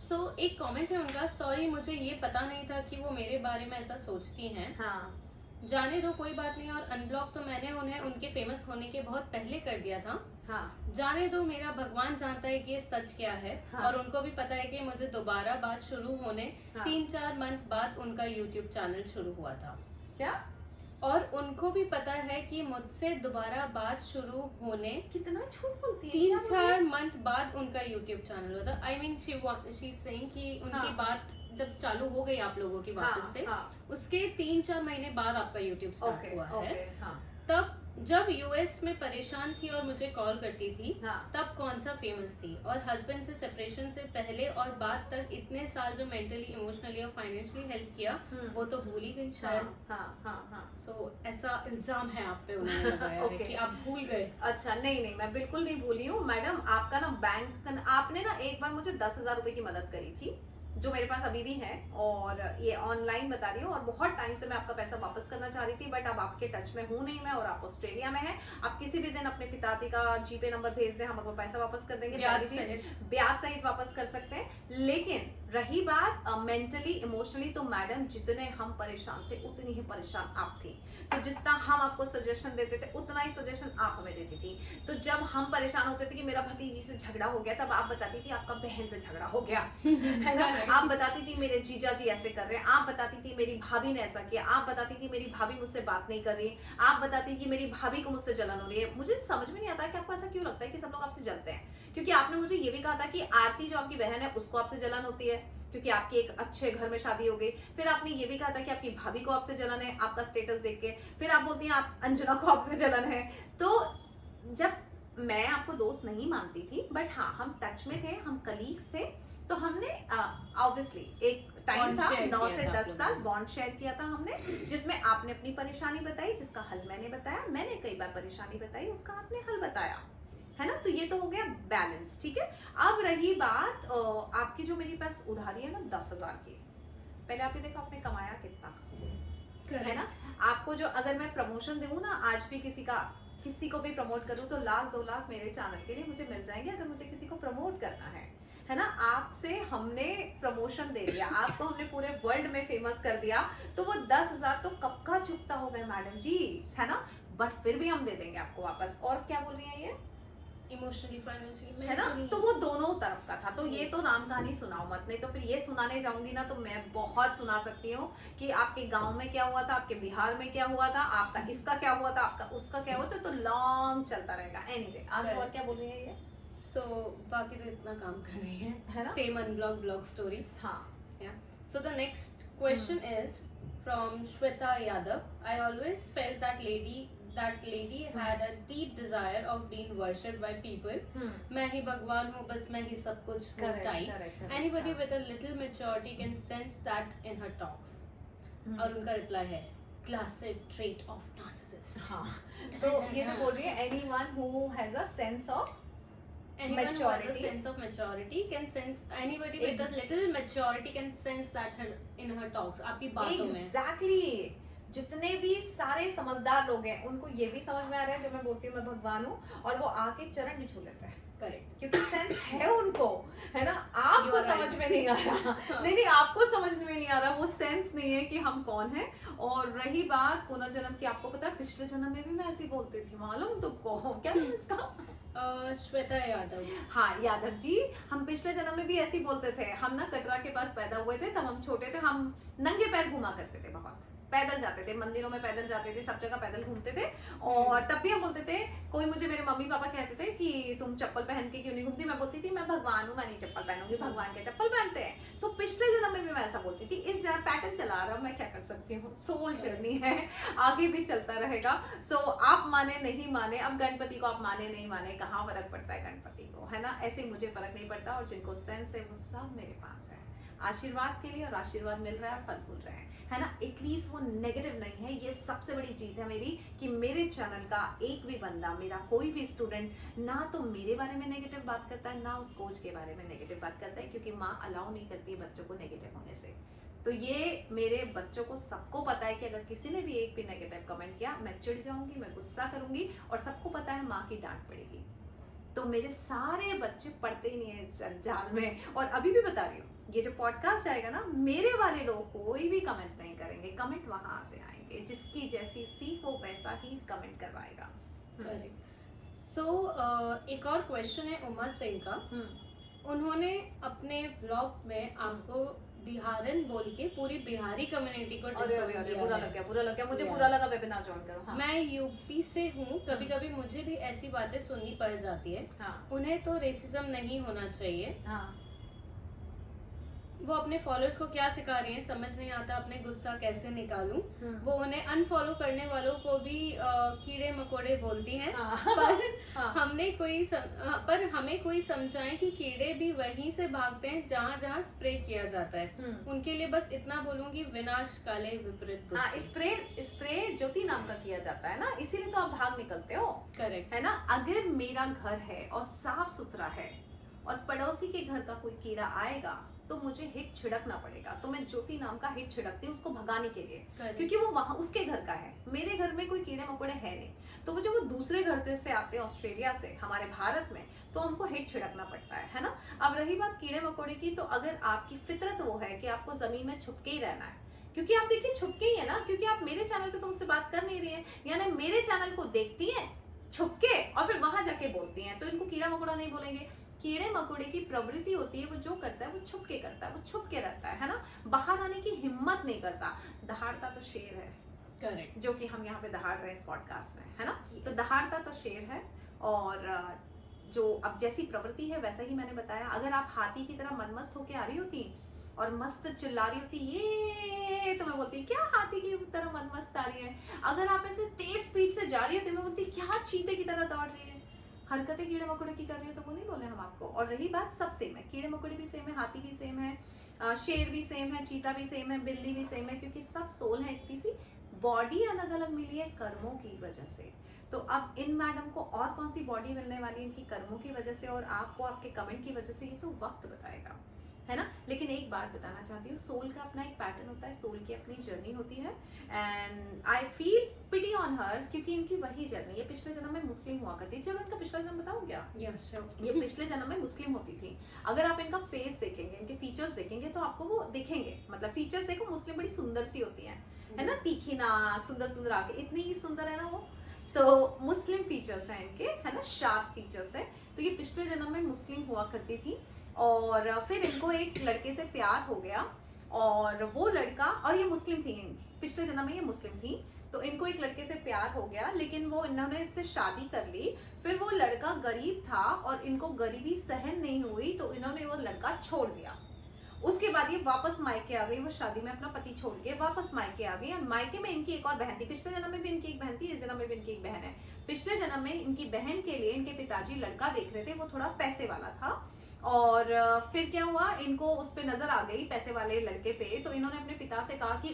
सो एक कमेंट है उनका, सॉरी मुझे ये पता नहीं था कि वो मेरे बारे में ऐसा सोचती हैं, हाँ, जाने दो कोई बात नहीं, और अनब्लॉक तो मैंने उन्हें उनके फेमस होने के बहुत पहले कर दिया था, हाँ, जाने दो, मेरा भगवान जानता है कि ये सच क्या है। हाँ। और उनको भी पता है कि मुझे दोबारा बात शुरू होने हाँ। 3-4 मंथ बाद उनका यूट्यूब चैनल शुरू हुआ था, क्या? और उनको भी पता है कि मुझसे दोबारा बात शुरू होने कितना झूठ बोलती है, 3-4 मंथ बाद उनका यूट्यूब चैनल हुआ था। आई मीन शी सेइंग कि उनकी हाँ। बात जब चालू हो गई आप लोगों की वापस से, उसके 3-4 महीने बाद आपका यूट्यूब स्टार्ट हुआ है। तब जब यूएस में परेशान थी और मुझे कॉल करती थी, तब कौन सा फेमस थी, और हस्बैंड से सेपरेशन से पहले और बाद तक इतने साल जो मेंटली, इमोशनली और फाइनेंशियली हेल्प किया, वो तो भूल ही गई शायद। सो ऐसा इल्जाम है आप पे उन्होंने लगाया है कि आप भूल गए। अच्छा, नहीं, मैं बिल्कुल नहीं भूली हूँ मैडम। आपका ना बैंक, आपने ना एक बार मुझे 10,000 रुपए की मदद करी थी, जो मेरे पास अभी भी है, और ये ऑनलाइन बता रही हूँ, और बहुत टाइम से मैं आपका पैसा वापस करना चाह रही थी, बट अब आपके टच में हूँ नहीं मैं, और आप ऑस्ट्रेलिया में हैं। आप किसी भी दिन अपने पिताजी का जीपे नंबर भेज दें, हम आपको पैसा वापस कर देंगे, ब्याज सहित वापस कर सकते हैं। लेकिन रही बात मेंटली, इमोशनली, तो मैडम जितने हम परेशान थे उतनी ही परेशान आप थी। तो जितना हम आपको सजेशन देते थे उतना ही सजेशन आप हमें देती थी। तो जब हम परेशान होते थे कि मेरा भतीजी से झगड़ा हो गया, तब आप बताती थी आपका बहन से झगड़ा हो गया, है ना। आप बताती थी मेरे जीजा जी ऐसे कर रहे हैं, आप बताती थी मेरी भाभी ने ऐसा किया, आप बताती थी मेरी भाभी मुझसे बात नहीं कर रही, आप बताती कि मेरी भाभी को मुझसे जलन हो रही है। मुझे समझ में नहीं आता है कि आपको ऐसा क्यों लगता है कि सब लोग आपसे जलते हैं, क्योंकि आपने मुझे ये भी कहा था कि आरती जो आपकी बहन है उसको आपसे जलन होती है क्योंकि आपकी एक अच्छे घर में शादी हो गई। फिर आपने ये भी कहा था कि आपकी भाभी को आपसे जलन है आपका स्टेटस देख के। फिर आप बोलती हैं आप अंजना को आपसे जलन है। तो जब मैं आपको दोस्त नहीं मानती थी, बट हाँ हम टच में थे, हम कलीग्स थे, तो हमने ऑब्वियसली एक टाइम था 9 से 10 साल बॉन्ड शेयर किया था हमने, जिसमें आपने अपनी परेशानी बताई जिसका हल मैंने बताया, मैंने कई बार परेशानी बताई उसका आपने हल बताया, है ना। तो ये तो हो गया बैलेंस, ठीक है। अब रही बात आपकी जो मेरे पास उधारी है ना 10,000 की, पहले आपने देखा आपने कमाया कितना, है ना। आपको जो अगर मैं प्रमोशन दूँ ना आज भी किसी को भी प्रमोट करूँ तो 1,00,000 2 लाख मेरे चैनल के लिए मुझे मिल जाएंगे अगर मुझे किसी को प्रमोट करना है ना। आपसे हमने प्रमोशन दे दिया, आपको हमने पूरे वर्ल्ड में फेमस कर दिया, तो वो 10,000 तो कब का चुकता हो गया मैडम जी, है ना। बट फिर भी हम दे देंगे आपको वापस। और क्या बोल रही है ये, इमोशनली फाइनेंशियली, है ना। तो वो दोनों तरफ का था। तो ये तो राम कहानी सुनाओ मत, नहीं तो फिर ये सुनाने जाऊंगी ना तो मैं बहुत सुना सकती हूँ कि आपके गांव में क्या हुआ था, आपके बिहार में क्या हुआ था, आपका इसका क्या हुआ था, आपका उसका क्या हुआ था, तो लॉन्ग चलता रहेगा। एनीवे आगे और क्या बोल रही है ये। सो बाकी तो इतना काम कर रही है ना, सेम अनब्लॉग ब्लॉग स्टोरीज। हाँ सो the next question is from Shweta Yadav. I always felt that lady had a deep desire of being worshipped by people. मैं ही भगवान हूँ, बस मैं ही सब कुछ हूँ type. Anybody with a little maturity can sense that in her talks. और उनका रिप्लाई है classic trait of narcissist. हाँ, तो ये जो बोल रही है anyone who has a sense of anyone who has a sense of maturity can sense, anybody with a little maturity can sense that in her talks, आपकी बातों में। Exactly. जितने भी सारे समझदार लोग हैं उनको ये भी समझ में आ रहा है जो मैं बोलती हूँ मैं भगवान हूँ, और वो आके चरण भी छू लेते हैं। करेक्ट, क्योंकि सेंस है उनको, है ना। आपको समझ में नहीं आ रहा नहीं आपको समझ में नहीं आ रहा, वो सेंस नहीं है कि हम कौन है। और रही बात पुनर्जन्म की, आपको पता है पिछले जन्म में भी मैं ऐसी बोलती थी, मालूम तुमको क्या नाम इसका, श्वेता यादव। हाँ यादव जी, हम पिछले जन्म में भी ऐसे ही बोलते थे। हम ना कटरा के पास पैदा हुए थे, तब हम छोटे थे, हम नंगे पैर घुमा करते थे, बहुत पैदल जाते थे, मंदिरों में पैदल जाते थे, सब जगह पैदल घूमते थे। और तब भी हम बोलते थे, कोई मुझे मेरे मम्मी पापा कहते थे कि तुम चप्पल पहन के क्यों नहीं घूमती, मैं बोलती थी मैं भगवान हूँ, मैं नहीं चप्पल पहनूंगी, भगवान के चप्पल पहनते हैं। तो पिछले जन्म में भी मैं ऐसा बोलती थी। इस जन्म पैटर्न चला रहा हूँ, मैं क्या कर सकती हूँ, सोल जर्नी है, आगे भी चलता रहेगा। सो आप माने नहीं माने, अब गणपति को आप माने नहीं माने, कहाँ फर्क पड़ता है गणपति को, है ना। ऐसे मुझे फर्क नहीं पड़ता, और जिनको सेंस है वो सब मेरे पास है आशीर्वाद के लिए, और आशीर्वाद मिल रहा है और फल फूल रहे हैं, है ना। एटलीस्ट वो नेगेटिव नहीं है। ये सबसे बड़ी जीत है मेरी कि मेरे चैनल का एक भी बंदा, मेरा कोई भी स्टूडेंट ना तो मेरे बारे में नेगेटिव बात करता है, ना उस कोच के बारे में नेगेटिव बात करता है, क्योंकि माँ अलाउ नहीं करती है बच्चों को नेगेटिव होने से। तो ये मेरे बच्चों को सबको पता है कि अगर किसी ने भी एक भी नेगेटिव कमेंट किया, मैं चिढ़ जाऊंगी, मैं गुस्सा करूंगी, और सबको पता है माँ की डांट पड़ेगी। तो मेरे सारे बच्चे पढ़ते ही नहीं है इस जाल में। और अभी भी बता रही हूँ, ये जो पॉडकास्ट आएगा ना, मेरे वाले लोग कोई भी कमेंट नहीं करेंगे, कमेंट वहां से आएंगे, जिसकी जैसी सीख हो वैसा ही कमेंट करवाएगा। सो एक और क्वेश्चन है उमा सिंह का। उन्होंने अपने व्लॉग में आपको बिहारन बोल के पूरी बिहारी कम्युनिटी को बुरा लग गया मुझे, बुरा लगा, वेबिनार ज्वाइन करो। हाँ। मैं यूपी से हूँ, कभी कभी मुझे भी ऐसी बातें सुननी पड़ जाती है। हाँ। उन्हें तो रेसिज्म नहीं होना चाहिए। हाँ। वो अपने फॉलोअर्स को क्या सिखा रही हैं समझ नहीं आता, अपने गुस्सा कैसे निकालूं। वो उन्हें अनफॉलो करने वालों को भी कीड़े मकोड़े बोलती हैं। पर हमें कोई समझाए कि कीड़े भी वहीं से भागते हैं जहाँ जहाँ स्प्रे किया जाता है। उनके लिए बस इतना बोलूंगी, विनाश काले विपरीत। हाँ, स्प्रे ज्योति नाम का किया जाता है ना, इसीलिए तो आप भाग निकलते हो। करेक्ट है ना। अगर मेरा घर है और साफ सुथरा है और पड़ोसी के घर का कोई कीड़ा आएगा तो मुझे हिट छिड़कना पड़ेगा, तो मैं ज्योति नाम का हिट छिड़कती हूँ उसको भगाने के लिए, क्योंकि वो वहां उसके घर का है, मेरे घर में कोई कीड़े मकोड़े है नहीं। तो वो जो वो दूसरे घर से आते हैं ऑस्ट्रेलिया से हमारे भारत में, तो हमको हिट छिड़कना पड़ता है ना। अब रही बात कीड़े मकोड़े की, तो अगर आपकी फितरत वो है कि आपको जमीन में छुप के ही रहना है, क्योंकि आप देखिए छुप के ही है ना, क्योंकि आप मेरे चैनल पे तो मुझसे बात कर नहीं रही है, यानी मेरे चैनल को देखती है छुप के और फिर वहां जाके बोलती हैं, तो इनको कीड़ा मकोड़ा नहीं बोलेंगे। कीड़े मकोड़े की प्रवृत्ति होती है, वो जो करता है वो छुप के करता है, वो छुप के रहता है ना, बाहर आने की हिम्मत नहीं करता। दहाड़ता तो शेर है, करेक्ट, जो कि हम यहाँ पे दहाड़ रहे हैं इस पॉडकास्ट में, है ना। तो दहाड़ता तो शेर है, और जो अब जैसी प्रवृत्ति है वैसा ही मैंने बताया। अगर आप हाथी की तरह मनमस्त होके आ रही होती और मस्त चिल्ला रही होती ये, तो मैं बोलती क्या हाथी की तरह मनमस्त आ रही है। अगर आप ऐसे तेज स्पीड से जा रही होती मैं बोलती क्या चीते की तरह दौड़ रही है। हरकतें कीड़े मकोड़े की कर रही है तो वो नहीं बोले हम आपको। और रही बात, सब सेम है, कीड़े मकोड़े भी सेम है, हाथी भी सेम है, शेर भी सेम है, चीता भी सेम है, बिल्ली भी सेम है, क्योंकि सब सोल है। इतनी सी बॉडी अलग अलग मिली है कर्मों की वजह से। तो अब इन मैडम को और कौन सी बॉडी मिलने वाली है इनकी कर्मों की वजह से और आपको आपके कमेंट की वजह से, ये तो वक्त बताएगा, है ना। लेकिन एक बात बताना चाहती हूँ, सोल का अपना एक पैटर्न होता है, सोल की अपनी जर्नी होती है and I feel pity on her, क्योंकि इनकी वही जर्नी, ये पिछले जन्म में मुस्लिम हुआ करती थी। चलो इनका पिछला जन्म बताऊँ क्या? ये पिछले जन्म में मुस्लिम होती थी। अगर आप इनका फेस देखेंगे, इनके फीचर्स देखेंगे तो आपको वो दिखेंगे, मतलब फीचर्स देखो, मुस्लिम बड़ी सुंदर सी होती है ना, तीखी नाक, सुंदर सुंदर आंखें, इतनी ही सुंदर है ना वो। तो मुस्लिम फीचर्स हैं इनके, है ना, शार्प फीचर्स है। तो ये पिछले जन्म में मुस्लिम हुआ करती थी और फिर इनको एक लड़के से प्यार हो गया और वो लड़का, और ये मुस्लिम थी, पिछले जन्म में ये मुस्लिम थी, तो इनको एक लड़के से प्यार हो गया, लेकिन वो इन्होंने इससे शादी कर ली। फिर वो लड़का गरीब था और इनको गरीबी सहन नहीं हुई तो इन्होंने वो लड़का छोड़ दिया। उसके बाद ये वापस मायके आ गई, वो शादी में अपना पति छोड़ के वापस मायके आ गई। और मायके में इनकी एक और बहन थी, पिछले जन्म में भी इनकी एक बहन थी, इस जन्म में भी इनकी एक बहन है। पिछले जन्म में इनकी बहन के लिए इनके पिताजी लड़का देख रहे थे, वो थोड़ा पैसे वाला था और फिर क्या हुआ, इनको उस पे नजर आ गई पैसे वाले लड़के पे, तो इन्होंने अपने पिता से कहा कि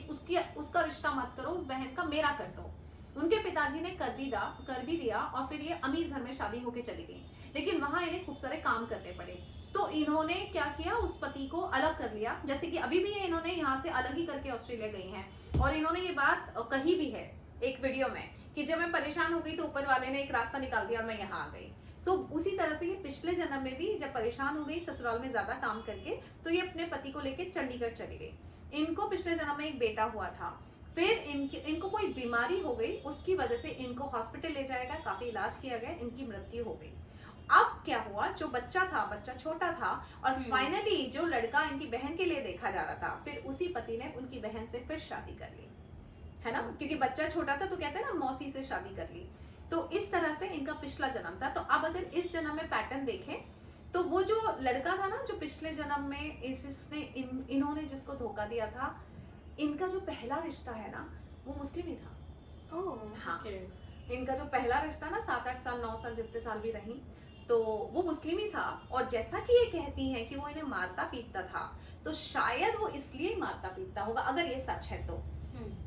उसका रिश्ता मत करो, उस बहन का मेरा कर दो। उनके पिताजी ने कर भी दिया और फिर ये अमीर घर में शादी होके चली गई, लेकिन वहां इन्हें खूब सारे काम करने पड़े। तो इन्होंने क्या किया, उस पति को अलग कर लिया, जैसे कि अभी भी ये इन्होंने यहाँ से अलग ही करके ऑस्ट्रेलिया गई हैं। और इन्होंने ये बात कही भी है एक वीडियो में कि जब मैं परेशान हो गई तो ऊपर वाले ने एक रास्ता निकाल दिया और मैं यहाँ आ गई। सो उसी तरह से ये पिछले जन्म में भी जब परेशान हो गई ससुराल में ज्यादा काम करके, तो ये अपने पति को लेकर चंडीगढ़ चली गई। इनको पिछले जन्म में एक बेटा हुआ था, फिर इनको कोई बीमारी हो गई, उसकी वजह से इनको हॉस्पिटल ले जाया गया, काफी इलाज किया गया, इनकी मृत्यु हो गई। अब क्या हुआ, जो बच्चा था, बच्चा छोटा था और फाइनली जो लड़का इनकी बहन के लिए देखा जा रहा था, फिर उसी पति ने उनकी बहन से फिर शादी कर ली, है ना, क्योंकि बच्चा छोटा था तो कहते हैं ना मौसी से शादी कर ली। तो इस तरह से इनका पिछला जन्म था। तो अब अगर इस जन्म में पैटर्न देखें तो वो जो लड़का था ना, जो पिछले जन्म में इन्होंने जिसको धोखा दिया था, इनका जो पहला रिश्ता है ना वो मुस्लिम ही था। हाँ, इनका जो पहला रिश्ता ना 7-8 साल 9 साल जितने साल भी रही, तो वो मुस्लिम ही था। और जैसा कि ये कहती हैं कि वो इन्हें मारता पीटता था, तो शायद वो इसलिए मारता पीटता होगा, अगर ये सच है तो,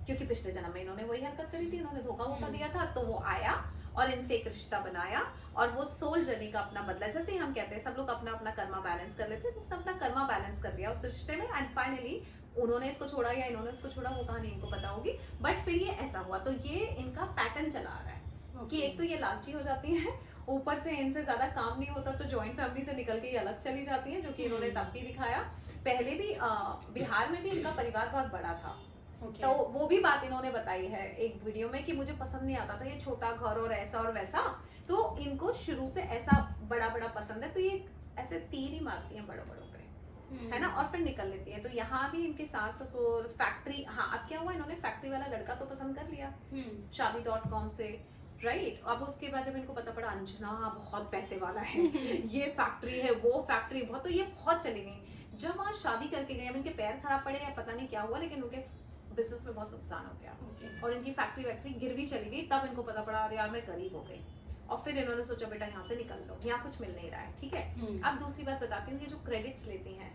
क्योंकि पिछले जन्म में इन्होंने वही हरकत करी थी, इन्होंने धोखा दिया था, तो वो आया और इनसे एक रिश्ता बनाया और वो सोल जर्नी का अपना बदला। जैसे ही हम कहते हैं सब लोग अपना अपना कर्मा बैलेंस कर लेते हैं, तो उसने अपना कर्मा बैलेंस कर लिया उस रिश्ते में एंड फाइनली उन्होंने इसको छोड़ा या इन्होंने इसको छोड़ा, वो कहानी इनको पता होगी, बट फिर ये ऐसा हुआ। तो ये इनका पैटर्न चला आ रहा है कि एक तो ये लालची हो जाती हैं, ऊपर से इनसे ज्यादा काम नहीं होता तो जॉइंट फैमिली से निकल के ये अलग चली जाती हैं, जो कि इन्होंने तब भी दिखाया। पहले भी बिहार में भी इनका परिवार बहुत बड़ा था, तो वो भी बात इन्होंने बताई है एक वीडियो में कि मुझे पसंद नहीं आता था ये छोटा घर और ऐसा और वैसा, तो इनको शुरू से ऐसा बड़ा बड़ा पसंद है, तो ये ऐसे तीर ही मारती हैं बड़ों बड़ों पे, है ना, और फिर निकल लेती है। तो यहाँ भी इनके सास ससुर फैक्ट्री, हाँ अब क्या हुआ, इन्होंने फैक्ट्री वाला लड़का तो पसंद कर लिया शादी.com से, राइट। अब उसके बाद जब इनको पता पड़ा अंजना बहुत पैसे वाला है, ये फैक्ट्री है वो फैक्ट्री बहुत, तो ये बहुत चली गई। जब वहाँ शादी करके गए, अब इनके पैर खराब पड़े या पता नहीं क्या हुआ, लेकिन उनके बिजनेस में बहुत नुकसान हो गया और इनकी फैक्ट्री गिरवी चली गई। तब इनको पता पड़ा अरे यार मैं गरीब हो गई, और फिर इन्होंने सोचा बेटा यहाँ से निकल लो, यहाँ कुछ मिल नहीं रहा है, ठीक है। अब दूसरी बात बताती हूँ, ये जो क्रेडिट्स लेती हैं,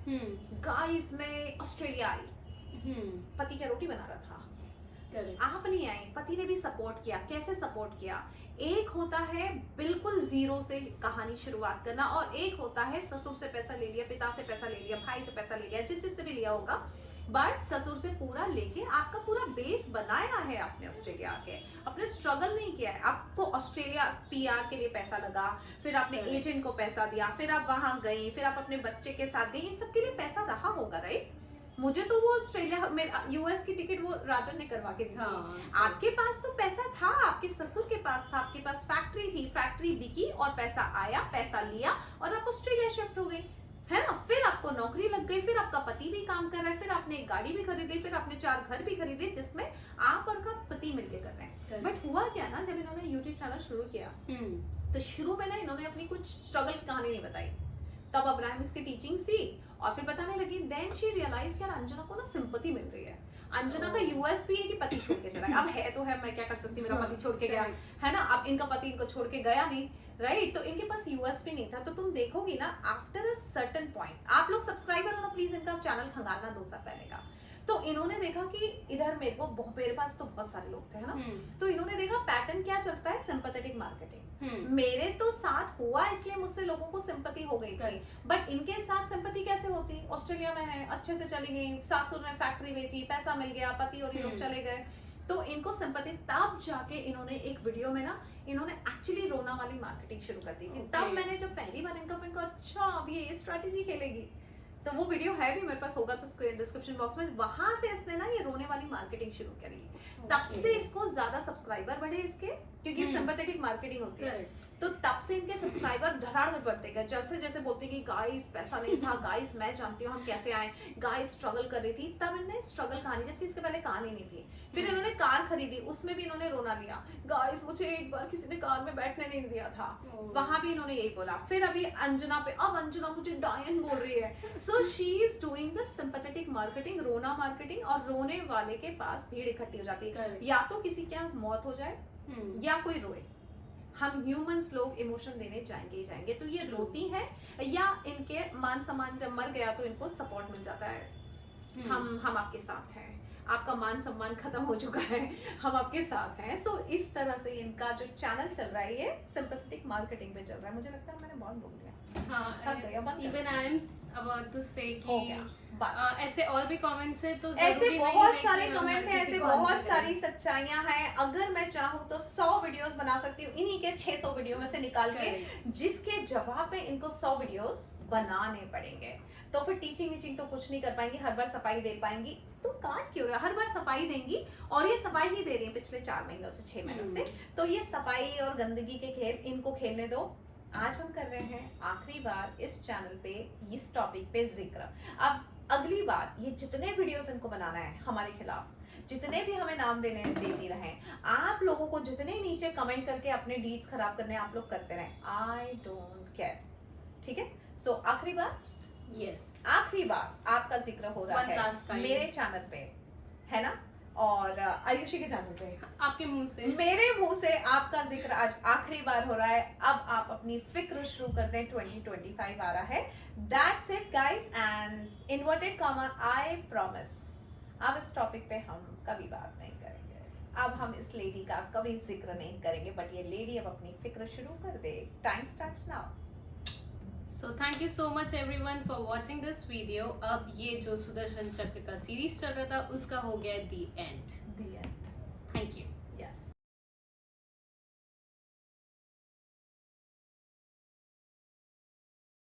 गाइस मैं ऑस्ट्रेलिया आई, पति क्या रोटी बना रहा था, आप नहीं आई, पति ने भी सपोर्ट किया। कैसे सपोर्ट किया, एक होता है बिल्कुल जीरो से कहानी शुरुआत करना, और एक होता है ससुर से पैसा ले लिया, पिता से पैसा ले लिया, भाई से पैसा ले लिया, जिस से भी लिया होगा, बट ससुर से पूरा लेके आपका पूरा बेस बनाया है आपने ऑस्ट्रेलिया आके, अपने स्ट्रगल नहीं किया है। आपको ऑस्ट्रेलिया पीआर के लिए पैसा लगा, फिर आपने एजेंट को पैसा दिया, फिर आप वहां गई, फिर आप अपने बच्चे के साथ गई, इन सब के लिए पैसा रहा होगा, राइट। मुझे तो वो ऑस्ट्रेलिया में यूएस की टिकट वो राजन ने करवा के दी थी। आपके पास तो पैसा था, आपके ससुर के पास था, आपके पास फैक्ट्री थी, फैक्ट्री बिकी और पैसा आया, पैसा लिया और आप ऑस्ट्रेलिया शिफ्ट हो गई। है ना, फिर आपको नौकरी लग गई, फिर आपका पति भी काम कर रहा है, फिर आपने एक गाड़ी भी खरीदी, फिर आपने 4 घर भी खरीदे जिसमें आप और का पति मिलके कर रहे हैं। बट हुआ क्या ना, जब इन्होंने यूट्यूब चैनल शुरू किया तो शुरू में ना इन्होंने अपनी कुछ स्ट्रगल की कहानी नहीं बताई, तब अब्राहम की टीचिंग्स थी और फिर बताने लगी। देन शी रियलाइज यार अंजना को ना सिंपैथी मिल रही है। अंजना का यूएसपी है कि पति छोड़ के चला गया। अब है तो है, मैं क्या कर सकती हूँ, मेरा पति छोड़ के गया है ना, अब इनका पति इनको छोड़ के गया नहीं, राइट, तो इनके पास यूएसपी नहीं था। तो तुम देखोगी ना आफ्टर अ सर्टेन पॉइंट, आप लोग सब्सक्राइबर हो ना प्लीज इनका चैनल खंगालना 2 साल पहले का, तो इन्होंने देखा कि इधर मेरे पास तो बहुत सारे लोग थे, है ना, तो इन्होंने देखा पैटर्न क्या चलता है, सिंपैथेटिक मार्केटिंग। मेरे तो साथ हुआ इसलिए मुझसे लोगों को सिंपैथी हो गई थी, बट इनके साथ सिंपैथी कैसे होती, ऑस्ट्रेलिया में है, अच्छे से चली गई, सासुर ने फैक्ट्री बेची, पैसा मिल गया, पति और ये लोग चले गए, तो इनको सिंपैथी। तब जाके इन्होंने एक वीडियो में ना इन्होंने एक्चुअली रोना वाली मार्केटिंग शुरू कर दी थी। तब मैंने जब पहली बार इनका अच्छा अब ये स्ट्रैटेजी खेलेगी, तो वो वीडियो है भी मेरे पास, होगा तो स्क्रीन डिस्क्रिप्शन बॉक्स में, वहां से इसने ना ये रोने वाली मार्केटिंग शुरू करी। तब से इसको ज्यादा सब्सक्राइबर बढ़े इसके, क्योंकि सिंपैथेटिक मार्केटिंग होती है, तो तब से इनके सब्सक्राइबर धड़ाधड़ बढ़ते गए। जैसे जैसे बोलते कि गाइस पैसा नहीं था, गाइस मैं जानती हूँ हम कैसे आए, गाइस स्ट्रगल कर रही थी, तब इन्होंने स्ट्रगल कहानी, जबकि इसके पहले कहानी नहीं थी। फिर इन्होंने कार खरीदी, उसमें भी इन्होंने रोना लिया, गाइस मुझे एक बार किसी ने कार में बैठने नहीं दिया था, वहां भी इन्होंने यही बोला। फिर अभी अंजना पे, अब अंजना मुझे डायन बोल रही है। So she is doing the sympathetic marketing, रोना मार्केटिंग, और रोने वाले के पास भीड़ इकट्ठी हो जाती है, या तो किसी क्या मौत हो जाए या कोई रोए। हम ह्यूमंस लोग इमोशन देने जाएंगे ही जाएंगे, तो ये रोती है, या इनके मान सम्मान जब मर गया तो इनको सपोर्ट मिल जाता है, हम आपके साथ हैं, आपका मान सम्मान खत्म हो चुका है, हम आपके साथ हैं। सो इस तरह से इनका जो चैनल चल रहा है ये सिंपैथेटिक मार्केटिंग पे चल रहा है। मुझे लगता है मैंने बहुत बोल दिया। Even I am about to say कि बस ऐसे और भी कमेंट्स है, तो ऐसे बहुत सारे कमेंट हैं, ऐसे बहुत सारी सच्चाइयां हैं। अगर मैं चाहूँ तो 100 वीडियोस बना सकती हूँ इन्हीं के 600 वीडियो में से निकाल के, जिसके जवाब में इनको 100 वीडियोस बनाने पड़ेंगे। तो फिर टीचिंग तो कुछ नहीं कर पाएंगी, हर बार सफाई दे पाएंगी। तुम काट क्यों रहे हो, हर बार सफाई देंगी, और ये सफाई ही दे रही है पिछले 4 महीनों से, 6 महीनों से। तो ये सफाई और गंदगी के खेल इनको खेलने दो। आज हम कर रहे हैं आखिरी बार इस चैनल पे इस टॉपिक पे जिक्र। अब अगली बार ये जितने वीडियोस इनको बनाना है हमारे खिलाफ, जितने भी हमें नाम देती रहें, आप लोगों को जितने नीचे कमेंट करके अपने डीड्स खराब करने आप लोग करते रहें, आई डोंट केयर, ठीक है। सो आखिरी बार, आखिरी बार आपका जिक्र हो रहा है मेरे चैनल पे, है ना, और आयुषी के चैनल पे, आपके मुंह से, मेरे मुंह से आपका जिक्र आज आखिरी बार हो रहा है। अब आप अपनी फिक्र शुरू कर दें, 2025 आ रहा है। That's it guys, and inverted comma I promise, अब इस टॉपिक पे हम कभी बात नहीं करेंगे, अब हम इस लेडी का कभी जिक्र नहीं करेंगे, बट ये लेडी अब अपनी फिक्र शुरू कर दे। Time starts now. So thank you so much everyone for watching this video. अब ये जो सुदर्शन चक्र का सीरीज चल रहा था उसका हो गया the end.